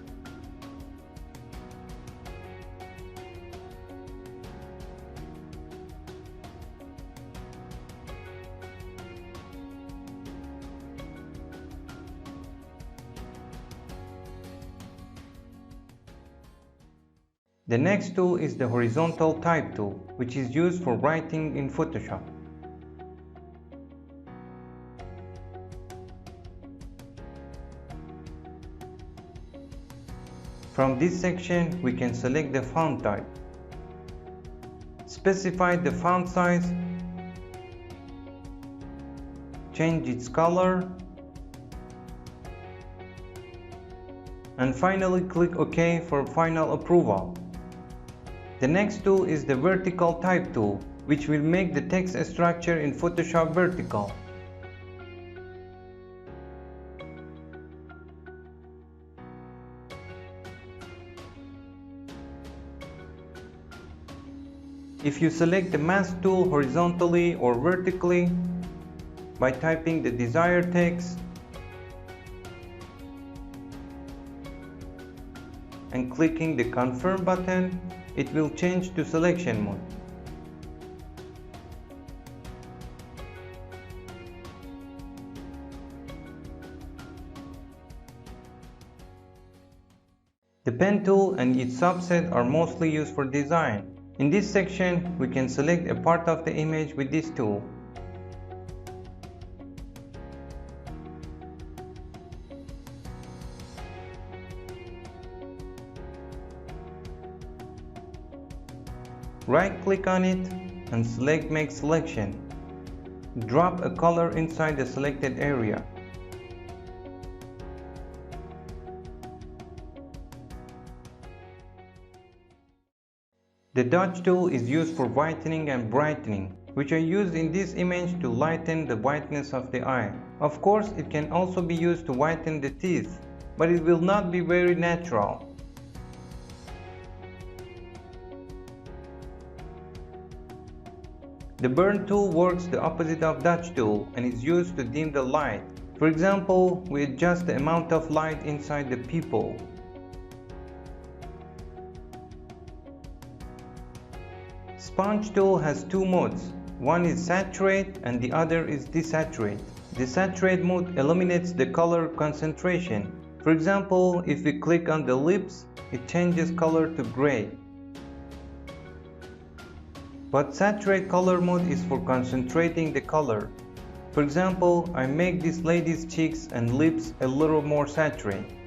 Speaker 1: The next tool is the horizontal type tool, which is used for writing in Photoshop. From this section, we can select the font type, specify the font size, change its color, and finally click OK for final approval. The next tool is the vertical type tool, which will make the text structure in Photoshop vertical. If you select the mask tool horizontally or vertically by typing the desired text and clicking the confirm button, it will change to selection mode. The pen tool and its subset are mostly used for design. In this section, we can select a part of the image with this tool. Right-click on it and select Make Selection. Drop a color inside the selected area. The dodge tool is used for whitening and brightening, which are used in this image to lighten the whiteness of the eye. Of course, it can also be used to whiten the teeth, but it will not be very natural. The burn tool works the opposite of dodge tool and is used to dim the light. For example, we adjust the amount of light inside the peephole. Sponge tool has two modes. One is saturate and the other is desaturate. The saturate mode eliminates the color concentration. For example, if we click on the lips, it changes color to gray. But saturate color mode is for concentrating the color. For example, I make this lady's cheeks and lips a little more saturated.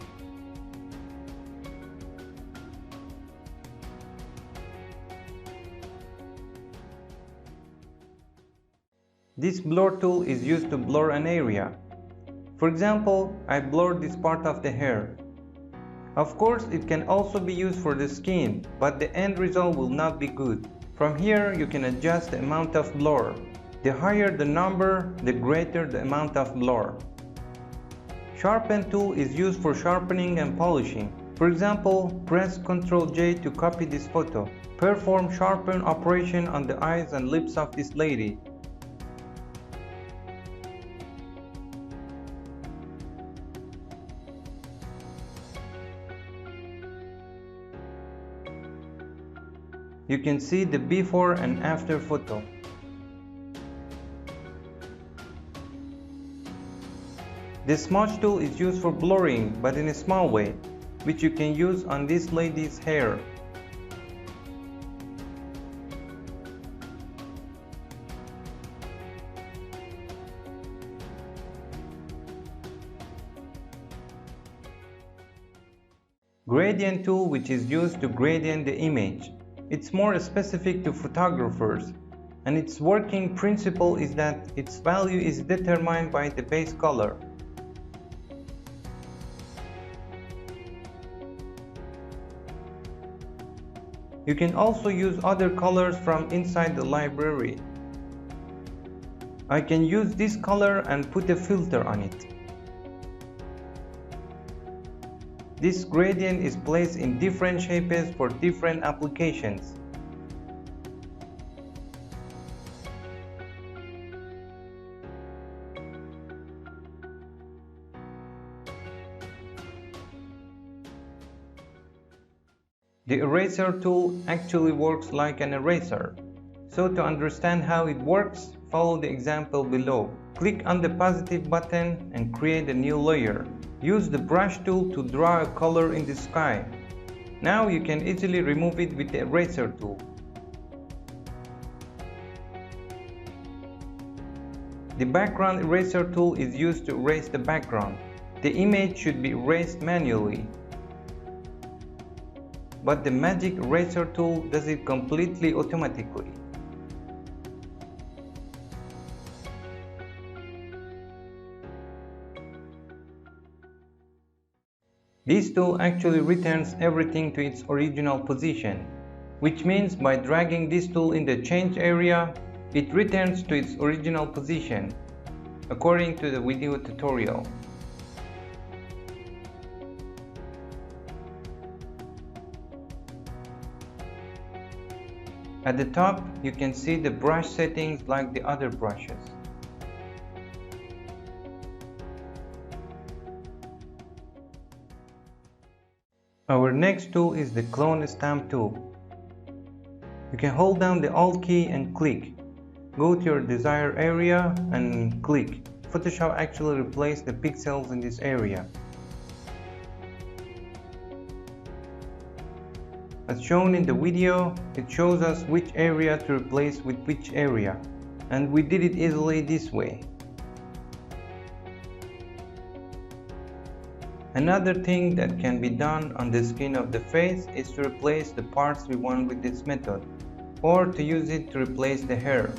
Speaker 1: This blur tool is used to blur an area. For example, I blurred this part of the hair. Of course, it can also be used for the skin, but the end result will not be good. From here, you can adjust the amount of blur. The higher the number, the greater the amount of blur. Sharpen tool is used for sharpening and polishing. For example, press Ctrl J to copy this photo. Perform sharpen operation on the eyes and lips of this lady. You can see the before and after photo. The smudge tool is used for blurring, but in a small way, which you can use on this lady's hair. Gradient tool, which is used to gradient the image. It's more specific to photographers, and its working principle is that its value is determined by the base color. You can also use other colors from inside the library. I can use this color and put a filter on it. This gradient is placed in different shapes for different applications. The eraser tool actually works like an eraser. So to understand how it works, follow the example below. Click on the positive button and create a new layer. Use the brush tool to draw a color in the sky. Now you can easily remove it with the eraser tool. The background eraser tool is used to erase the background. The image should be erased manually. but the magic eraser tool does it completely automatically. This tool actually returns everything to its original position, which means by dragging this tool in the change area, it returns to its original position, according to the video tutorial. At the top, you can see the brush settings like the other brushes. Our next tool is the clone stamp tool. You can hold down the Alt key and click. Go to your desired area and click. Photoshop actually replaced the pixels in this area. As shown in the video, it shows us which area to replace with which area, and we did it easily this way. Another thing that can be done on the skin of the face is to replace the parts we want with this method, or to use it to replace the hair.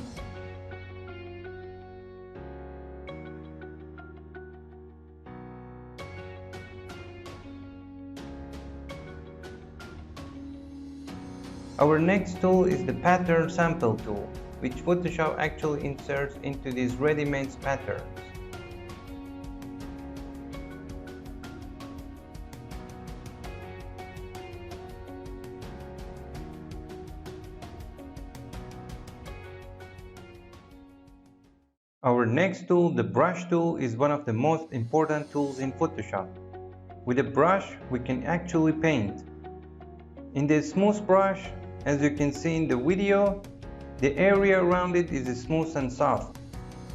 Speaker 1: Our next tool is the pattern sample tool, which Photoshop actually inserts into these ready-made patterns. Our next tool, the brush tool, is one of the most important tools in Photoshop. With a brush, we can actually paint. In the smooth brush, as you can see in the video, the area around it is smooth and soft.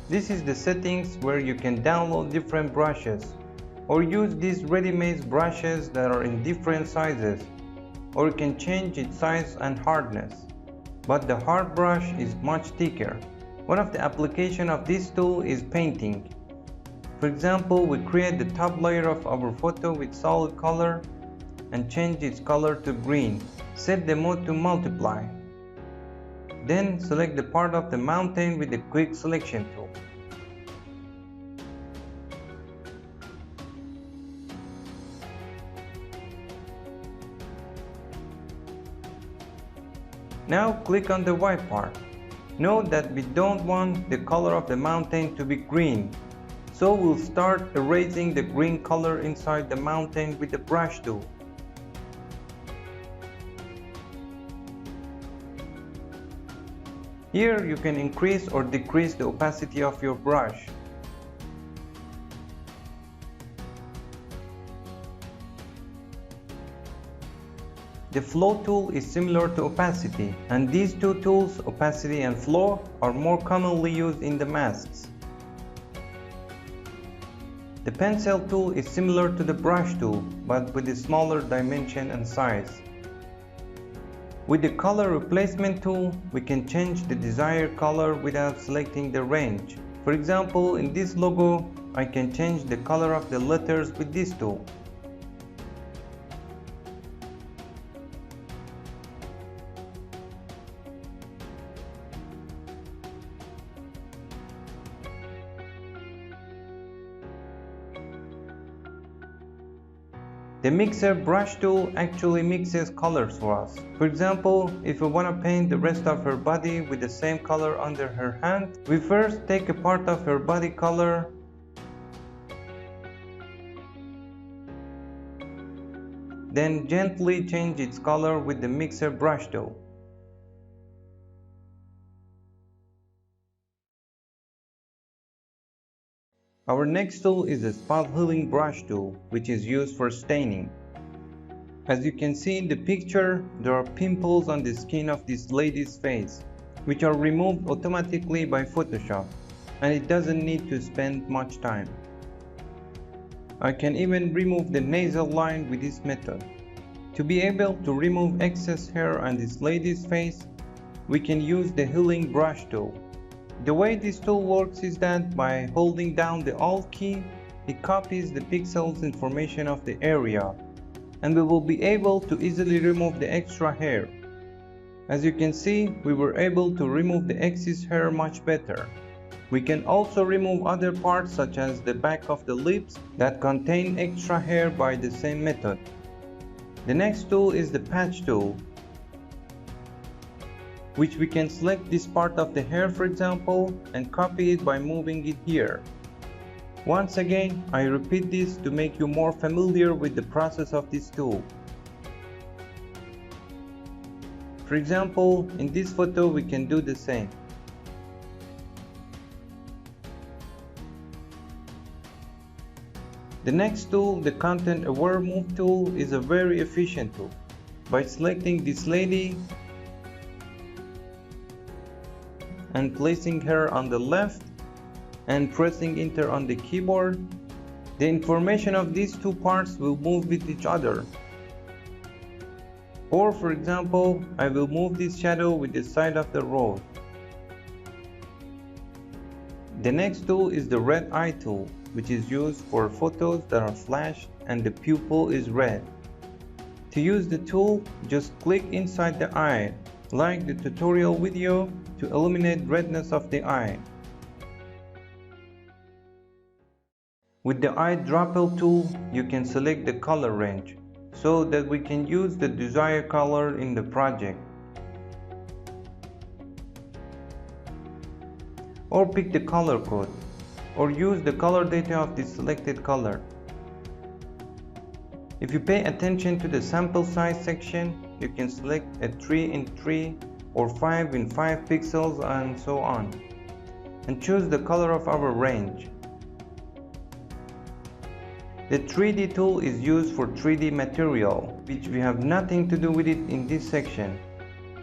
Speaker 1: This is the settings where you can download different brushes, or use these ready-made brushes that are in different sizes, or you can change its size and hardness. But the hard brush is much thicker. One of the applications of this tool is painting. For example, we create the top layer of our photo with solid color and change its color to green. Set the mode to multiply. Then select the part of the mountain with the quick selection tool. Now click on the white part. Note that we don't want the color of the mountain to be green, so we'll start erasing the green color inside the mountain with the brush tool. Here you can increase or decrease the opacity of your brush. The flow tool is similar to opacity, and these two tools, opacity and flow, are more commonly used in the masks. The pencil tool is similar to the brush tool, but with a smaller dimension and size. With the color replacement tool, we can change the desired color without selecting the range. For example, in this logo, I can change the color of the letters with this tool. The mixer brush tool actually mixes colors for us. For example, if we want to paint the rest of her body with the same color under her hand, we first take a part of her body color, then gently change its color with the mixer brush tool. Our next tool is the spot healing brush tool, which is used for staining. As you can see in the picture, there are pimples on the skin of this lady's face, which are removed automatically by Photoshop, and it doesn't need to spend much time. I can even remove the nasal line with this method. To be able to remove excess hair on this lady's face, we can use the healing brush tool. The way this tool works is that by holding down the Alt key, it copies the pixels information of the area, and we will be able to easily remove the extra hair. As you can see, we were able to remove the excess hair much better. We can also remove other parts such as the back of the lips that contain extra hair by the same method. The next tool is the patch tool, which we can select this part of the hair, for example, and copy it by moving it here. Once again, I repeat this to make you more familiar with the process of this tool. For example, in this photo we can do the same. The next tool, the Content Aware Move tool, is a very efficient tool. By selecting this lady and placing her on the left and pressing enter on the keyboard, the information of these two parts will move with each other. Or for example, I will move this shadow with the side of the road. The next tool is the red eye tool, which is used for photos that are flashed and the pupil is red. To use the tool, just click inside the eye, like the tutorial video, to eliminate redness of the eye. With the eyedropper tool, you can select the color range, so that we can use the desired color in the project. Or pick the color code, or use the color data of the selected color. If you pay attention to the sample size section, you can select a 3x3 or 5x5 pixels and so on, and choose the color of our range. The 3D tool is used for 3D material, which we have nothing to do with it in this section.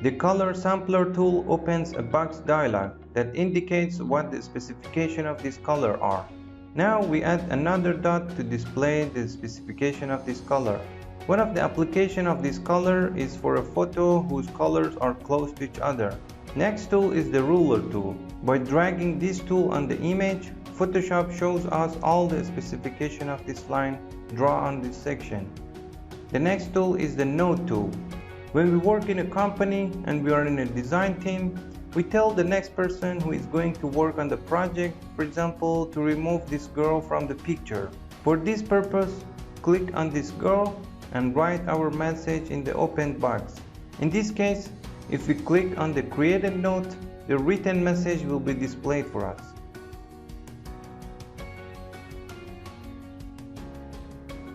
Speaker 1: The color sampler tool opens a box dialog that indicates what the specification of this color are. Now we add another dot to display the specification of this color. One of the application of this color is for a photo whose colors are close to each other. Next tool is the ruler tool. By dragging this tool on the image, Photoshop shows us all the specification of this line drawn on this section. The next tool is the node tool. When we work in a company and we are in a design team, we tell the next person who is going to work on the project, for example, to remove this girl from the picture. For this purpose, click on this girl and write our message in the opened box. In this case, if we click on the created note, the written message will be displayed for us.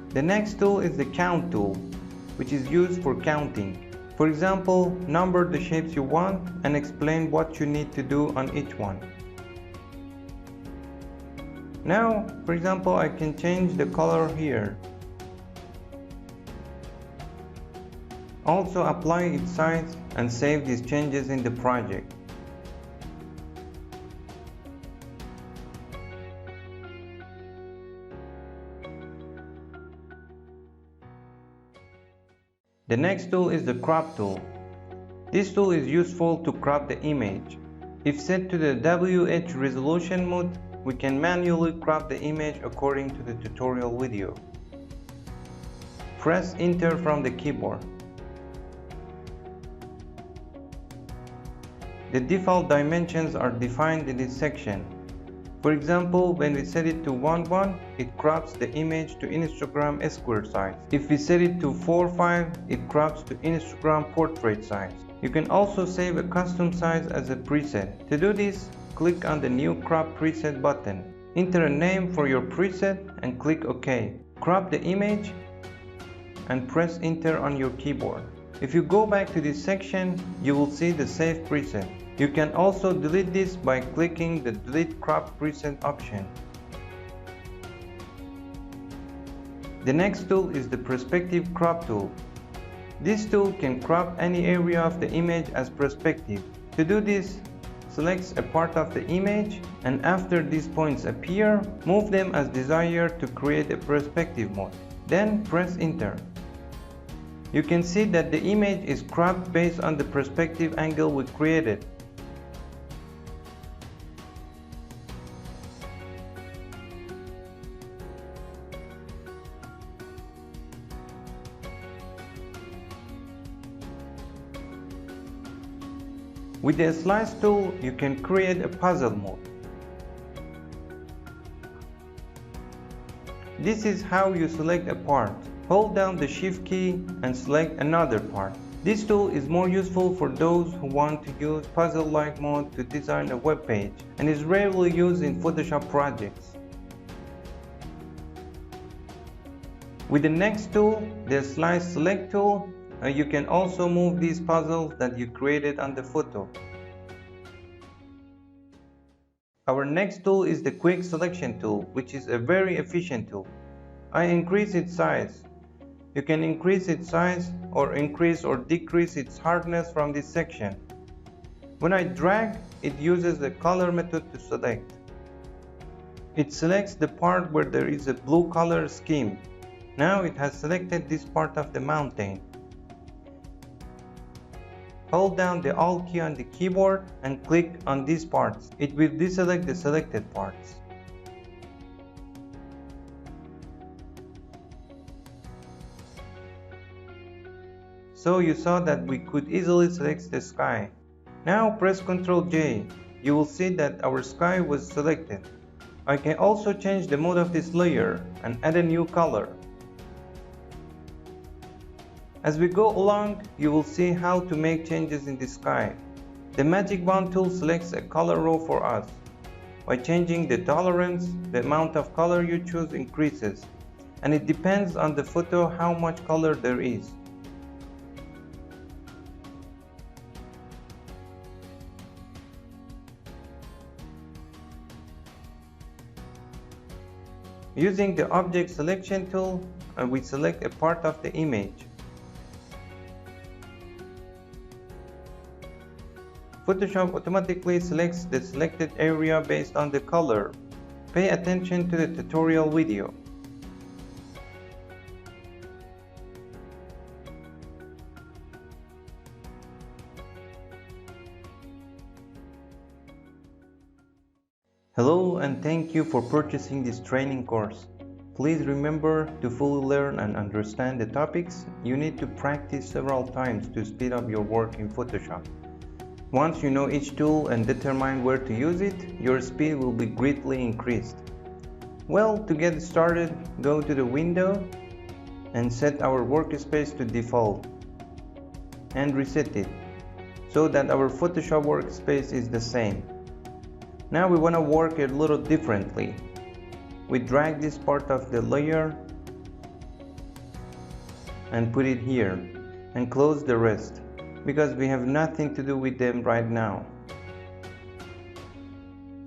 Speaker 1: The next tool is the count tool, which is used for counting. For example, number the shapes you want and explain what you need to do on each one. Now, for example, I can change the color here. Also apply its size and save these changes in the project. The next tool is the crop tool. This tool is useful to crop the image. If set to the WH resolution mode, we can manually crop the image according to the tutorial video. Press enter from the keyboard. The default dimensions are defined in this section. For example, when we set it to 1:1, it crops the image to Instagram square size. If we set it to 4:5, it crops to Instagram portrait size. You can also save a custom size as a preset. To do this, click on the new crop preset button. Enter a name for your preset and click OK. Crop the image and press enter on your keyboard. If you go back to this section, you will see the save preset. You can also delete this by clicking the delete crop preset option. The next tool is the perspective crop tool. This tool can crop any area of the image as perspective. To do this, select a part of the image and after these points appear, move them as desired to create a perspective mode. Then press enter. You can see that the image is cropped based on the perspective angle we created. With the slice tool, you can create a puzzle mode. This is how you select a part. Hold down the Shift key and select another part. This tool is more useful for those who want to use puzzle-like mode to design a web page and is rarely used in Photoshop projects. With the next tool, the Slice Select tool, you can also move these puzzles that you created on the photo. Our next tool is the Quick Selection tool, which is a very efficient tool. I increase its size. You can increase its size or increase or decrease its hardness from this section. When I drag, it uses the color method to select. It selects the part where there is a blue color scheme. Now it has selected this part of the mountain. Hold down the Alt key on the keyboard and click on these parts. It will deselect the selected parts. So you saw that we could easily select the sky. Now press Ctrl J. You will see that our sky was selected. I can also change the mode of this layer and add a new color. As we go along, you will see how to make changes in the sky. The Magic Wand tool selects a color row for us. By changing the tolerance, the amount of color you choose increases, and it depends on the photo how much color there is. Using the Object Selection tool, we select a part of the image. Photoshop automatically selects the selected area based on the color. Pay attention to the tutorial video. Hello and thank you for purchasing this training course. Please remember to fully learn and understand the topics. You need to practice several times to speed up your work in Photoshop. Once you know each tool and determine where to use it, your speed will be greatly increased. Well, to get started, go to the window and set our workspace to default and reset it so that our Photoshop workspace is the same. Now we want to work a little differently. We drag this part of the layer and put it here and close the rest because we have nothing to do with them right now.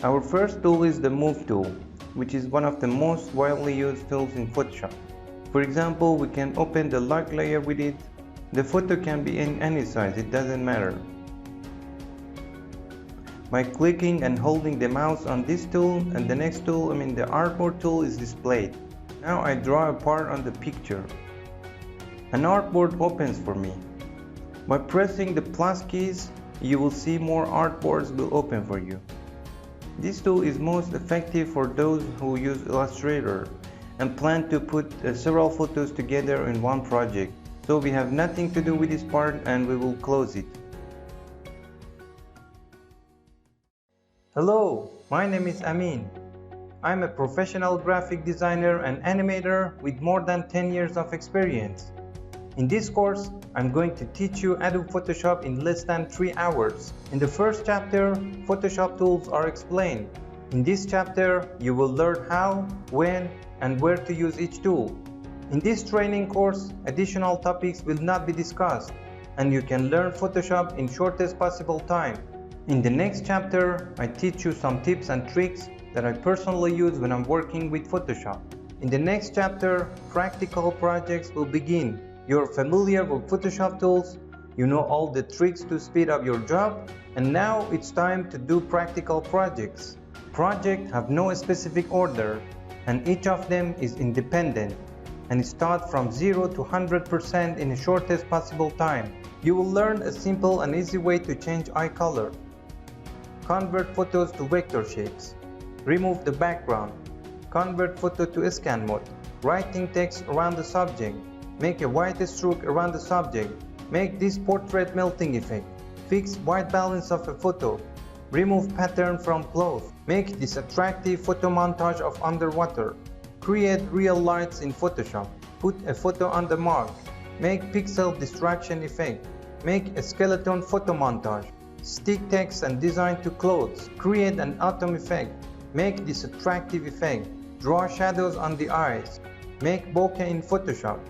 Speaker 1: Our first tool is the Move tool, which is one of the most widely used tools in Photoshop. For example, we can open the lock layer with it. The photo can be in any size, it doesn't matter. By clicking and holding the mouse on this tool, and the next tool, the artboard tool, is displayed. Now I draw a part on the picture. An artboard opens for me. By pressing the plus keys, you will see more artboards will open for you. This tool is most effective for those who use Illustrator and plan to put several photos together in one project. So we have nothing to do with this part and we will close it. Hello, my name is Amin. I'm a professional graphic designer and animator with more than 10 years of experience. In this course, I'm going to teach you Adobe Photoshop in less than 3 hours. In the first chapter, Photoshop tools are explained. In this chapter, you will learn how, when, and where to use each tool. In this training course, additional topics will not be discussed, and you can learn Photoshop in shortest possible time. In the next chapter, I teach you some tips and tricks that I personally use when I'm working with Photoshop. In the next chapter, practical projects will begin. You're familiar with Photoshop tools, you know all the tricks to speed up your job, and now it's time to do practical projects. Projects have no specific order, and each of them is independent, and start from 0 to 100% in the shortest possible time. You will learn a simple and easy way to change eye color, convert photos to vector shapes, remove the background, convert photo to scan mode, writing text around the subject, make a white stroke around the subject, make this portrait melting effect. Fix white balance of a photo. Remove pattern from cloth. Make this attractive photo montage of underwater. Create real lights in Photoshop. Put a photo on the mark. Make pixel distraction effect. Make a skeleton photo montage. Stick text and design to clothes. Create an atom effect. Make this attractive effect. Draw shadows on the eyes. Make bokeh in Photoshop.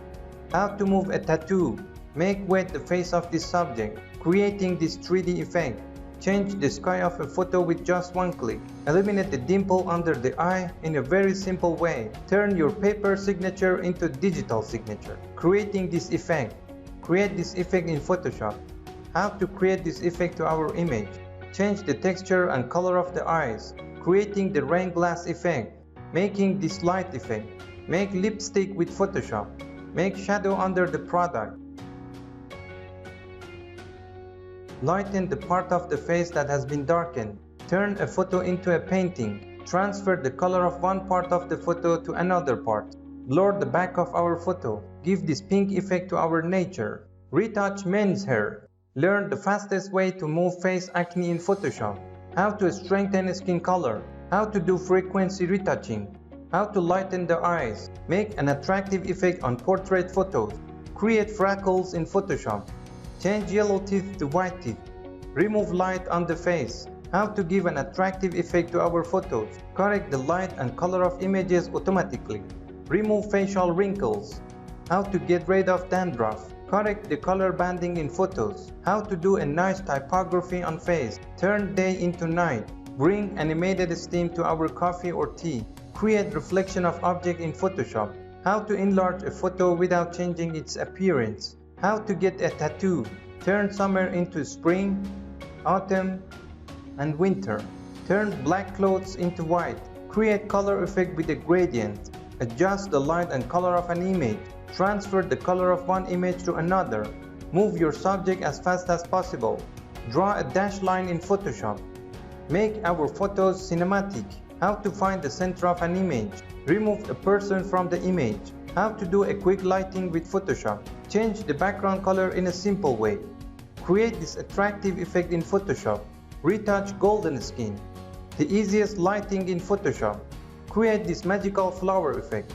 Speaker 1: How to move a tattoo. Make wet the face of this subject, creating this 3D effect. Change the sky of a photo with just one click. Eliminate the dimple under the eye in a very simple way. Turn your paper signature into digital signature, creating this effect. Create this effect in Photoshop. How to create this effect to our image. Change the texture and color of the eyes, creating the rain glass effect, making this light effect. Make lipstick with Photoshop. Make shadow under the product. Lighten the part of the face that has been darkened. Turn a photo into a painting. Transfer the color of one part of the photo to another part. Blur the back of our photo. Give this pink effect to our nature. Retouch men's hair. Learn the fastest way to move face acne in Photoshop. How to strengthen skin color. How to do frequency retouching. How to lighten the eyes. Make an attractive effect on portrait photos. Create freckles in Photoshop. Change yellow teeth to white teeth. Remove light on the face. How to give an attractive effect to our photos. Correct the light and color of images automatically. Remove facial wrinkles. How to get rid of dandruff. Correct the color banding in photos. How to do a nice typography on face. Turn day into night. Bring animated steam to our coffee or tea. Create reflection of object in Photoshop. How to enlarge a photo without changing its appearance. How to get a tattoo. Turn summer into spring, autumn, and winter. Turn black clothes into white. Create color effect with a gradient. Adjust the light and color of an image. Transfer the color of one image to another. Move your subject as fast as possible. Draw a dashed line in Photoshop. Make our photos cinematic. How to find the center of an image. Remove a person from the image. How to do a quick lighting with Photoshop. Change the background color in a simple way. Create this attractive effect in Photoshop. Retouch golden skin. The easiest lighting in Photoshop. Create this magical flower effect.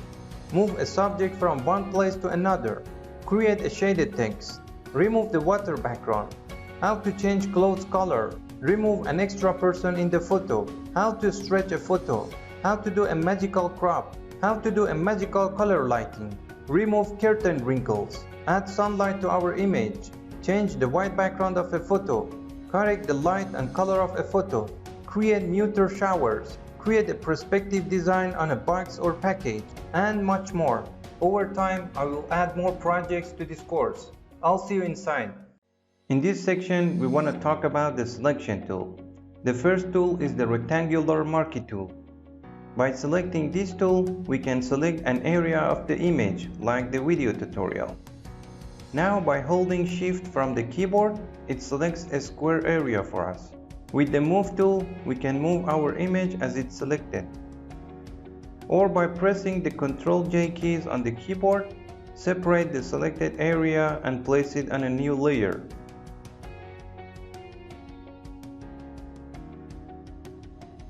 Speaker 1: Move a subject from one place to another. Create a shaded text. Remove the water background. How to change clothes color. Remove an extra person in the photo. How to stretch a photo. How to do a magical crop. How to do a magical color lighting. Remove curtain wrinkles. Add sunlight to our image. Change the white background of a photo. Correct the light and color of a photo. Create muter showers. Create a perspective design on a box or package, and much more. Over time, I will add more projects to this course. I'll see you inside. In this section, we want to talk about the selection tool. The first tool is the rectangular marquee tool. By selecting this tool, we can select an area of the image, like the video tutorial. Now, by holding Shift from the keyboard, it selects a square area for us. With the Move tool, we can move our image as it's selected. Or by pressing the Ctrl-J keys on the keyboard, separate the selected area and place it on a new layer.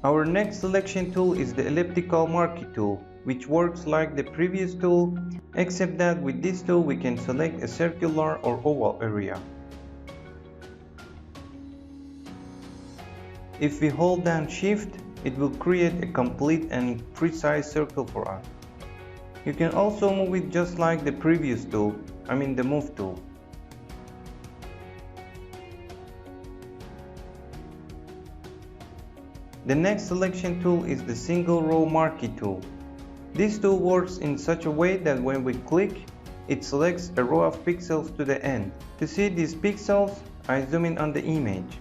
Speaker 1: Our next selection tool is the elliptical marquee tool, which works like the previous tool, except that with this tool we can select a circular or oval area. If we hold down Shift, it will create a complete and precise circle for us. You can also move it just like the previous tool, the Move tool. The next selection tool is the single row marquee tool. This tool works in such a way that when we click, it selects a row of pixels to the end. To see these pixels, I zoom in on the image.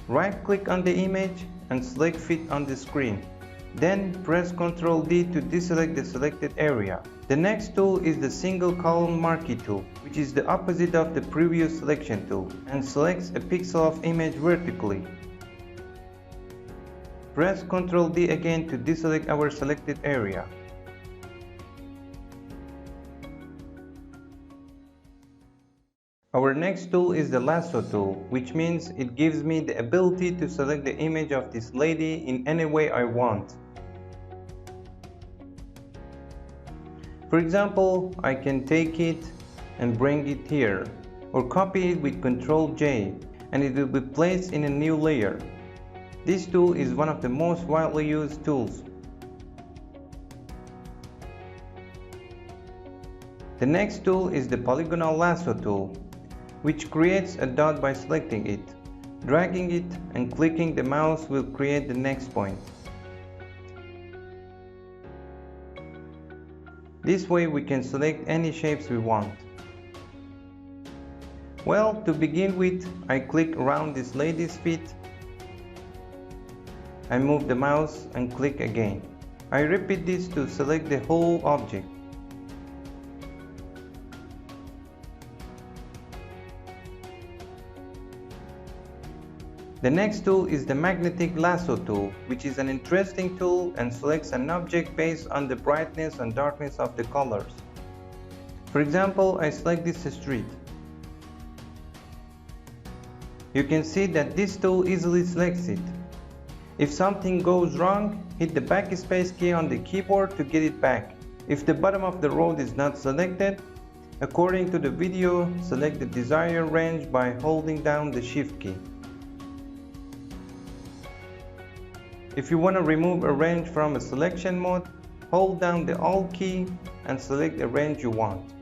Speaker 1: Right-click on the image and select Fit on the screen. Then press Ctrl-D to deselect the selected area. The next tool is the single column marquee tool, which is the opposite of the previous selection tool and selects a pixel of image vertically. Press Ctrl-D again to deselect our selected area. Our next tool is the lasso tool, which means it gives me the ability to select the image of this lady in any way I want. For example, I can take it and bring it here, or copy it with Ctrl J, and it will be placed in a new layer. This tool is one of the most widely used tools. The next tool is the polygonal lasso tool, which creates a dot by selecting it. Dragging it and clicking the mouse will create the next point. This way we can select any shapes we want. Well, to begin with, I click around this lady's feet. I move the mouse and click again. I repeat this to select the whole object. The next tool is the magnetic lasso tool, which is an interesting tool and selects an object based on the brightness and darkness of the colors. For example, I select this street. You can see that this tool easily selects it. If something goes wrong, hit the backspace key on the keyboard to get it back. If the bottom of the road is not selected, according to the video, select the desired range by holding down the Shift key. If you want to remove a range from a selection mode, hold down the Alt key and select the range you want.